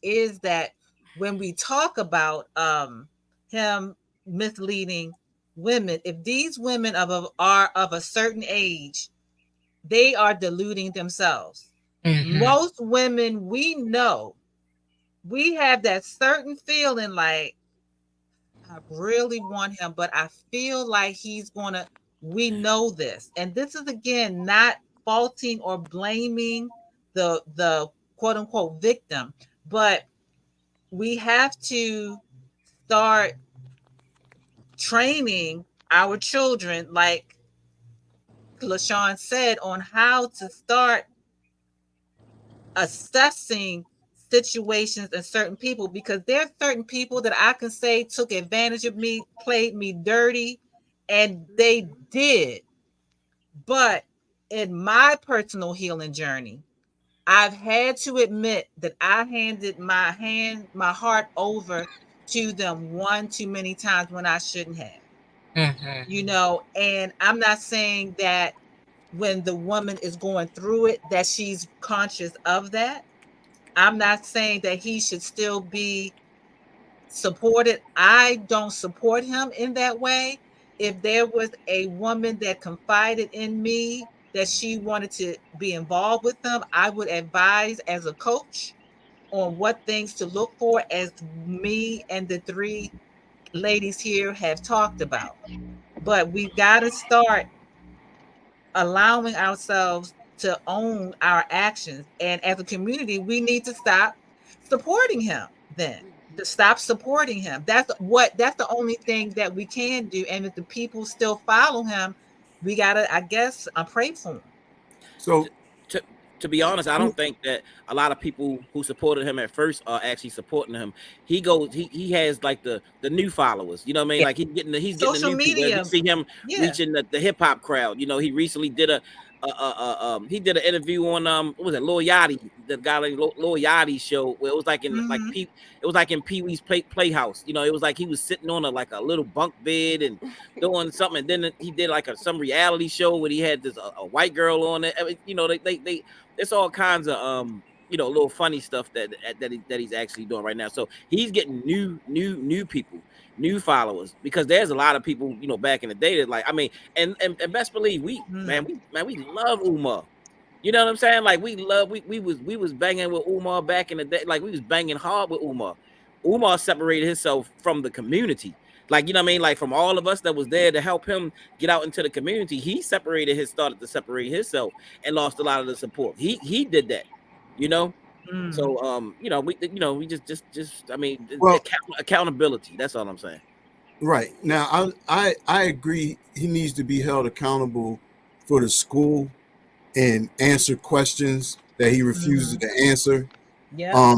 Speaker 1: is that when we talk about him misleading women, if these women are of a certain age, they are deluding themselves. Mm-hmm. Most women, we know, we have that certain feeling like, I really want him, but I feel like he's gonna, we know this. And this is, again, not faulting or blaming the quote unquote victim, but we have to start training our children, like LaShawn said, on how to start assessing situations and certain people, because there are certain people that I can say took advantage of me, played me dirty, and they did. But in my personal healing journey, I've had to admit that I handed my heart over to them one too many times when I shouldn't have. Mm-hmm. You know, and I'm not saying that when the woman is going through it that she's conscious of that. I'm not saying that he should still be supported. I don't support him in that way. If there was a woman that confided in me that she wanted to be involved with them, I would advise as a coach on what things to look for, as me and the three ladies here have talked about. But we've got to start allowing ourselves to own our actions. And as a community, we need to stop supporting him then. To stop supporting him. That's the only thing that we can do. And if the people still follow him, we gotta, I guess, pray for him.
Speaker 2: So to be honest, I don't think that a lot of people who supported him at first are actually supporting him. He has like the new followers, you know what I mean? Yeah. Like he's getting the new
Speaker 1: media.
Speaker 2: People. You see him reaching the hip hop crowd. You know, he recently did he did an interview on what was it, Lil Yachty, the guy like Lil Yachty's show, where it was like in in Pee-wee's Playhouse. You know, it was like he was sitting on a little bunk bed and doing something. And then he did like some reality show where he had this a white girl on it. I mean, you know, they it's all kinds of you know, little funny stuff that he's actually doing right now. So he's getting new people, new followers, because there's a lot of people, you know, back in the day that, like, I mean, and best believe we love Umar. You know what I'm saying? Like we was banging with Umar back in the day. Like we was banging hard with Umar. Umar separated himself from the community. Like, you know what I mean? Like from all of us that was there to help him get out into the community, he started to separate himself and lost a lot of the support. He did that, you know? So, you know, we just, I mean, well, accountability. That's all I'm saying.
Speaker 3: Right. Now, I agree. He needs to be held accountable for the school and answer questions that he refuses to answer.
Speaker 1: Yeah.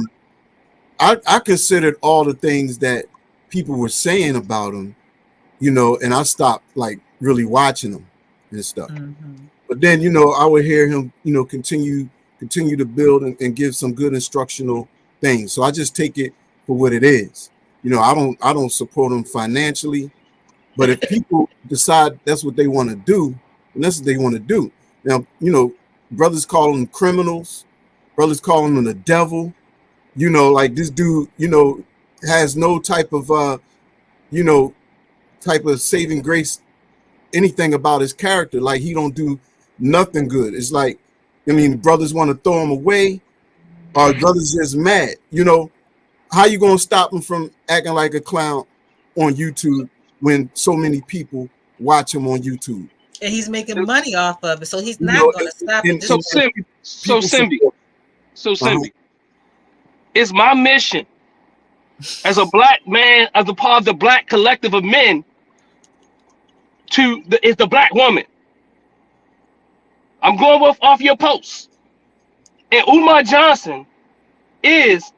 Speaker 3: I considered all the things that people were saying about him, you know, and I stopped like really watching them and stuff. But then, you know, I would hear him, you know, continue to build and give some good instructional things. So I just take it for what it is. You know, I don't support them financially, but if people decide that's what they want to do, then that's what they want to do. Now, you know, brothers call them criminals, brothers call them the devil. You know, like this dude, you know, has no type of saving grace, anything about his character. Like he don't do nothing good. It's like, I mean, brothers want to throw him away, or brothers just mad. You know, how you gonna stop him from acting like a clown on YouTube when so many people watch him on YouTube?
Speaker 1: And he's making money off of it, so he's not gonna stop it.
Speaker 5: So Simbi, it's my mission as a black man, as a part of the black collective of men, is the black woman. I'm going off your posts. And Umar Johnson is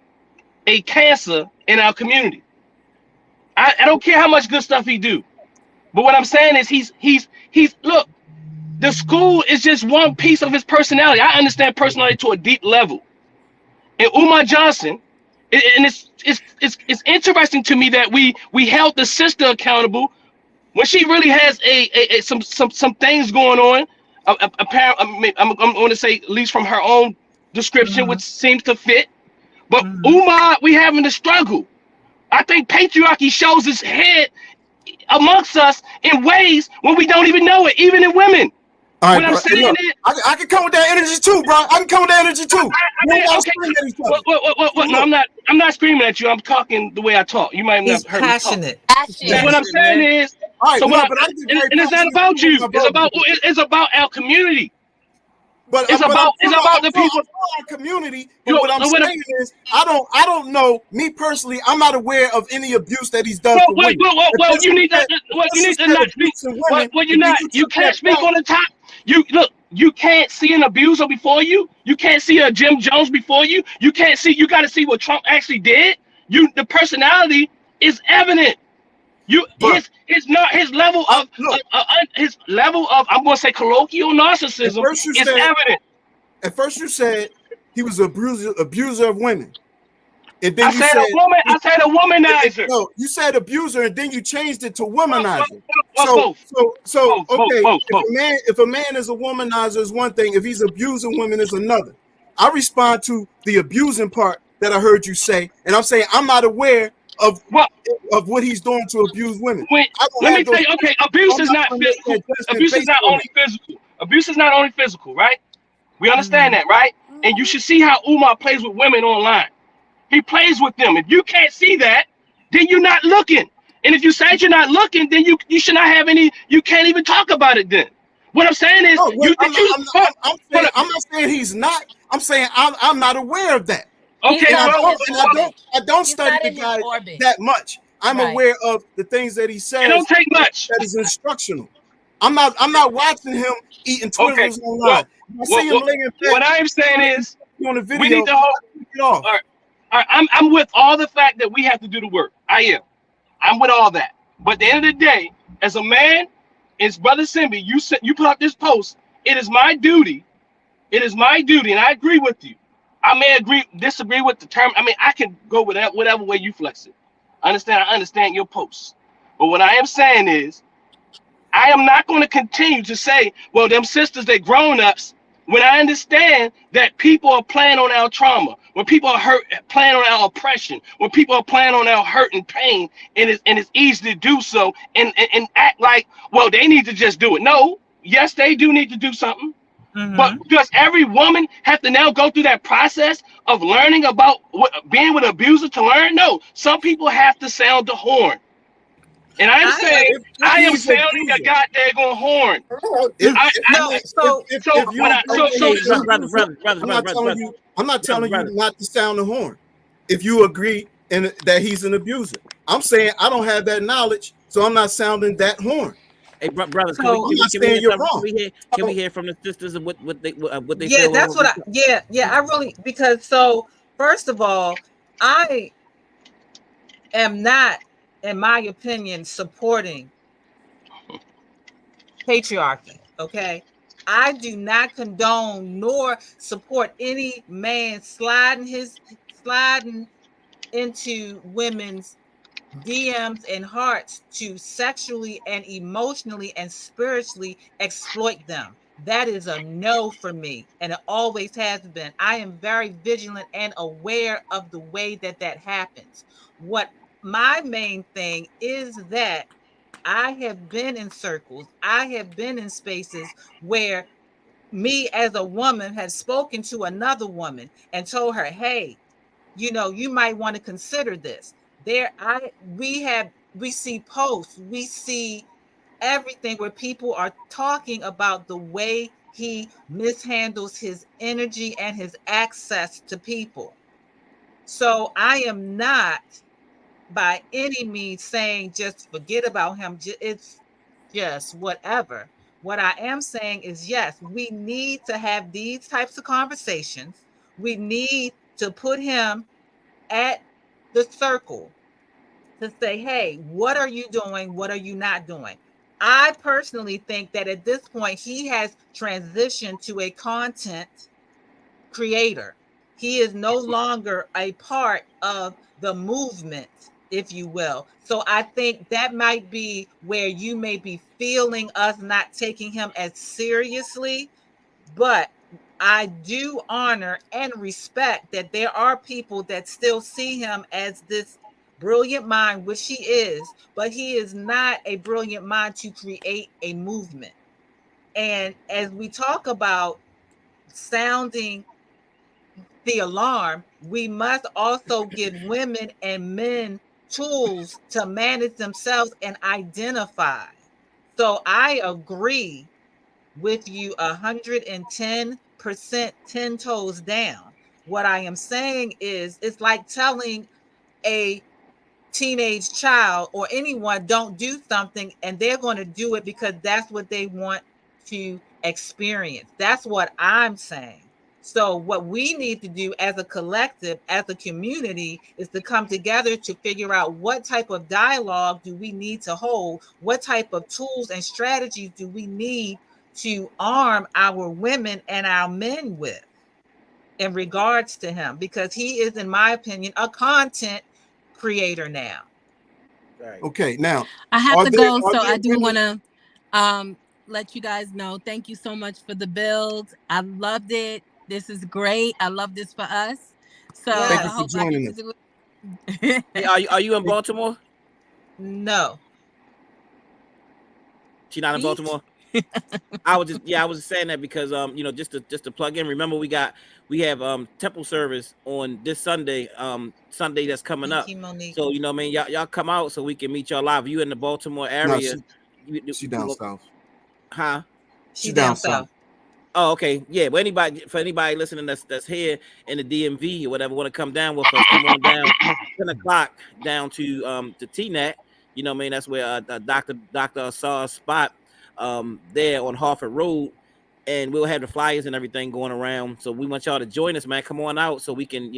Speaker 5: a cancer in our community. I don't care how much good stuff he do, but what I'm saying is he's look. The school is just one piece of his personality. I understand personality to a deep level. And Umar Johnson, and it's interesting to me that we held the sister accountable when she really has some things going on. Apparently, I'm going to say at least from her own description, which seems to fit. But Umar, we having to struggle. I think patriarchy shows its head amongst us in ways when we don't even know it, even in women.
Speaker 3: All right, bro. Look, I can come with that energy too, bro. I can come with that energy too.
Speaker 5: No, I'm not screaming at you. I'm talking the way I talk. You might not heard
Speaker 1: passionate.
Speaker 5: me talk. What I'm saying is, and it's not about you. It's about our community.
Speaker 3: But
Speaker 5: it's about the people.
Speaker 3: Our community. But what I'm saying is, I don't know. Me personally, I'm not aware of any abuse that he's done.
Speaker 5: Well, you need to not speak. Well, you're not. You can't speak on the top. You can't see an abuser before you. You can't see a Jim Jones before you. You can't see. You got to see what Trump actually did. The personality is evident. His level of I'm going to say colloquial narcissism is evident.
Speaker 3: At first, you said he was an abuser of women. And then
Speaker 5: I said a womanizer.
Speaker 3: No, you said abuser, and then you changed it to womanizer.
Speaker 5: Both.
Speaker 3: If a man is a womanizer is one thing. If he's abusing women is another. I respond to the abusing part that I heard you say, and I'm saying I'm not aware of what he's doing to abuse women.
Speaker 5: Let me tell you, okay, abuse is not physical. Abuse is not only physical. Abuse is not only physical, right? We understand that, right? And you should see how Umar plays with women online. He plays with them. If you can't see that, then you're not looking. And if you say you're not looking, then you should not have any. You can't even talk about it. Then what I'm saying is,
Speaker 3: I'm not saying he's not. I'm saying I'm not aware of that.
Speaker 5: Okay,
Speaker 3: I don't study the guy that much. I'm aware of the things that he says.
Speaker 5: It don't take much.
Speaker 3: That is instructional. I'm not watching him eating Twizzlers online.
Speaker 5: What I am saying is,
Speaker 3: on the video,
Speaker 5: we need to hold it off. All right. I'm with all the fact that we have to do the work. I am. I'm with all that. But at the end of the day, as a man, it's Brother Simbi, you put up this post. It is my duty. It is my duty, and I agree with you. I may disagree with the term. I mean, I can go with that whatever way you flex it. I understand your posts. But what I am saying is, I am not going to continue to say, well, them sisters, they grown-ups, when I understand that people are playing on our trauma, when people are playing on our oppression, when people are playing on our hurt and pain, and it's easy to do so and act like, well, they need to just do it. No, yes, they do need to do something. But does every woman have to now go through that process of learning about being with an abuser to learn? No, some people have to sound the horn. And I am sounding a goddamn horn.
Speaker 3: I'm not telling you not to sound the horn. If you agree that he's an abuser, I'm saying I don't have that knowledge, so I'm not sounding that horn.
Speaker 2: Hey, brothers,
Speaker 3: can
Speaker 2: we hear from the sisters of what they
Speaker 1: yeah, that's what I really, because first of all, I am not, in my opinion, supporting patriarchy. Okay, I do not condone nor support any man sliding into women's DMs and hearts to sexually and emotionally and spiritually exploit them. That is a no for me, and it always has been. I am very vigilant and aware of the way that happens. What my main thing is that I have been in circles, I have been in spaces where me as a woman has spoken to another woman and told her, hey, you might want to consider this. We see posts, we see everything where people are talking about the way he mishandles his energy and his access to people. So I am not by any means saying just forget about him. It's just whatever. What I am saying is, yes, we need to have these types of conversations. We need to put him at the circle to say, hey, what are you doing? What are you not doing? I personally think that at this point, he has transitioned to a content creator. He is no longer a part of the movement, if you will. So I think that might be where you may be feeling us not taking him as seriously, but I do honor and respect that there are people that still see him as this brilliant mind, which he is, but he is not a brilliant mind to create a movement. And as we talk about sounding the alarm, we must also give women and men tools to manage themselves and identify. So I agree with you 110%, 10 toes down. What I am saying is, it's like telling a teenage child or anyone don't do something, and they're going to do it because that's what they want to experience. That's what I'm saying. So what we need to do as a collective, as a community, is to come together to figure out what type of dialogue do we need to hold, what type of tools and strategies do we need to arm our women and our men with in regards to him, because he is, in my opinion, a content creator now.
Speaker 3: Right. Okay, now
Speaker 7: I have to go, so I do want to let you guys know. Thank you so much for the build. I loved it. This is great. I love this for us. So
Speaker 3: thank
Speaker 7: I
Speaker 3: you for
Speaker 7: hope
Speaker 3: joining
Speaker 7: I
Speaker 3: us.
Speaker 7: can
Speaker 2: Hey, are you in Baltimore?
Speaker 1: No.
Speaker 2: She not in Baltimore? I was just saying that because just to plug in. Remember, we have temple service on this Sunday that's coming up. So y'all come out so we can meet y'all live. You in the Baltimore area?
Speaker 3: No, she down south.
Speaker 2: Huh?
Speaker 1: She down south.
Speaker 2: Oh, okay. Yeah. Well, anybody listening that's here in the DMV or whatever want to come down with us, come on down 10 o'clock down to TNAT. You know what I mean? That's where Dr. Assar's spot there on Harford Road, and we'll have the flyers and everything going around. So we want y'all to join us, man. Come on out so we can,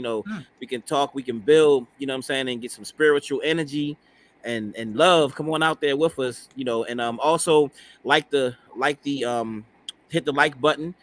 Speaker 2: we can talk, we can build, you know what I'm saying, and get some spiritual energy and love. Come on out there with us, and also like the hit the like button,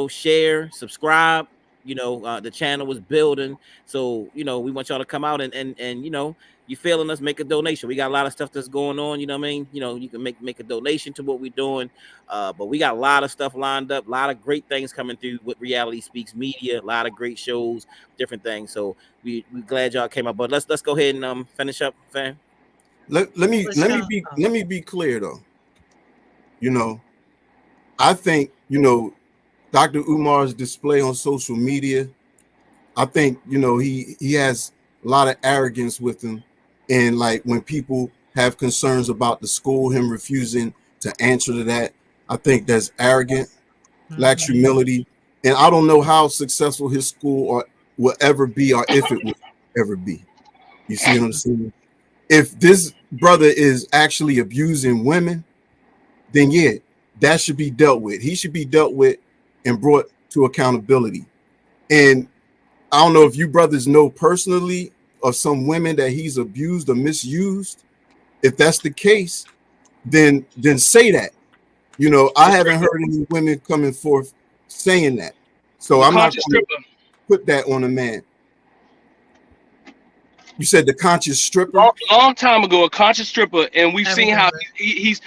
Speaker 2: share, subscribe. The channel was building, so we want y'all to come out and you feeling us, make a donation. We got a lot of stuff that's going on, you know what I mean? You can make a donation to what we're doing. But we got a lot of stuff lined up, a lot of great things coming through with Reality Speaks Media, a lot of great shows, different things. So we glad y'all came up. But let's go ahead and finish up, fam.
Speaker 3: Let me be clear though. I think, Dr. Umar's display on social media, I think, he has a lot of arrogance with him. And like when people have concerns about the school, him refusing to answer to that, I think that's arrogant, lacks humility. And I don't know how successful his school will ever be, or if it will ever be. You see what I'm saying? If this brother is actually abusing women, then yeah, that should be dealt with. He should be dealt with and brought to accountability. And I don't know if you brothers know personally of some women that he's abused or misused. If that's the case, then say that. I haven't heard any women coming forth saying that. So I'm not going to put that on a man. You said the conscious stripper?
Speaker 5: Long time ago, a conscious stripper, and we've seen how he's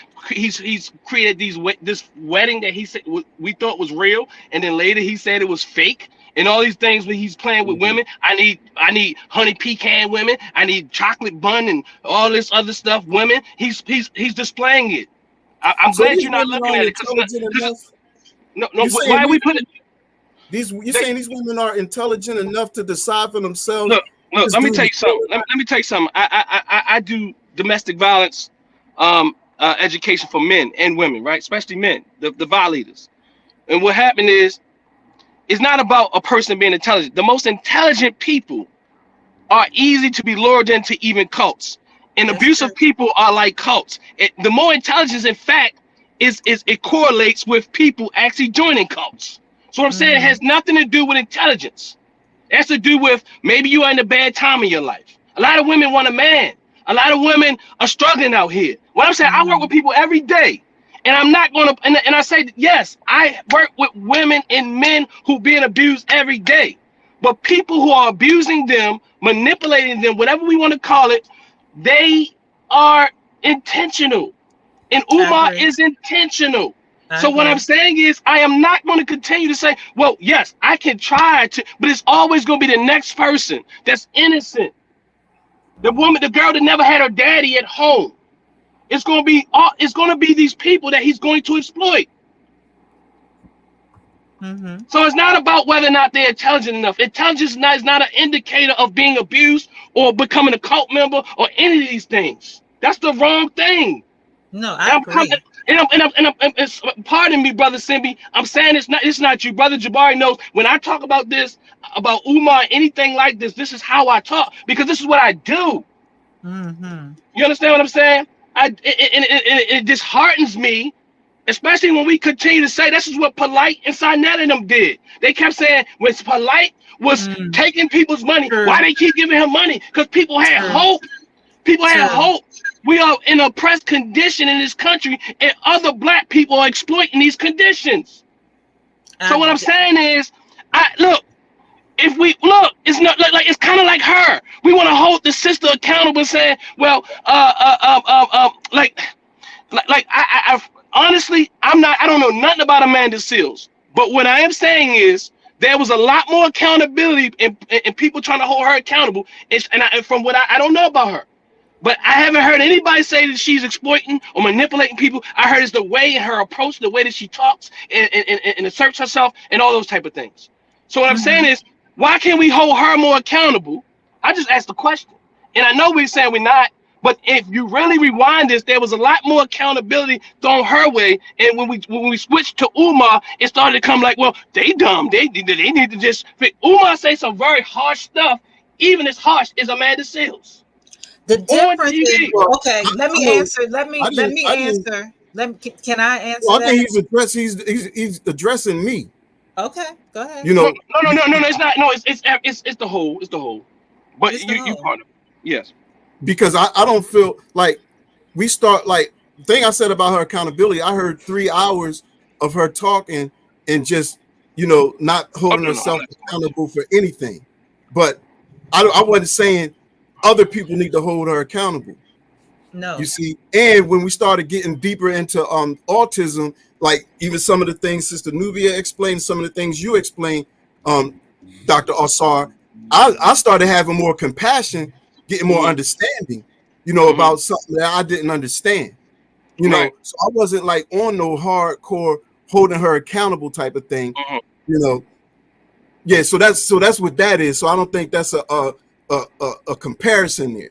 Speaker 5: created this wedding that he said we thought was real, and then later he said it was fake, and all these things when he's playing with women. I need honey pecan women, I need chocolate bun and all this other stuff. Women, he's displaying it. I'm glad you're not looking at it. No. Why are we putting
Speaker 3: these? You're saying these women are intelligent enough to decide for themselves?
Speaker 5: Look, let me tell you something. Let me tell you something. I do domestic violence education for men and women, right? Especially men, the violators. And what happened is, it's not about a person being intelligent. The most intelligent people are easy to be lured into even cults. And abusive people are like cults. The more intelligence, in fact, it correlates with people actually joining cults. So what I'm saying, it has nothing to do with intelligence. It has to do with maybe you are in a bad time in your life. A lot of women want a man. A lot of women are struggling out here. What I'm saying, I work with people every day. And I'm not going to, and I say, yes, I work with women and men who being abused every day. But people who are abusing them, manipulating them, whatever we want to call it, they are intentional. And Umar is intentional. So what I'm saying is, I am not going to continue to say, well, yes, I can try to, but it's always going to be the next person that's innocent. The woman, the girl that never had her daddy at home. It's going to be these people that he's going to exploit. So it's not about whether or not they're intelligent enough. Intelligence is not an indicator of being abused or becoming a cult member or any of these things. That's the wrong thing.
Speaker 1: No, I agree.
Speaker 5: Pardon me, brother Simbi. I'm saying it's not you. Brother Jabari knows when I talk about this, about Umar, anything like this, this is how I talk, because this is what I do. You understand what I'm saying? It disheartens me, especially when we continue to say this is what Polite and Sinetta and them did. They kept saying when Polite was taking people's money, why they keep giving him money? Because people had hope. People had hope. We are in a oppressed condition in this country, and other black people are exploiting these conditions. So what I'm saying is, if we look, it's not like it's kind of like her. We want to hold the sister accountable, saying, well, I honestly, I don't know nothing about Amanda Seales, but what I am saying is there was a lot more accountability and people trying to hold her accountable. And from what I don't know about her, but I haven't heard anybody say that she's exploiting or manipulating people. I heard it's the way in her approach, the way that she talks and asserts herself and all those type of things. So what I'm saying is, why can't we hold her more accountable? I just asked the question. And I know we're saying we're not, but if you really rewind this, there was a lot more accountability thrown her way. And when we switched to Umar, it started to come like, well, they dumb. They need to just fit. Umar say some very harsh stuff, even as harsh as Amanda Seales.
Speaker 1: The difference is, okay, let me answer. Can I answer?
Speaker 3: Well, I think he's addressing me.
Speaker 1: Okay, go ahead.
Speaker 3: You know,
Speaker 5: no, it's not. No, it's the whole. It's the whole. But you part of it. Yes.
Speaker 3: Because I don't feel like we start like the thing I said about her accountability. I heard 3 hours of her talking and just not holding herself accountable for anything. But I wasn't saying other people need to hold her accountable.
Speaker 1: No,
Speaker 3: you see, and when we started getting deeper into autism, like even some of the things Sister Nubia explained, some of the things you explained, Dr. Asar, I started having more compassion, getting more understanding, about something that I didn't understand. So I wasn't like on no hardcore holding her accountable type of thing. Yeah. So that's what that is. So I don't think that's a comparison there.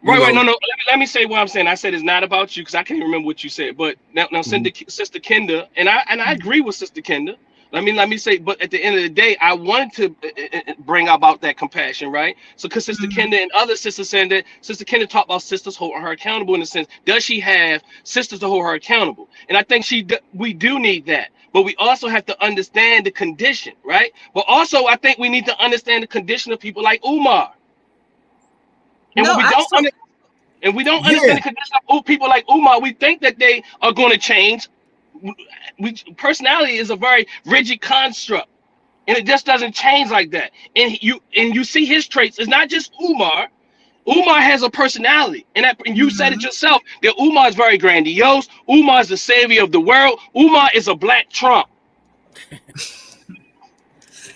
Speaker 5: Right. No. Let me say what I'm saying. I said it's not about you because I can't remember what you said. But now, Sister Kenda, and I agree with Sister Kenda. Let me say, but at the end of the day, I wanted to bring about that compassion, right? So, because Sister Kenda and other sisters saying that Sister Kenda talked about sisters holding her accountable in the sense, does she have sisters to hold her accountable? And I think we do need that, but we also have to understand the condition, right? But also, I think we need to understand the condition of people like Umar. And when we don't understand the condition of people like Umar, we think that they are going to change. Personality is a very rigid construct, and it just doesn't change like that. And you see his traits. It's not just Umar. Umar has a personality, and you said it yourself that Umar is very grandiose. Umar is the savior of the world. Umar is a black Trump.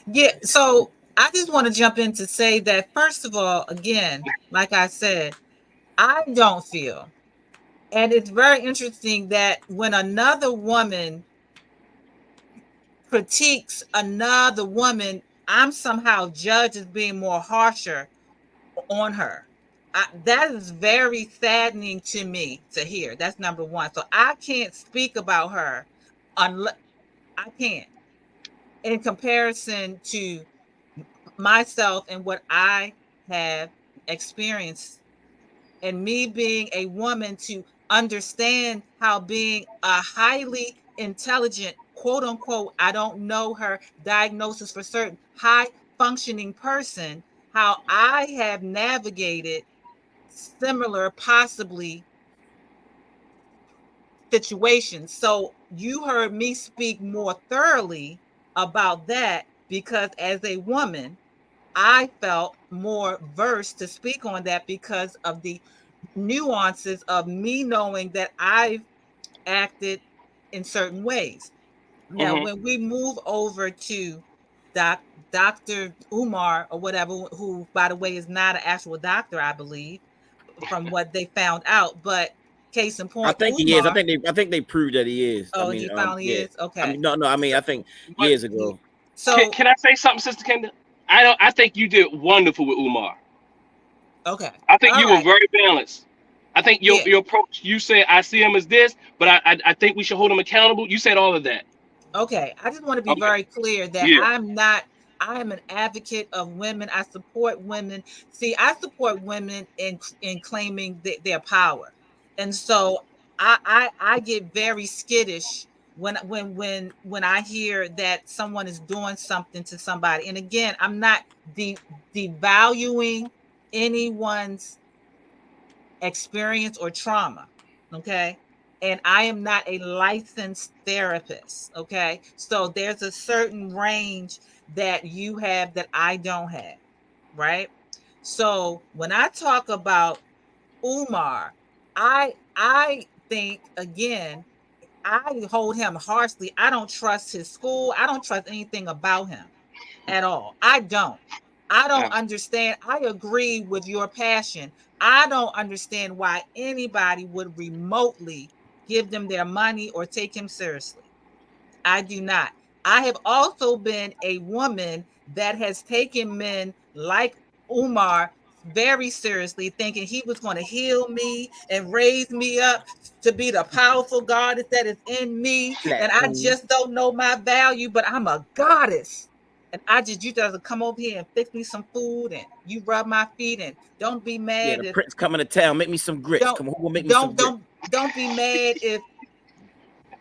Speaker 1: Yeah. So I just want to jump in to say that, first of all, again, like I said, I don't feel, and it's very interesting that when another woman critiques another woman, I'm somehow judged as being more harsher on her. That is very saddening to me to hear. That's number one. So I can't speak about her unless I can't, in comparison to myself and what I have experienced, and me being a woman, to understand how being a highly intelligent, quote unquote, I don't know her diagnosis for certain, high functioning person, how I have navigated similar, possibly, situations. So you heard me speak more thoroughly about that because as a woman, I felt more versed to speak on that because of the nuances of me knowing that I've acted in certain ways. Now,
Speaker 5: Mm-hmm.
Speaker 1: when we move over to Dr. Umar or whatever, who, by the way, is not an actual doctor, I believe, from what they found out. But case in
Speaker 2: I
Speaker 1: point,
Speaker 2: think he is.
Speaker 1: Umar.
Speaker 2: I think they proved that he is. I
Speaker 1: Oh,
Speaker 2: mean,
Speaker 1: he finally
Speaker 2: yeah.
Speaker 1: is? Okay.
Speaker 2: I mean, no. I mean,
Speaker 1: So,
Speaker 2: I think
Speaker 5: But
Speaker 2: years ago.
Speaker 1: so
Speaker 5: can I say something, Sister Kendra? I think you did wonderful with Umar.
Speaker 1: okay.
Speaker 5: I think
Speaker 1: All
Speaker 5: you were
Speaker 1: right.
Speaker 5: very balanced. I think
Speaker 1: Yeah.
Speaker 5: your approach. You said I see him as this, but I think we should hold him accountable. You said all of that.
Speaker 1: Okay. I just want to be
Speaker 5: Okay.
Speaker 1: very clear that
Speaker 5: Yeah.
Speaker 1: I am an advocate of women. I support women. See, I support women in claiming their power. And so I get very skittish when I hear that someone is doing something to somebody. And again, I'm not devaluing anyone's experience or trauma. Okay. And I am not a licensed therapist. Okay. So there's a certain range that you have that I don't have. Right. So when I talk about Umar, I think again, I hold him harshly. I don't trust his school. I don't trust anything about him at all. I don't. I don't understand. I agree with your passion. I don't understand why anybody would remotely give them their money or take him seriously. I do not. I have also been a woman that has taken men like Umar very seriously, thinking he was going to heal me and raise me up to be the powerful goddess that is in me. And I just don't know my value, but I'm a goddess. And you just come over here and fix me some food and you rub my feet and don't be mad.
Speaker 2: Yeah, the prince coming to town. Make me some grits. Come on, make me some grits.
Speaker 1: Don't be mad if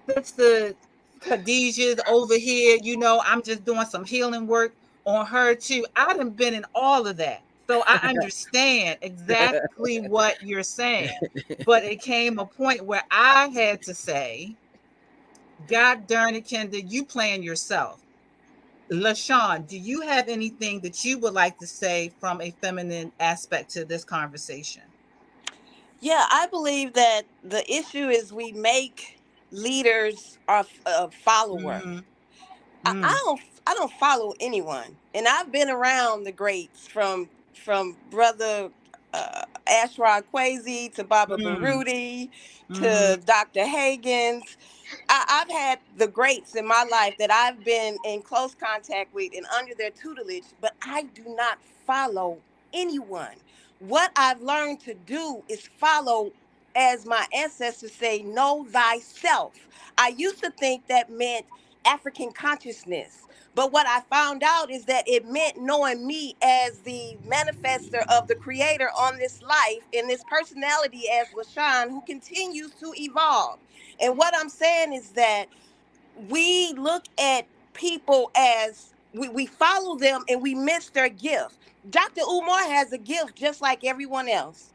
Speaker 1: Sister Khadijah's over here. I'm just doing some healing work on her too. I done been in all of that. So I understand exactly what you're saying. But it came a point where I had to say, God darn it, Kendra, you playing yourself. LaShawn, do you have anything that you would like to say from a feminine aspect to this conversation?
Speaker 6: Yeah, I believe that the issue is we make leaders our follower. I don't follow anyone, and I've been around the greats from brother Ashrod Kwesi to Baba Baruti to Dr. Hagins. I've had the greats in my life that I've been in close contact with and under their tutelage, but I do not follow anyone. What I've learned to do is follow, as my ancestors say, know thyself. I used to think that meant African consciousness. But what I found out is that it meant knowing me as the manifester of the creator on this life and this personality as LaShawn, who continues to evolve. And what I'm saying is that we look at people as we follow them and we miss their gift. Dr. Umar has a gift just like everyone else.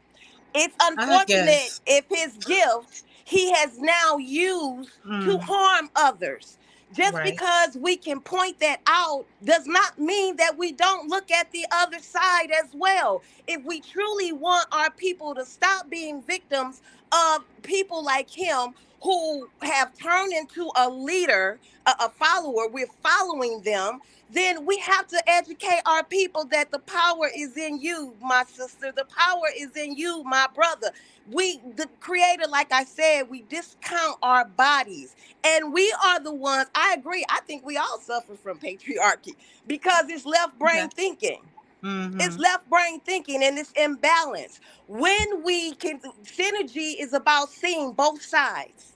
Speaker 6: It's unfortunate if his gift he has now used to harm others. Just because we can point that out does not mean that we don't look at the other side as well. If we truly want our people to stop being victims of people like him who have turned into a leader, a follower, we're following them, then we have to educate our people that the power is in you, my sister. The power is in you, my brother. The creator, like I said, we discount our bodies. And we are the ones, I agree, I think we all suffer from patriarchy because it's left brain thinking. It's left brain thinking and it's imbalance. When we can, synergy is about seeing both sides.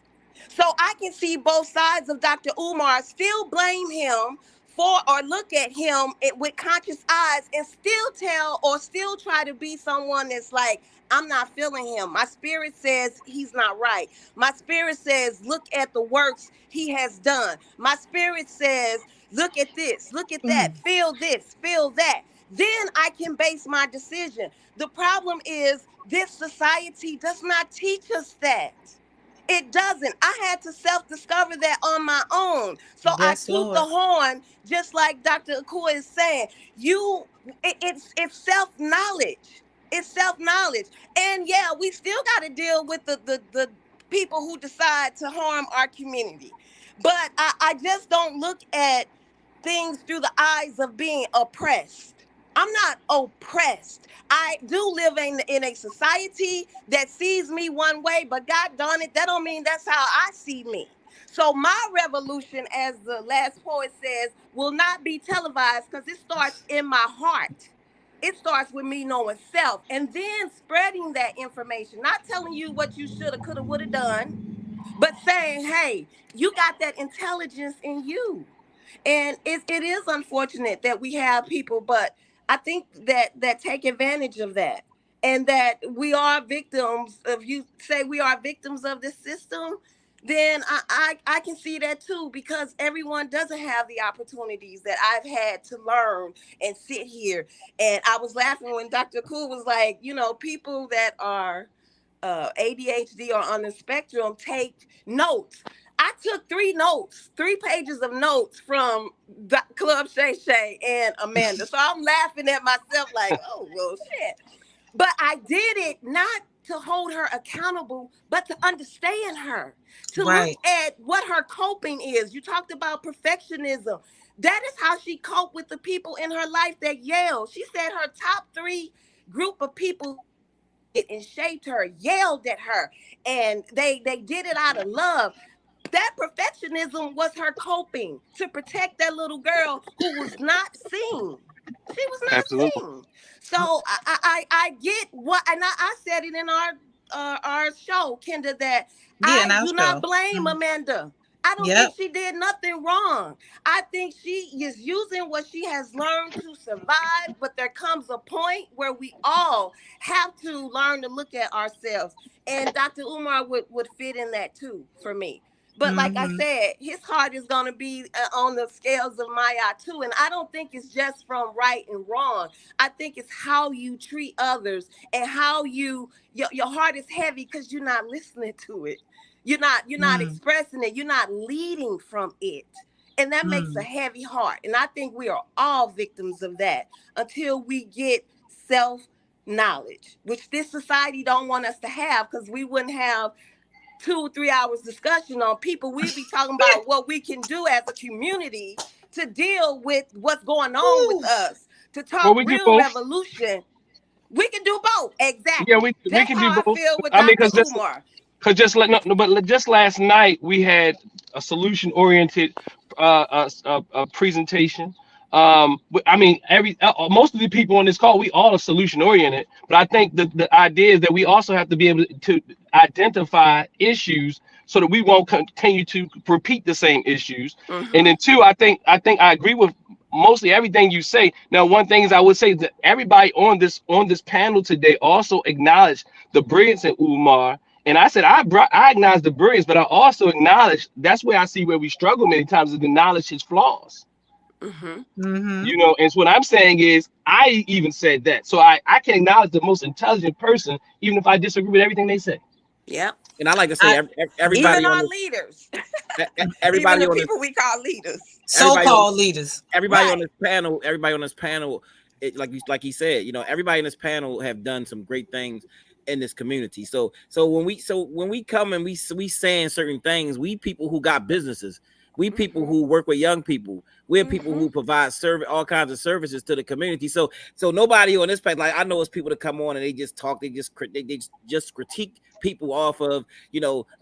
Speaker 6: So I can see both sides of Dr. Umar, still blame him for or look at him with conscious eyes and still tell or still try to be someone that's like, I'm not feeling him. My spirit says he's not right. My spirit says, look at the works he has done. My spirit says, look at this, look at that, feel this, feel that. Then I can base my decision. The problem is this society does not teach us that. It doesn't. I had to self-discover that on my own. So
Speaker 1: yes,
Speaker 6: I took the horn, just like Dr. Akua is saying. It's self-knowledge. It's self-knowledge. And yeah, we still got to deal with the people who decide to harm our community. But I just don't look at things through the eyes of being oppressed. I'm not oppressed. I do live in a society that sees me one way, but God darn it, that don't mean that's how I see me. So my revolution, as the last poet says, will not be televised because it starts in my heart. It starts with me knowing self and then spreading that information, not telling you what you shoulda, coulda, woulda done, but saying, hey, you got that intelligence in you. And it is unfortunate that we have people, but I think that take advantage of that, and that we are victims of, you say we are victims of this system, then I can see that too, because everyone doesn't have the opportunities that I've had to learn and sit here. And I was laughing when Dr. Cool was like, people that are ADHD or on the spectrum take notes. I took 3 pages of notes from Club Shay Shay and Amanda. So I'm laughing at myself like, oh, well, shit. But I did it not to hold her accountable, but to understand her, to look at what her coping is. You talked about perfectionism. That is how she coped with the people in her life that yelled. She said her top 3 group of people and shaped her, yelled at her, and they did it out of love. That perfectionism was her coping to protect that little girl who was not seen. She was not seen. So I get what, and I said it in our show, Kenda, that I do not blame Amanda. I don't think she did nothing wrong. I think she is using what she has learned to survive, but there comes a point where we all have to learn to look at ourselves. And Dr. Umar would fit in that too for me. But like I said, his heart is going to be on the scales of my eye too. And I don't think it's just from right and wrong. I think it's how you treat others and how your heart is heavy because you're not listening to it. You're not expressing it. You're not leading from it. And that makes a heavy heart. And I think we are all victims of that until we get self-knowledge, which this society don't want us to have, because we wouldn't have 2 or 3 hours discussion on people. We'd be talking about what we can do as a community to deal with what's going on with us, to talk real revolution. We can do both. Exactly.
Speaker 5: Yeah, we can do both.
Speaker 6: I feel with Dr. Umar.
Speaker 5: Because just last night we had a solution-oriented presentation. I mean, most of the people on this call, we all are solution-oriented. But I think the idea is that we also have to be able to identify issues so that we won't continue to repeat the same issues. And then 2, I think I agree with mostly everything you say. Now, one thing is I would say that everybody on this panel today also acknowledged the brilliance in Umar. And I said, I acknowledge the brilliance, but I also acknowledge, that's where I see where we struggle many times, is to acknowledge his flaws. And so what I'm saying is, I even said that. So I can acknowledge the most intelligent person, even if I disagree with everything they say.
Speaker 6: Yeah.
Speaker 2: And I like to say, everybody
Speaker 6: even our leaders,
Speaker 2: everybody
Speaker 6: even
Speaker 2: on
Speaker 6: the people we call leaders,
Speaker 1: so-called leaders,
Speaker 2: everybody on this panel, like he said, everybody in this panel have done some great things in this community. So when we come and we saying certain things, we people who got businesses, we people who work with young people, we're people who provide all kinds of services to the community. So nobody on this page, like, I know it's people that come on and they just talk, they just critique people off of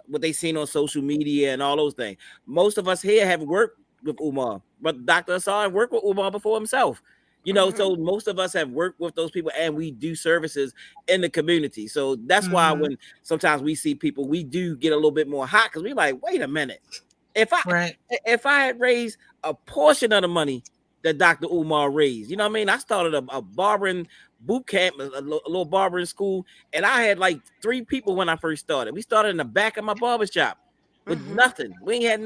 Speaker 2: what they seen on social media and all those things. Most of us here have worked with Umar, but Dr. Asar worked with Umar before himself. So most of us have worked with those people, and we do services in the community. So that's why when sometimes we see people, we do get a little bit more hot, because we like, wait a minute, If I had raised a portion of the money that Dr. Umar raised, you know what I mean? I started a barbering boot camp, a little barbering school, and I had like 3 people when I first started. We started in the back of my barbershop with nothing. We ain't had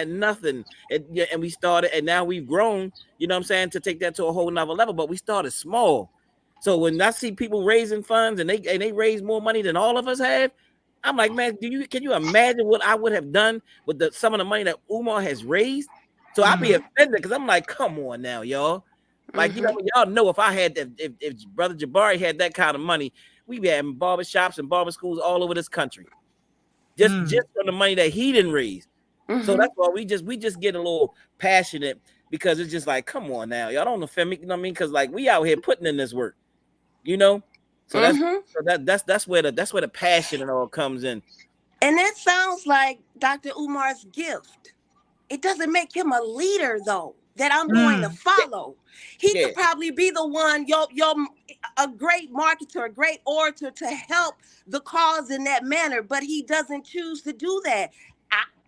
Speaker 2: nothing. And we started, and now we've grown, you know what I'm saying, to take that to a whole nother level. But we started small. So when I see people raising funds and they raise more money than all of us have, I'm like, man, can you imagine what I would have done with some of the money that Umar has raised? So I'd be offended because I'm like, come on now, y'all. Like, you know, y'all know if I had, if Brother Jabari had that kind of money, we'd be having barbershops and barber schools all over this country. Just from the money that he didn't raise. So that's why we just get a little passionate, because it's just like, come on now, y'all don't offend me, you know what I mean? Because like we out here putting in this work, you know. So that's where the passion and all comes in.
Speaker 6: And that sounds like Dr. Umar's gift. It doesn't make him a leader though, that I'm going to follow. He could probably be the one, a great marketer, a great orator to help the cause in that manner, but he doesn't choose to do that.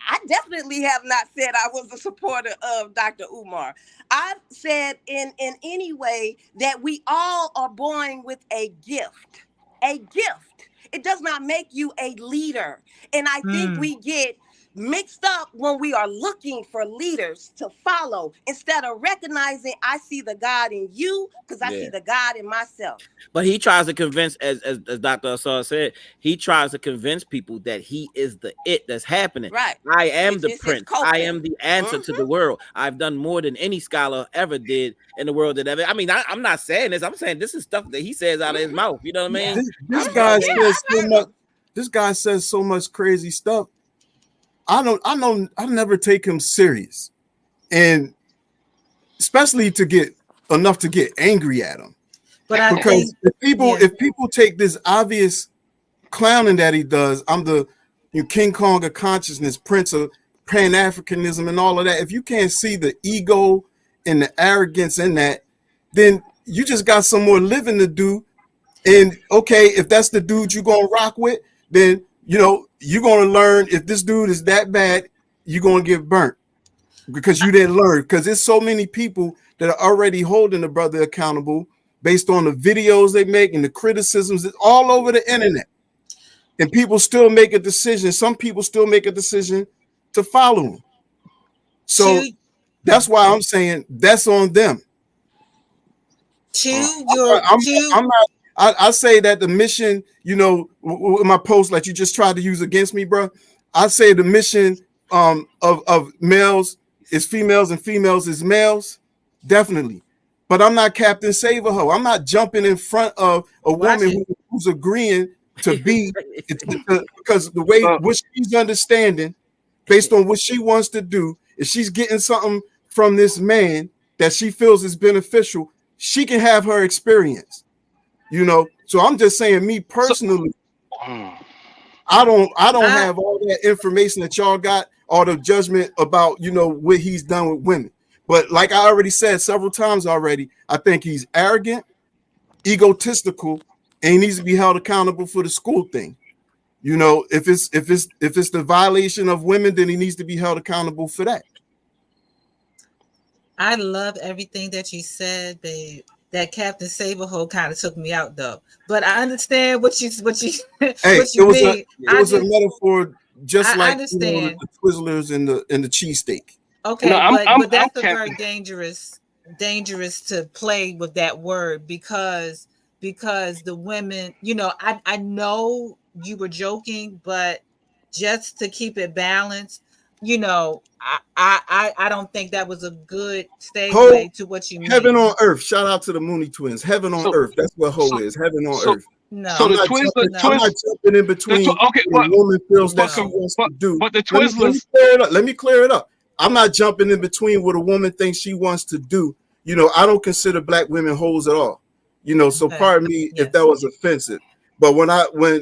Speaker 6: I definitely have not said I was a supporter of Dr. Umar. I've said in any way that we all are born with a gift. A gift. It does not make you a leader. And I think we get mixed up when we are looking for leaders to follow instead of recognizing I see the God in you because I see the God in myself.
Speaker 2: But he tries to convince, as Dr. Asar said, he tries to convince people that he is the it that's happening.
Speaker 6: Right.
Speaker 2: I am the prince. I am the answer to the world. I've done more than any scholar ever did in the world that ever. I mean, I'm not saying this. I'm saying this is stuff that he says out of his mouth. You know what I mean?
Speaker 3: This guy says so much. This guy says so much crazy stuff. I never take him serious, and especially to get enough to get angry at him. But because if people take this obvious clowning that he does, I'm the King Kong of consciousness, Prince of Pan-Africanism, and all of that. If you can't see the ego and the arrogance in that, then you just got some more living to do. And okay, if that's the dude you're gonna rock with, then you know, you're going to learn if this dude is that bad, you're going to get burnt because you didn't learn. Because there's so many people that are already holding the brother accountable based on the videos they make and the criticisms all over the internet. And people still make a decision. Some people still make a decision to follow him. So that's why I'm saying that's on them. I say that the mission, you know, with my post like you just tried to use against me, bro. I say the mission of males is females and females is males, definitely. But I'm not Captain Save-A-Ho. I'm not jumping in front of a woman who's agreeing to be because the way what she's understanding, based on what she wants to do, if she's getting something from this man that she feels is beneficial, she can have her experience. You know, so I'm just saying, me personally, I don't have all that information that y'all got, or the judgment about, you know, what he's done with women. But like I already said several times already, I think he's arrogant, egotistical, and he needs to be held accountable for the school thing. You know, if it's the violation of women, then he needs to be held accountable for that.
Speaker 1: I love everything that you said, babe. That Captain Save-A-Ho kind of took me out though, but I understand what you mean.
Speaker 3: It was a metaphor, just I like understand. The Twizzlers and the cheesesteak.
Speaker 1: Okay, but that's very dangerous to play with that word because the women, you know, I know you were joking, but just to keep it balanced, you know, I don't think that was a good segue to what you mean.
Speaker 3: Heaven on earth. Shout out to the Mooney Twins. Heaven on earth. That's what Ho is. Heaven on earth.
Speaker 5: No. So the Twizzlers.
Speaker 3: I'm not jumping in between. The woman feels that she wants to do.
Speaker 5: But the Twizzlers.
Speaker 3: Let me clear it up. I'm not jumping in between what a woman thinks she wants to do. You know, I don't consider black women hoes at all. You know, so pardon me if that was offensive. But when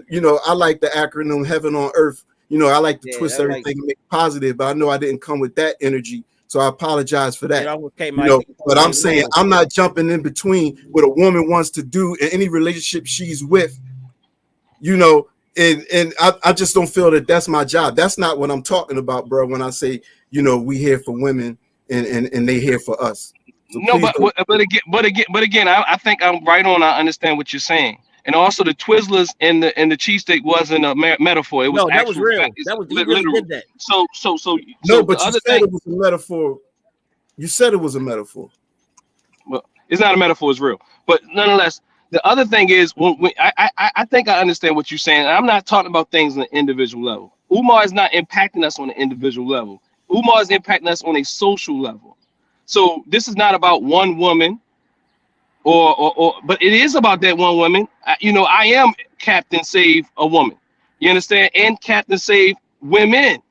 Speaker 3: you know, I like the acronym Heaven on Earth. You know, I like to twist everything and make it positive, but I know I didn't come with that energy, so I apologize for that. You know, but I'm saying I'm not jumping in between what a woman wants to do in any relationship she's with. You know, and I just don't feel that that's my job. That's not what I'm talking about, bro. When I say, you know, we here for women and they here for us. So
Speaker 5: no, but again, I think I'm right on. I understand what you're saying, and also the Twizzlers and the cheesesteak wasn't a metaphor. It was
Speaker 2: that was real.
Speaker 5: Fact.
Speaker 2: That was he really
Speaker 5: literal.
Speaker 2: did that.
Speaker 3: No, but you said it was a metaphor. You said it was a metaphor.
Speaker 5: Well, it's not a metaphor. It's real. But nonetheless, the other thing is when I think I understand what you're saying. I'm not talking about things on an individual level. Umar is not impacting us on an individual level. Umar is impacting us on a social level. So this is not about one woman, but it is about that one woman. I am Captain Save a Woman. You understand? And Captain Save Women.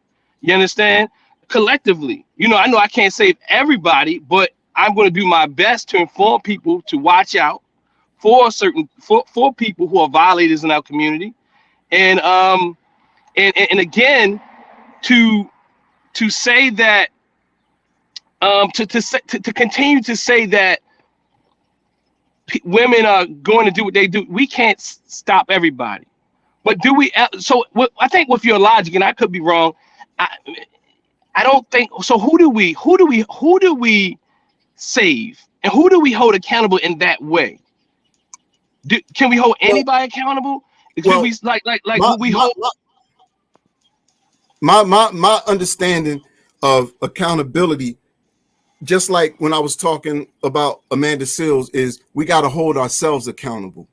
Speaker 5: You understand? Collectively. I know I can't save everybody, but I'm going to do my best to inform people to watch out for for people who are violators in our community, and again to say that to continue to say that women are going to do what they do. We can't stop everybody, but do we? So I think with your logic, and I could be wrong, I don't think so. Who do we save, and who do we hold accountable in that way? Can we hold anybody accountable? Can we
Speaker 3: my understanding of accountability, just like when I was talking about Amanda Seales, is we got to hold ourselves accountable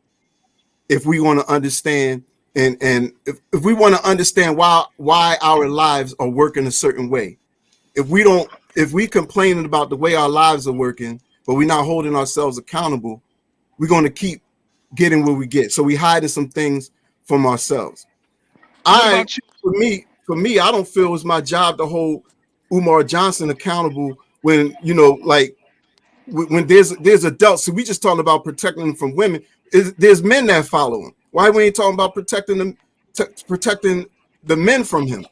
Speaker 3: if we want to understand and if we want to understand why our lives are working a certain way. If we complaining about the way our lives are working, but we're not holding ourselves accountable, we're going to keep getting where we get. So we hiding some things from ourselves. For me, I don't feel it's my job to hold Umar Johnson accountable when, when there's adults. So we just talking about protecting them from women. There's men that follow him. Why we ain't talking about protecting them, protecting the men from him?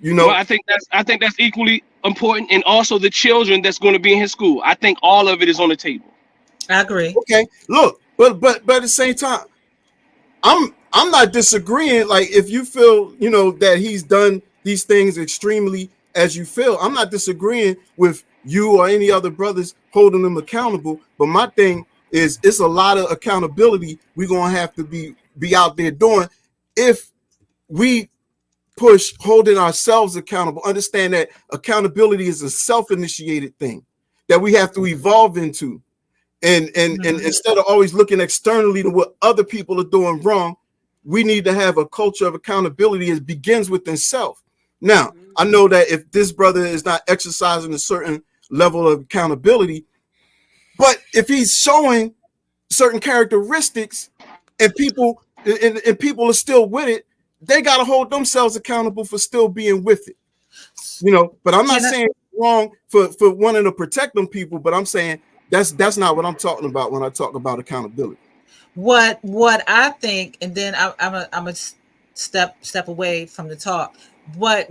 Speaker 5: Well, I think that's equally important, and also the children that's going to be in his school. I think all of it is on the table.
Speaker 1: I agree.
Speaker 3: Okay, look, but at the same time, I'm not disagreeing. Like, if you feel, that he's done these things extremely as you feel, I'm not disagreeing with you or any other brothers holding them accountable. But my thing is, it's a lot of accountability we're gonna have to be out there doing if we push holding ourselves accountable. Understand that accountability is a self-initiated thing that we have to evolve into. And instead of always looking externally to what other people are doing wrong, we need to have a culture of accountability. It begins within self. Now, I know that if this brother is not exercising a certain level of accountability, but if he's showing certain characteristics and people are still with it, they got to hold themselves accountable for still being with it. But I'm not saying it's wrong for wanting to protect them people, but I'm saying that's not what I'm talking about when I talk about accountability.
Speaker 1: What I think, and then I'm a step away from the talk. What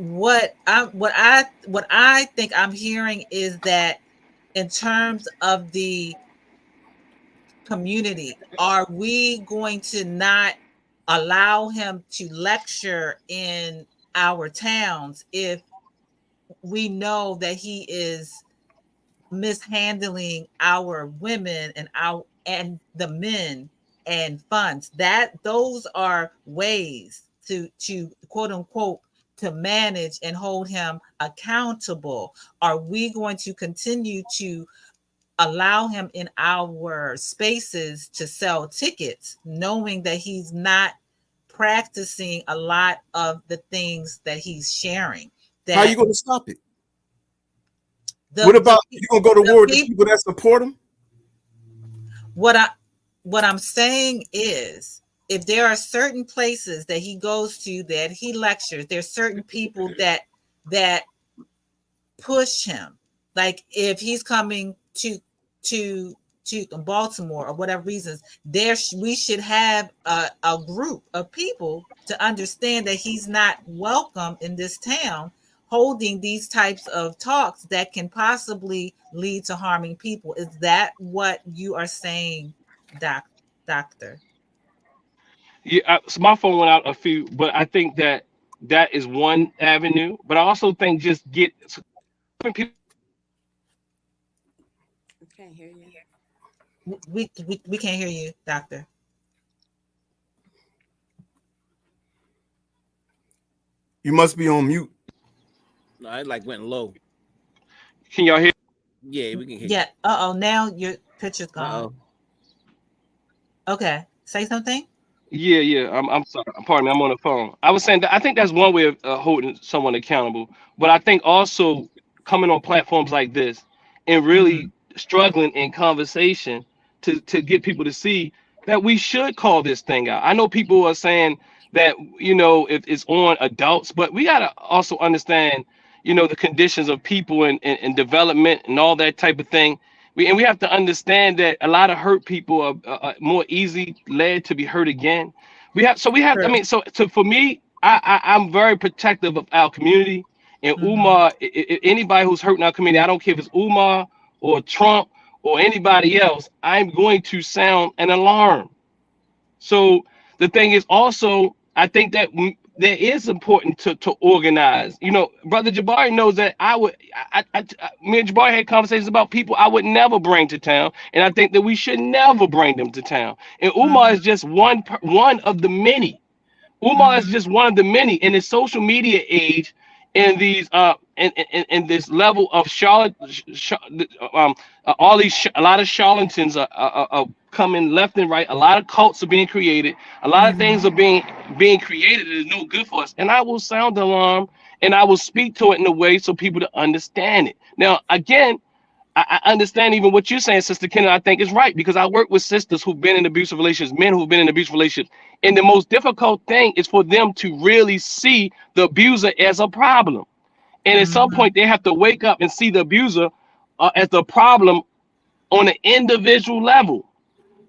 Speaker 1: I think I'm hearing is that in terms of the community, are we going to not allow him to lecture in our towns if we know that he is mishandling our women and the men and funds? That those are ways to quote unquote to manage and hold him accountable. Are we going to continue to allow him in our spaces to sell tickets, knowing that he's not practicing a lot of the things that he's sharing?
Speaker 3: How are you going to stop it? What about you going to go to war with the people that support him?
Speaker 1: What I'm saying is, if there are certain places that he goes to, that he lectures, there's certain people that push him. Like if he's coming to Baltimore or whatever reasons, we should have a group of people to understand that he's not welcome in this town, holding these types of talks that can possibly lead to harming people. Is that what you are saying, doctor?
Speaker 5: Yeah, so my phone went out a few, but I think that is one avenue. But I also think just get people.
Speaker 6: I can't hear you.
Speaker 1: We can't hear you, doctor.
Speaker 3: You must be on mute.
Speaker 2: No, it like went low.
Speaker 5: Can y'all hear?
Speaker 2: Yeah, we can hear.
Speaker 1: Yeah. Now your picture's gone. Okay. Say something.
Speaker 5: Yeah. I'm sorry. Pardon me. I'm on the phone. I was saying that I think that's one way of holding someone accountable. But I think also coming on platforms like this and really struggling in conversation to get people to see that we should call this thing out. I know people are saying that, if it's on adults, but we got to also understand, the conditions of people and development and all that type of thing. We have to understand that a lot of hurt people are more easy led to be hurt again. I mean, so for me, I'm very protective of our community. And Umar, anybody who's hurting our community, I don't care if it's Umar or Trump or anybody else, I'm going to sound an alarm. So the thing is also, I think that there is important to organize. Brother Jabari knows that me and Jabari had conversations about people I would never bring to town, and I think that we should never bring them to town. And Umar is just one of the many. Umar is just one of the many in the social media age, in these in this level of a lot of charlatans are coming left and right. A lot of cults are being created. A lot of things are being created that is no good for us. And I will sound the alarm, and I will speak to it in a way so people to understand it. Now, again, I understand even what you're saying, Sister Kennedy. I think is right, because I work with sisters who've been in abusive relationships, men who've been in abusive relationships. And the most difficult thing is for them to really see the abuser as a problem. And at some point, they have to wake up and see the abuser as the problem on an individual level,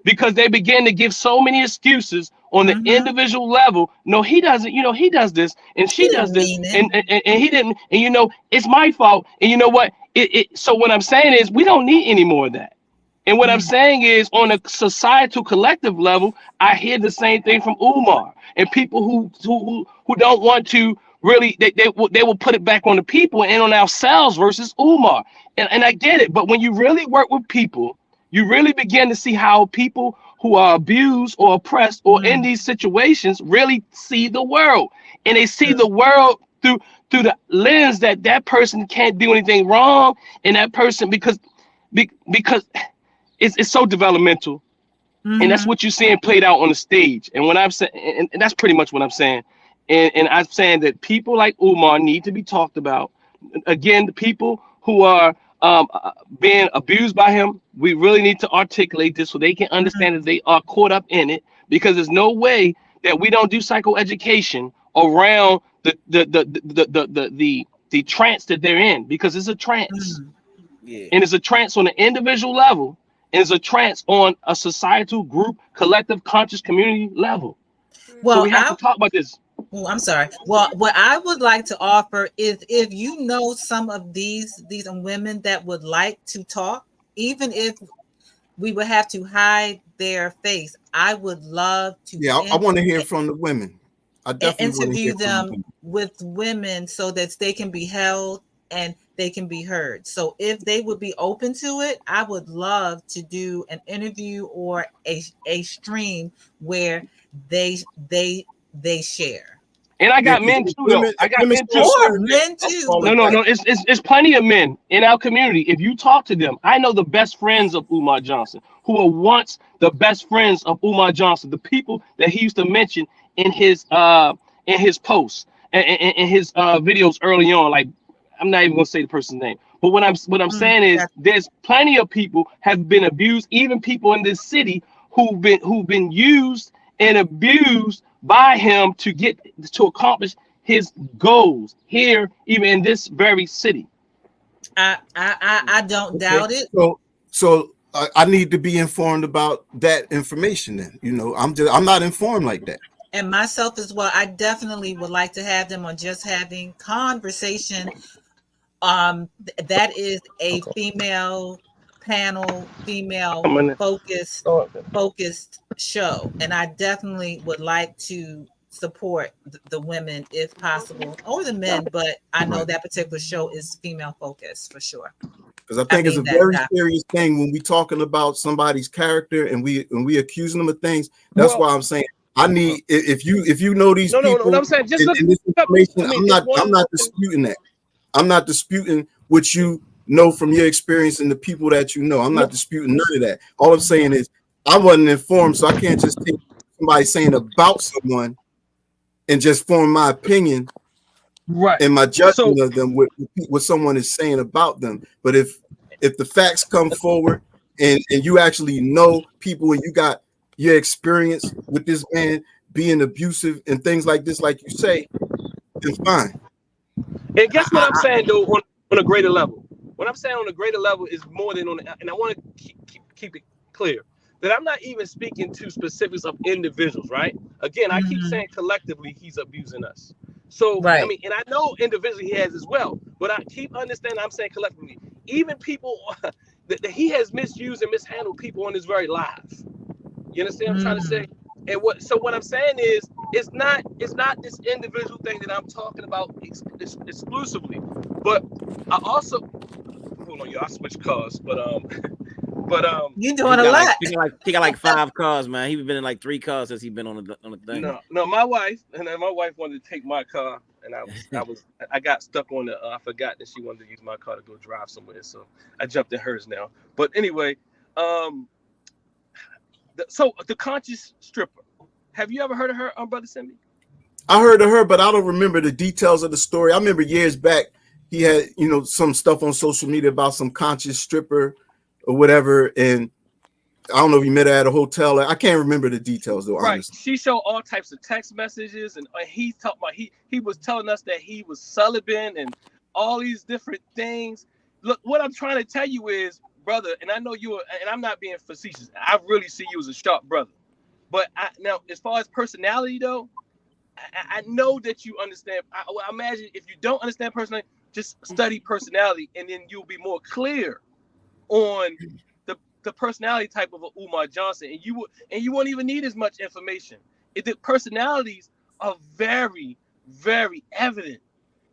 Speaker 5: because they begin to give so many excuses on the individual level. No, he doesn't, he does this and she does this and he didn't, and it's my fault. And you know what? So what I'm saying is we don't need any more of that. And what I'm saying is, on a societal collective level, I hear the same thing from Umar and people who don't want to really, they will put it back on the people and on ourselves versus Umar. And I get it. But when you really work with people, you really begin to see how people who are abused or oppressed or in these situations really see the world. And they see the world through the lens that person can't do anything wrong. And that person, because it's so developmental. And that's what you're seeing played out on the stage. And when I'm saying, and that's pretty much what I'm saying. And I'm saying that people like Umar need to be talked about. Again, the people who are being abused by him, we really need to articulate this so they can understand that they are caught up in it, because there's no way that we don't do psychoeducation around the trance that they're in, because it's a trance. And it's a trance on an individual level, and it's a trance on a societal group, collective, conscious community level.
Speaker 1: Well,
Speaker 5: so we have to talk about this.
Speaker 1: Oh, I'm sorry. Well, what I would like to offer is, if you know some of these women that would like to talk, even if we would have to hide their face, I would love to.
Speaker 3: Yeah, I want to hear from the women. I definitely
Speaker 1: interview them with women so that they can be held and they can be heard. So if they would be open to it, I would love to do an interview or a stream where they share.
Speaker 5: And I got men too. I got men too.
Speaker 1: Men too.
Speaker 5: No. It's plenty of men in our community. If you talk to them, I know the best friends of Umar Johnson, who were once the best friends of Umar Johnson, the people that he used to mention in his posts and his videos early on. Like, I'm not even gonna say the person's name, but what I'm saying is, there's plenty of people have been abused, even people in this city who've been used and abused by him to accomplish his goals here, even in this very city.
Speaker 1: I don't doubt it.
Speaker 3: So I need to be informed about that information. Then, I'm not informed like that.
Speaker 1: And myself as well. I definitely would like to have them on Just Having Conversation. That is a female panel, female focused show, and I definitely would like to support the women if possible, or the men, but I know that particular show is female focused for sure.
Speaker 3: Because I think it's a very serious thing when we talking about somebody's character and we accusing them of things. That's why I'm saying I need, if you know these people,
Speaker 5: I'm saying just look
Speaker 3: this information. I'm not disputing that. I'm not disputing what you know from your experience and the people that you know. I'm not disputing none of that. All I'm saying is I wasn't informed, so I can't just take somebody saying about someone and just form my opinion, right, and my judgment of them with what someone is saying about them. But if the facts come forward and you actually know people and you got your experience with this man being abusive and things like this, like you say, then fine.
Speaker 5: And guess what I'm saying though, on a greater level. What I'm saying on a greater level is more than on, and I want to keep it clear that I'm not even speaking to specifics of individuals, right? Again, I keep saying collectively he's abusing us. So, right. I mean, and I know individually he has as well, but I keep understanding I'm saying collectively. Even people that he has misused and mishandled people on his very lives. You understand what I'm trying to say? And what I'm saying is it's not this individual thing that I'm talking about exclusively, but I also hold on, y'all, I switched cars, but
Speaker 1: you doing a lot.
Speaker 2: He got like 5 cars, man. He's been in like 3 cars since he's been on the thing.
Speaker 5: No, my wife wanted to take my car, and I got stuck on the. I forgot that she wanted to use my car to go drive somewhere, so I jumped in hers now. But anyway, so the conscious stripper. Have you ever heard of her, Brother Simbi?
Speaker 3: I heard of her, but I don't remember the details of the story. I remember years back he had, some stuff on social media about some conscious stripper or whatever, and I don't know if he met her at a hotel. I can't remember the details though.
Speaker 5: Right.
Speaker 3: Honestly.
Speaker 5: She showed all types of text messages, and he talked about he was telling us that he was celibate and all these different things. Look, what I'm trying to tell you is, brother, and I know you are, and I'm not being facetious. I really see you as a sharp brother. But now, as far as personality though, I know that you understand. I imagine if you don't understand personality, just study personality, and then you'll be more clear on the personality type of a Umar Johnson, and you won't even need as much information. The personalities are very, very evident,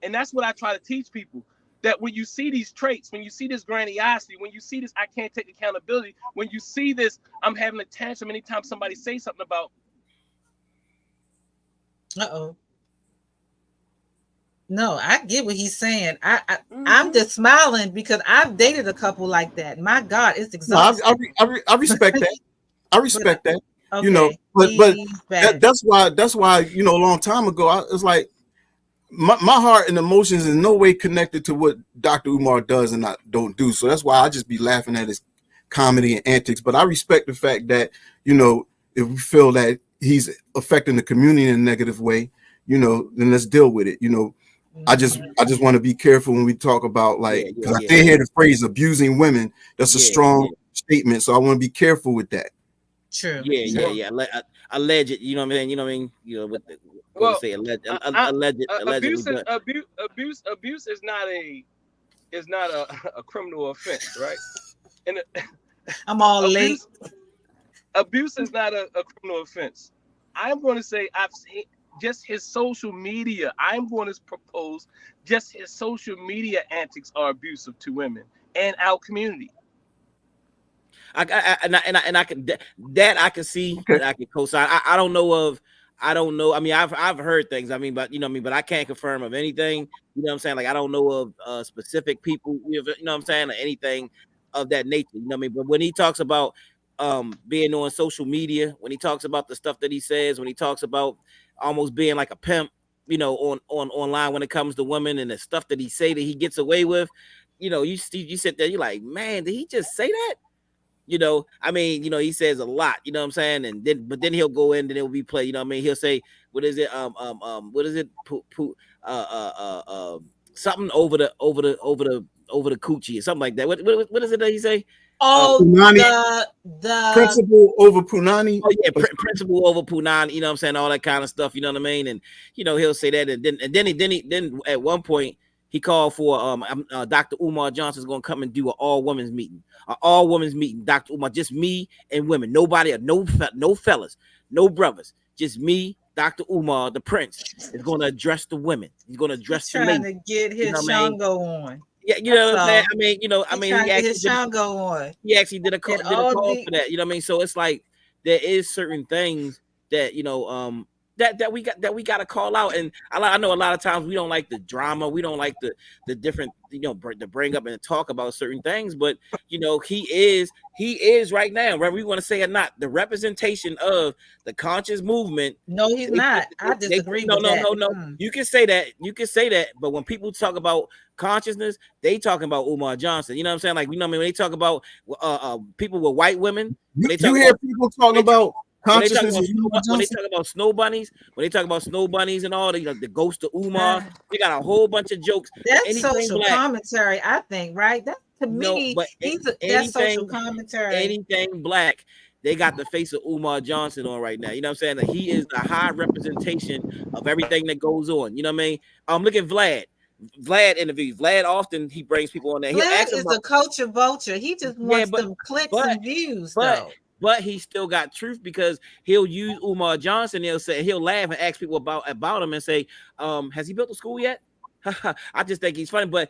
Speaker 5: and that's what I try to teach people. That when you see these traits, when you see this grandiosity, when you see this, I can't take accountability. When you see this, I'm having a tantrum anytime somebody says something about.
Speaker 1: No, I get what he's saying. I'm just smiling because I've dated a couple like that. My God, it's exhausting.
Speaker 3: No, I respect that. I respect that. Okay, but that's why a long time ago I was like, my heart and emotions in no way connected to what Dr. Umar does and don't do. So that's why I just be laughing at his comedy and antics. But I respect the fact that if we feel that he's affecting the community in a negative way, then let's deal with it. I just want to be careful when we talk about I did hear the phrase abusing women. That's a strong statement, so I want to be careful with that.
Speaker 1: True.
Speaker 2: Yeah. Alleged, you know what I mean? With the alleged.
Speaker 5: Abuse is not a criminal offense, right? And
Speaker 1: I'm all late.
Speaker 5: Abuse is not a criminal offense. I'm going to say I've seen just his social media. I'm going to propose just his social media antics are abusive to women and our community.
Speaker 2: I can see that I can co-sign. I don't know. I mean, I've heard things. I mean, but but I can't confirm of anything. You know what I'm saying? Like I don't know of specific people. You know what I'm saying? Or anything of that nature. You know what I mean? But when he talks about being on social media, when he talks about the stuff that he says, when he talks about almost being like a pimp, on online when it comes to women and the stuff that he say that he gets away with, you sit there, you're like, man, did he just say that? I mean, he says a lot, you know what I'm saying? And then he'll go in and it'll be play, he'll say, what is it? What is it? Something over the coochie or something like that. What is it that he say?
Speaker 3: The principal over Punani.
Speaker 2: Oh yeah, principal over Punani. You know what I'm saying? All that kind of stuff. You know what I mean? And he'll say that, and then at one point He called for Dr. Umar Johnson is gonna come and do an all women's meeting. Dr. Umar, just me and women, nobody, no fellas, no brothers, just me, Dr. Umar, the Prince, is gonna address the women. He's gonna address the ladies.
Speaker 1: Trying to get his Shango on.
Speaker 2: Yeah, you know what I'm saying?
Speaker 1: He actually his Shango on.
Speaker 2: He actually did a call for that. You know what I mean? So it's like there is certain things that that we got to call out. And I know a lot of times we don't like the drama, we don't like the different to bring up and talk about certain things, but he is right now, whether we want to say it or not, the representation of the conscious movement.
Speaker 1: No, he's not. I disagree with that.
Speaker 2: No. You can say that, but when people talk about consciousness, they talking about Umar Johnson. You know what I'm saying? Like, when they talk about people with white women,
Speaker 3: you hear people talking about consciousness.
Speaker 2: When they talk about snow bunnies, and all the ghost of Umar, they got a whole bunch of jokes.
Speaker 1: That's social commentary, I think, right? That to me, that's social commentary.
Speaker 2: Anything black, they got the face of Umar Johnson on right now. You know what I'm saying? That he is the high representation of everything that goes on. You know what I mean? Look at Vlad interviews. Vlad often he brings people on there.
Speaker 1: Vlad is a culture vulture. He just wants them clicks and views,
Speaker 2: But he still got truth, because he'll use Umar Johnson. He'll laugh and ask people about him and say, has he built a school yet? I just think he's funny, but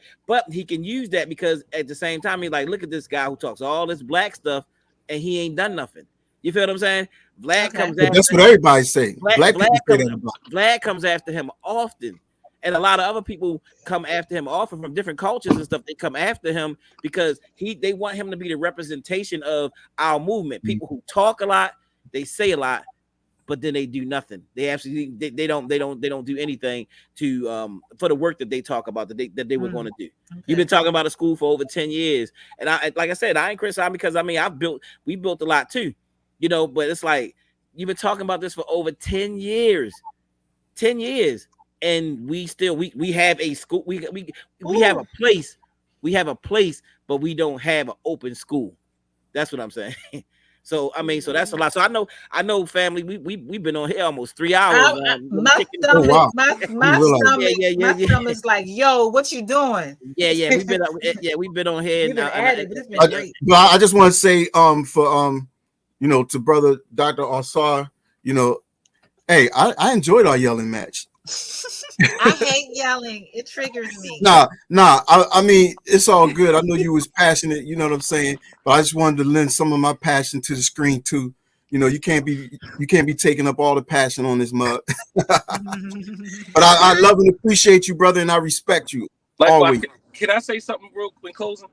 Speaker 2: he can use that, because at the same time, he's like, look at this guy who talks all this black stuff and he ain't done nothing. You feel what I'm saying? Vlad comes after.
Speaker 3: That's what everybody's saying.
Speaker 2: Vlad comes after him often. And a lot of other people come after him often from different cultures and stuff. They come after him because they want him to be the representation of our movement. People who talk a lot, they say a lot, but then they do nothing. They absolutely they don't do anything to for the work that they talk about that they were going to do. Okay. You've been talking about a school for over 10 years, and like I said, I ain't criticizing, because we built a lot too, but it's like you've been talking about this for over 10 years. 10 years. And we still we have a school, we have a place, but we don't have an open school. That's what I'm saying. So so that's a lot. So I know family, we've been on here almost 3 hours.
Speaker 1: My stomach's like, yo, what you doing?
Speaker 2: Yeah, we've been on here.
Speaker 3: I just want to say for to brother Dr. Ausar, hey, I enjoyed our yelling match.
Speaker 1: I hate yelling. It triggers me.
Speaker 3: Nah. I mean, it's all good. I know you was passionate. You know what I'm saying. But I just wanted to lend some of my passion to the screen too. You can't be taking up all the passion on this mug. But I love and appreciate you, brother, and I respect you. Always.
Speaker 5: Can I say something real quick, closing?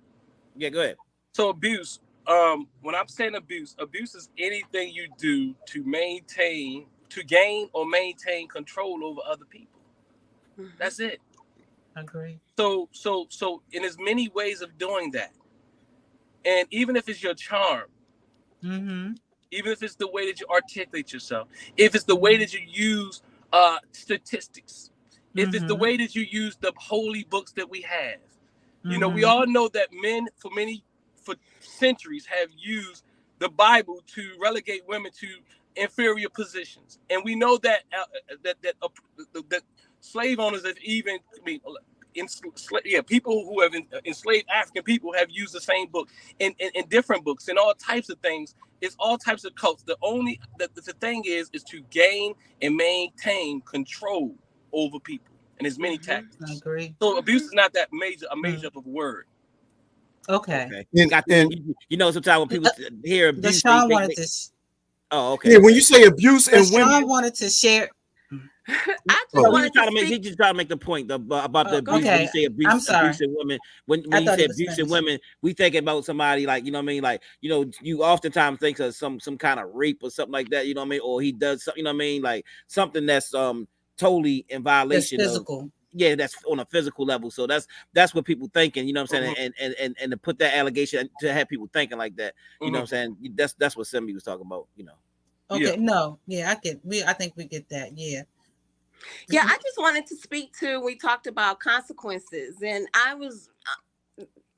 Speaker 2: Yeah, go ahead.
Speaker 5: So abuse. When I'm saying abuse is anything you do to gain or maintain control over other people. That's it.
Speaker 1: Agree.
Speaker 5: So in as many ways of doing that, and even if it's your charm, even if it's the way that you articulate yourself, if it's the way that you use statistics, if it's the way that you use the holy books that we have, we all know that men for centuries have used the Bible to relegate women to inferior positions, and we know that that slave owners have even people who have enslaved African people have used the same book in different books and all types of things. It's all types of cults. The thing is to gain and maintain control over people, and there's many tactics.
Speaker 1: I agree.
Speaker 5: So abuse is not that major of a word.
Speaker 1: Okay.
Speaker 2: And sometimes when people hear abuse, oh, okay.
Speaker 3: Yeah, when you say abuse and women,
Speaker 1: wanted to share.
Speaker 2: He's just trying to make the point about the abuse.
Speaker 1: Okay.
Speaker 2: When you say abuse in women, when you say abuse in women, we think about somebody like, like, you oftentimes think of some kind of rape or something like that, or he does something, like something that's totally in violation.
Speaker 1: That's physical.
Speaker 2: That's on a physical level. So that's what people thinking, you know what I'm saying? And to put that allegation to have people thinking like that, you know what I'm saying? That's what somebody was talking about,
Speaker 1: Okay, no, I think we get that, yeah.
Speaker 6: Yeah, I just wanted to speak to, we talked about consequences, and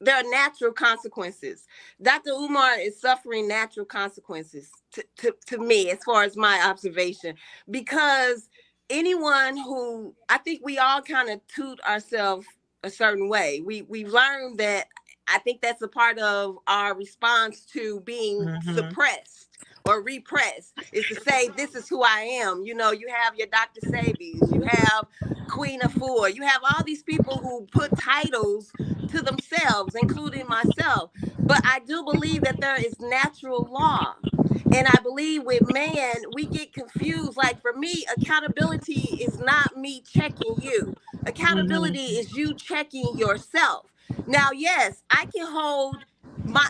Speaker 6: there are natural consequences. Dr. Umar is suffering natural consequences to me, as far as my observation, because anyone who, I think we all kind of toot ourselves a certain way. We've learned that. I think that's a part of our response to being suppressed or repressed, is to say, this is who I am. You know, you have your Dr. Sabies, you have Queen Afua, you have all these people who put titles to themselves, including myself. But I do believe that there is natural law. And I believe with man, we get confused. Like for me, accountability is not me checking you. Accountability is you checking yourself. Now, yes, I can hold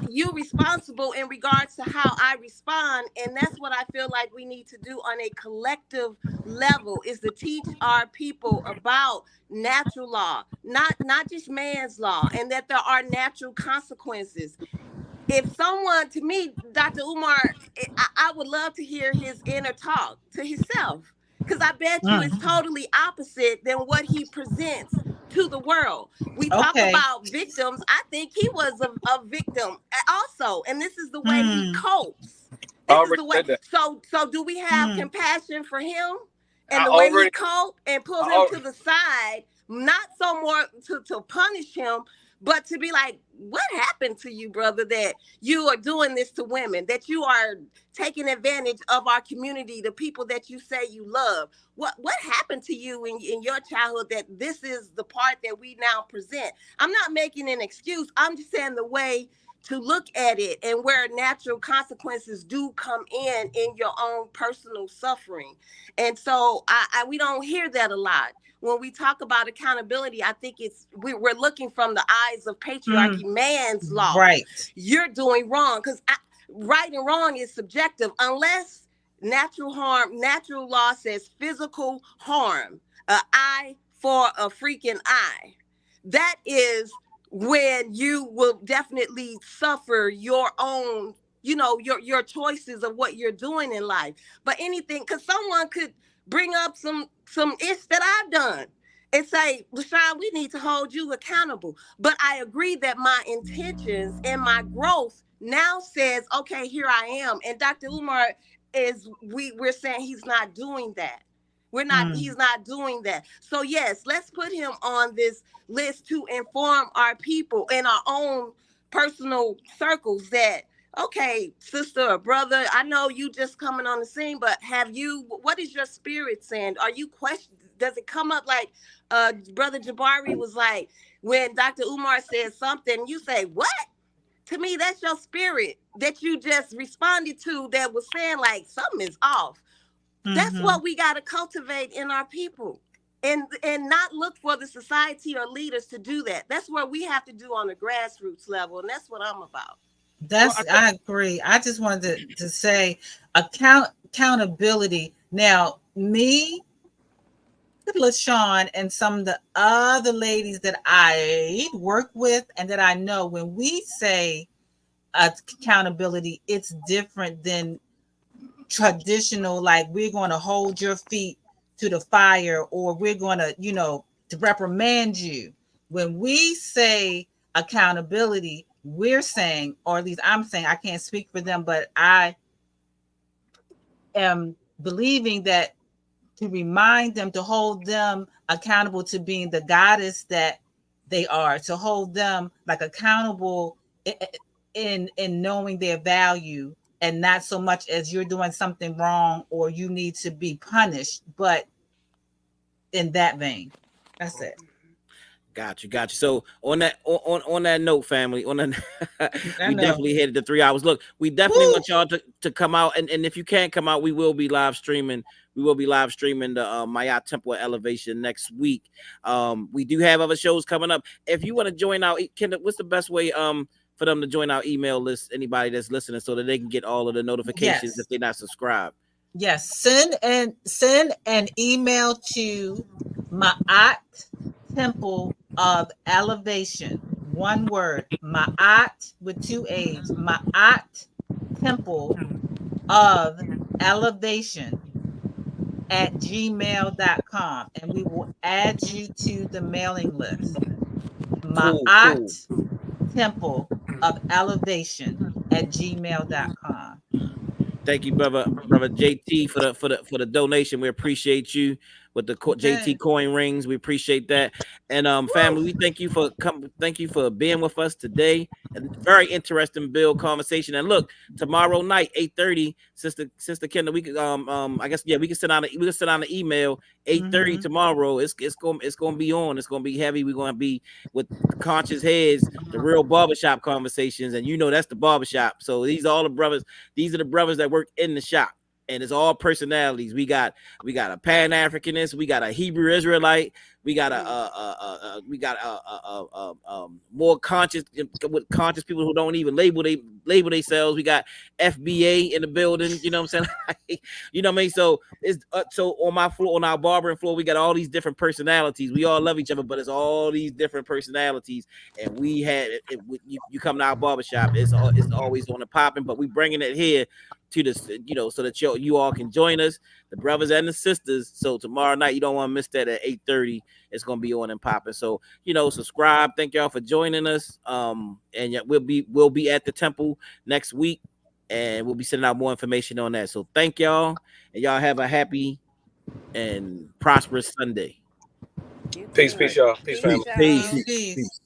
Speaker 6: you responsible in regards to how I respond. And that's what I feel like we need to do on a collective level, is to teach our people about natural law, not just man's law, and that there are natural consequences. If someone, to me, Dr. Umar, I would love to hear his inner talk to himself, because I bet you it's totally opposite than what he presents to the world. We talk about victims. I think he was a victim also, and this is the way he copes. This is the way. So do we have compassion for him and the way he copes and pull him to the side, not so more to punish him, but to be like, what happened to you, brother, that you are doing this to women, that you are taking advantage of our community, the people that you say you love? What happened to you in your childhood that this is the part that we now present? I'm not making an excuse. I'm just saying the way to look at it, and where natural consequences do come in your own personal suffering. And so we don't hear that a lot. When we talk about accountability, I think we're looking from the eyes of patriarchy, man's law. Right. You're doing wrong, because right and wrong is subjective, unless natural law says physical harm, an eye for a freaking eye. That is when you will definitely suffer your own, your choices of what you're doing in life. But anything, because someone could bring up some ish that I've done and say, LaShawn, we need to hold you accountable. But I agree that my intentions and my growth now says, okay, here I am. And Dr. Umar we're saying he's not doing that. He's not doing that. So yes, let's put him on this list to inform our people in our own personal circles that, okay, sister or brother, I know you just coming on the scene, but what is your spirit saying? Are you questioning? Does it come up like Brother Jabari was like, when Dr. Umar says something, you say, what? To me, that's your spirit that you just responded to, that was saying like something is off. That's what we got to cultivate in our people, and not look for the society or leaders to do that. That's what we have to do on the grassroots level, and that's what I'm about.
Speaker 1: I agree. I just wanted to say accountability. Now, me, LaShawn, and some of the other ladies that I work with and that I know, when we say accountability, it's different than traditional, like we're going to hold your feet to the fire, or we're going to, to reprimand you. When we say accountability, we're saying, or at least I'm saying, I can't speak for them, but I am believing that to remind them, to hold them accountable to being the goddess that they are, to hold them like accountable in knowing their value, and not so much as you're doing something wrong or you need to be punished, but in that vein. That's it.
Speaker 2: Got you. So on that note, family, we definitely headed to 3 hours. Look, we definitely want y'all to come out, and if you can't come out, we will be live streaming. We will be live streaming the Mayat Temple Elevation next week. We do have other shows coming up. If you want to join our, what's the best way for them to join our email list, anybody that's listening, so that they can get all of the notifications if they're not subscribed?
Speaker 1: Yes, send an email to Ma'at Temple of Elevation. One word, Ma'at with 2 A's. Ma'at Temple of Elevation @gmail.com, and we will add you to the mailing list. Ma'at Temple of Elevation @gmail.com.
Speaker 2: Thank you, brother JT, for the donation. We appreciate you. with the JT coin rings. We appreciate that. And family, we thank you for being with us today. And very interesting build conversation. And look, tomorrow night, 8:30, Sister Kendall, we could I guess we can send out an email. 8:30 tomorrow. It's gonna be on. It's gonna be heavy. We're gonna be with Conscious Heads, the real barbershop conversations, and that's the barbershop. So these are the brothers that work in the shop. And it's all personalities. We got a Pan-Africanist, we got a Hebrew Israelite, we got a more conscious people who don't even label themselves. We got FBA in the building. You know what I'm saying? You know what I mean? So it's so on my floor, on our barbering floor, we got all these different personalities. We all love each other, but it's all these different personalities. And we had you come to our barbershop, it's always on the popping, but we bringing it here to this, so that you all can join us, the brothers and the sisters. So tomorrow night, you don't want to miss that at 8:30. It's gonna be on and popping. So subscribe. Thank y'all for joining us. And we'll be at the temple next week, and we'll be sending out more information on that. So thank y'all, and y'all have a happy and prosperous Sunday.
Speaker 8: Peace, y'all. Peace, family.
Speaker 1: Peace.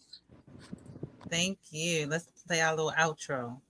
Speaker 1: Thank you. Let's play our little outro.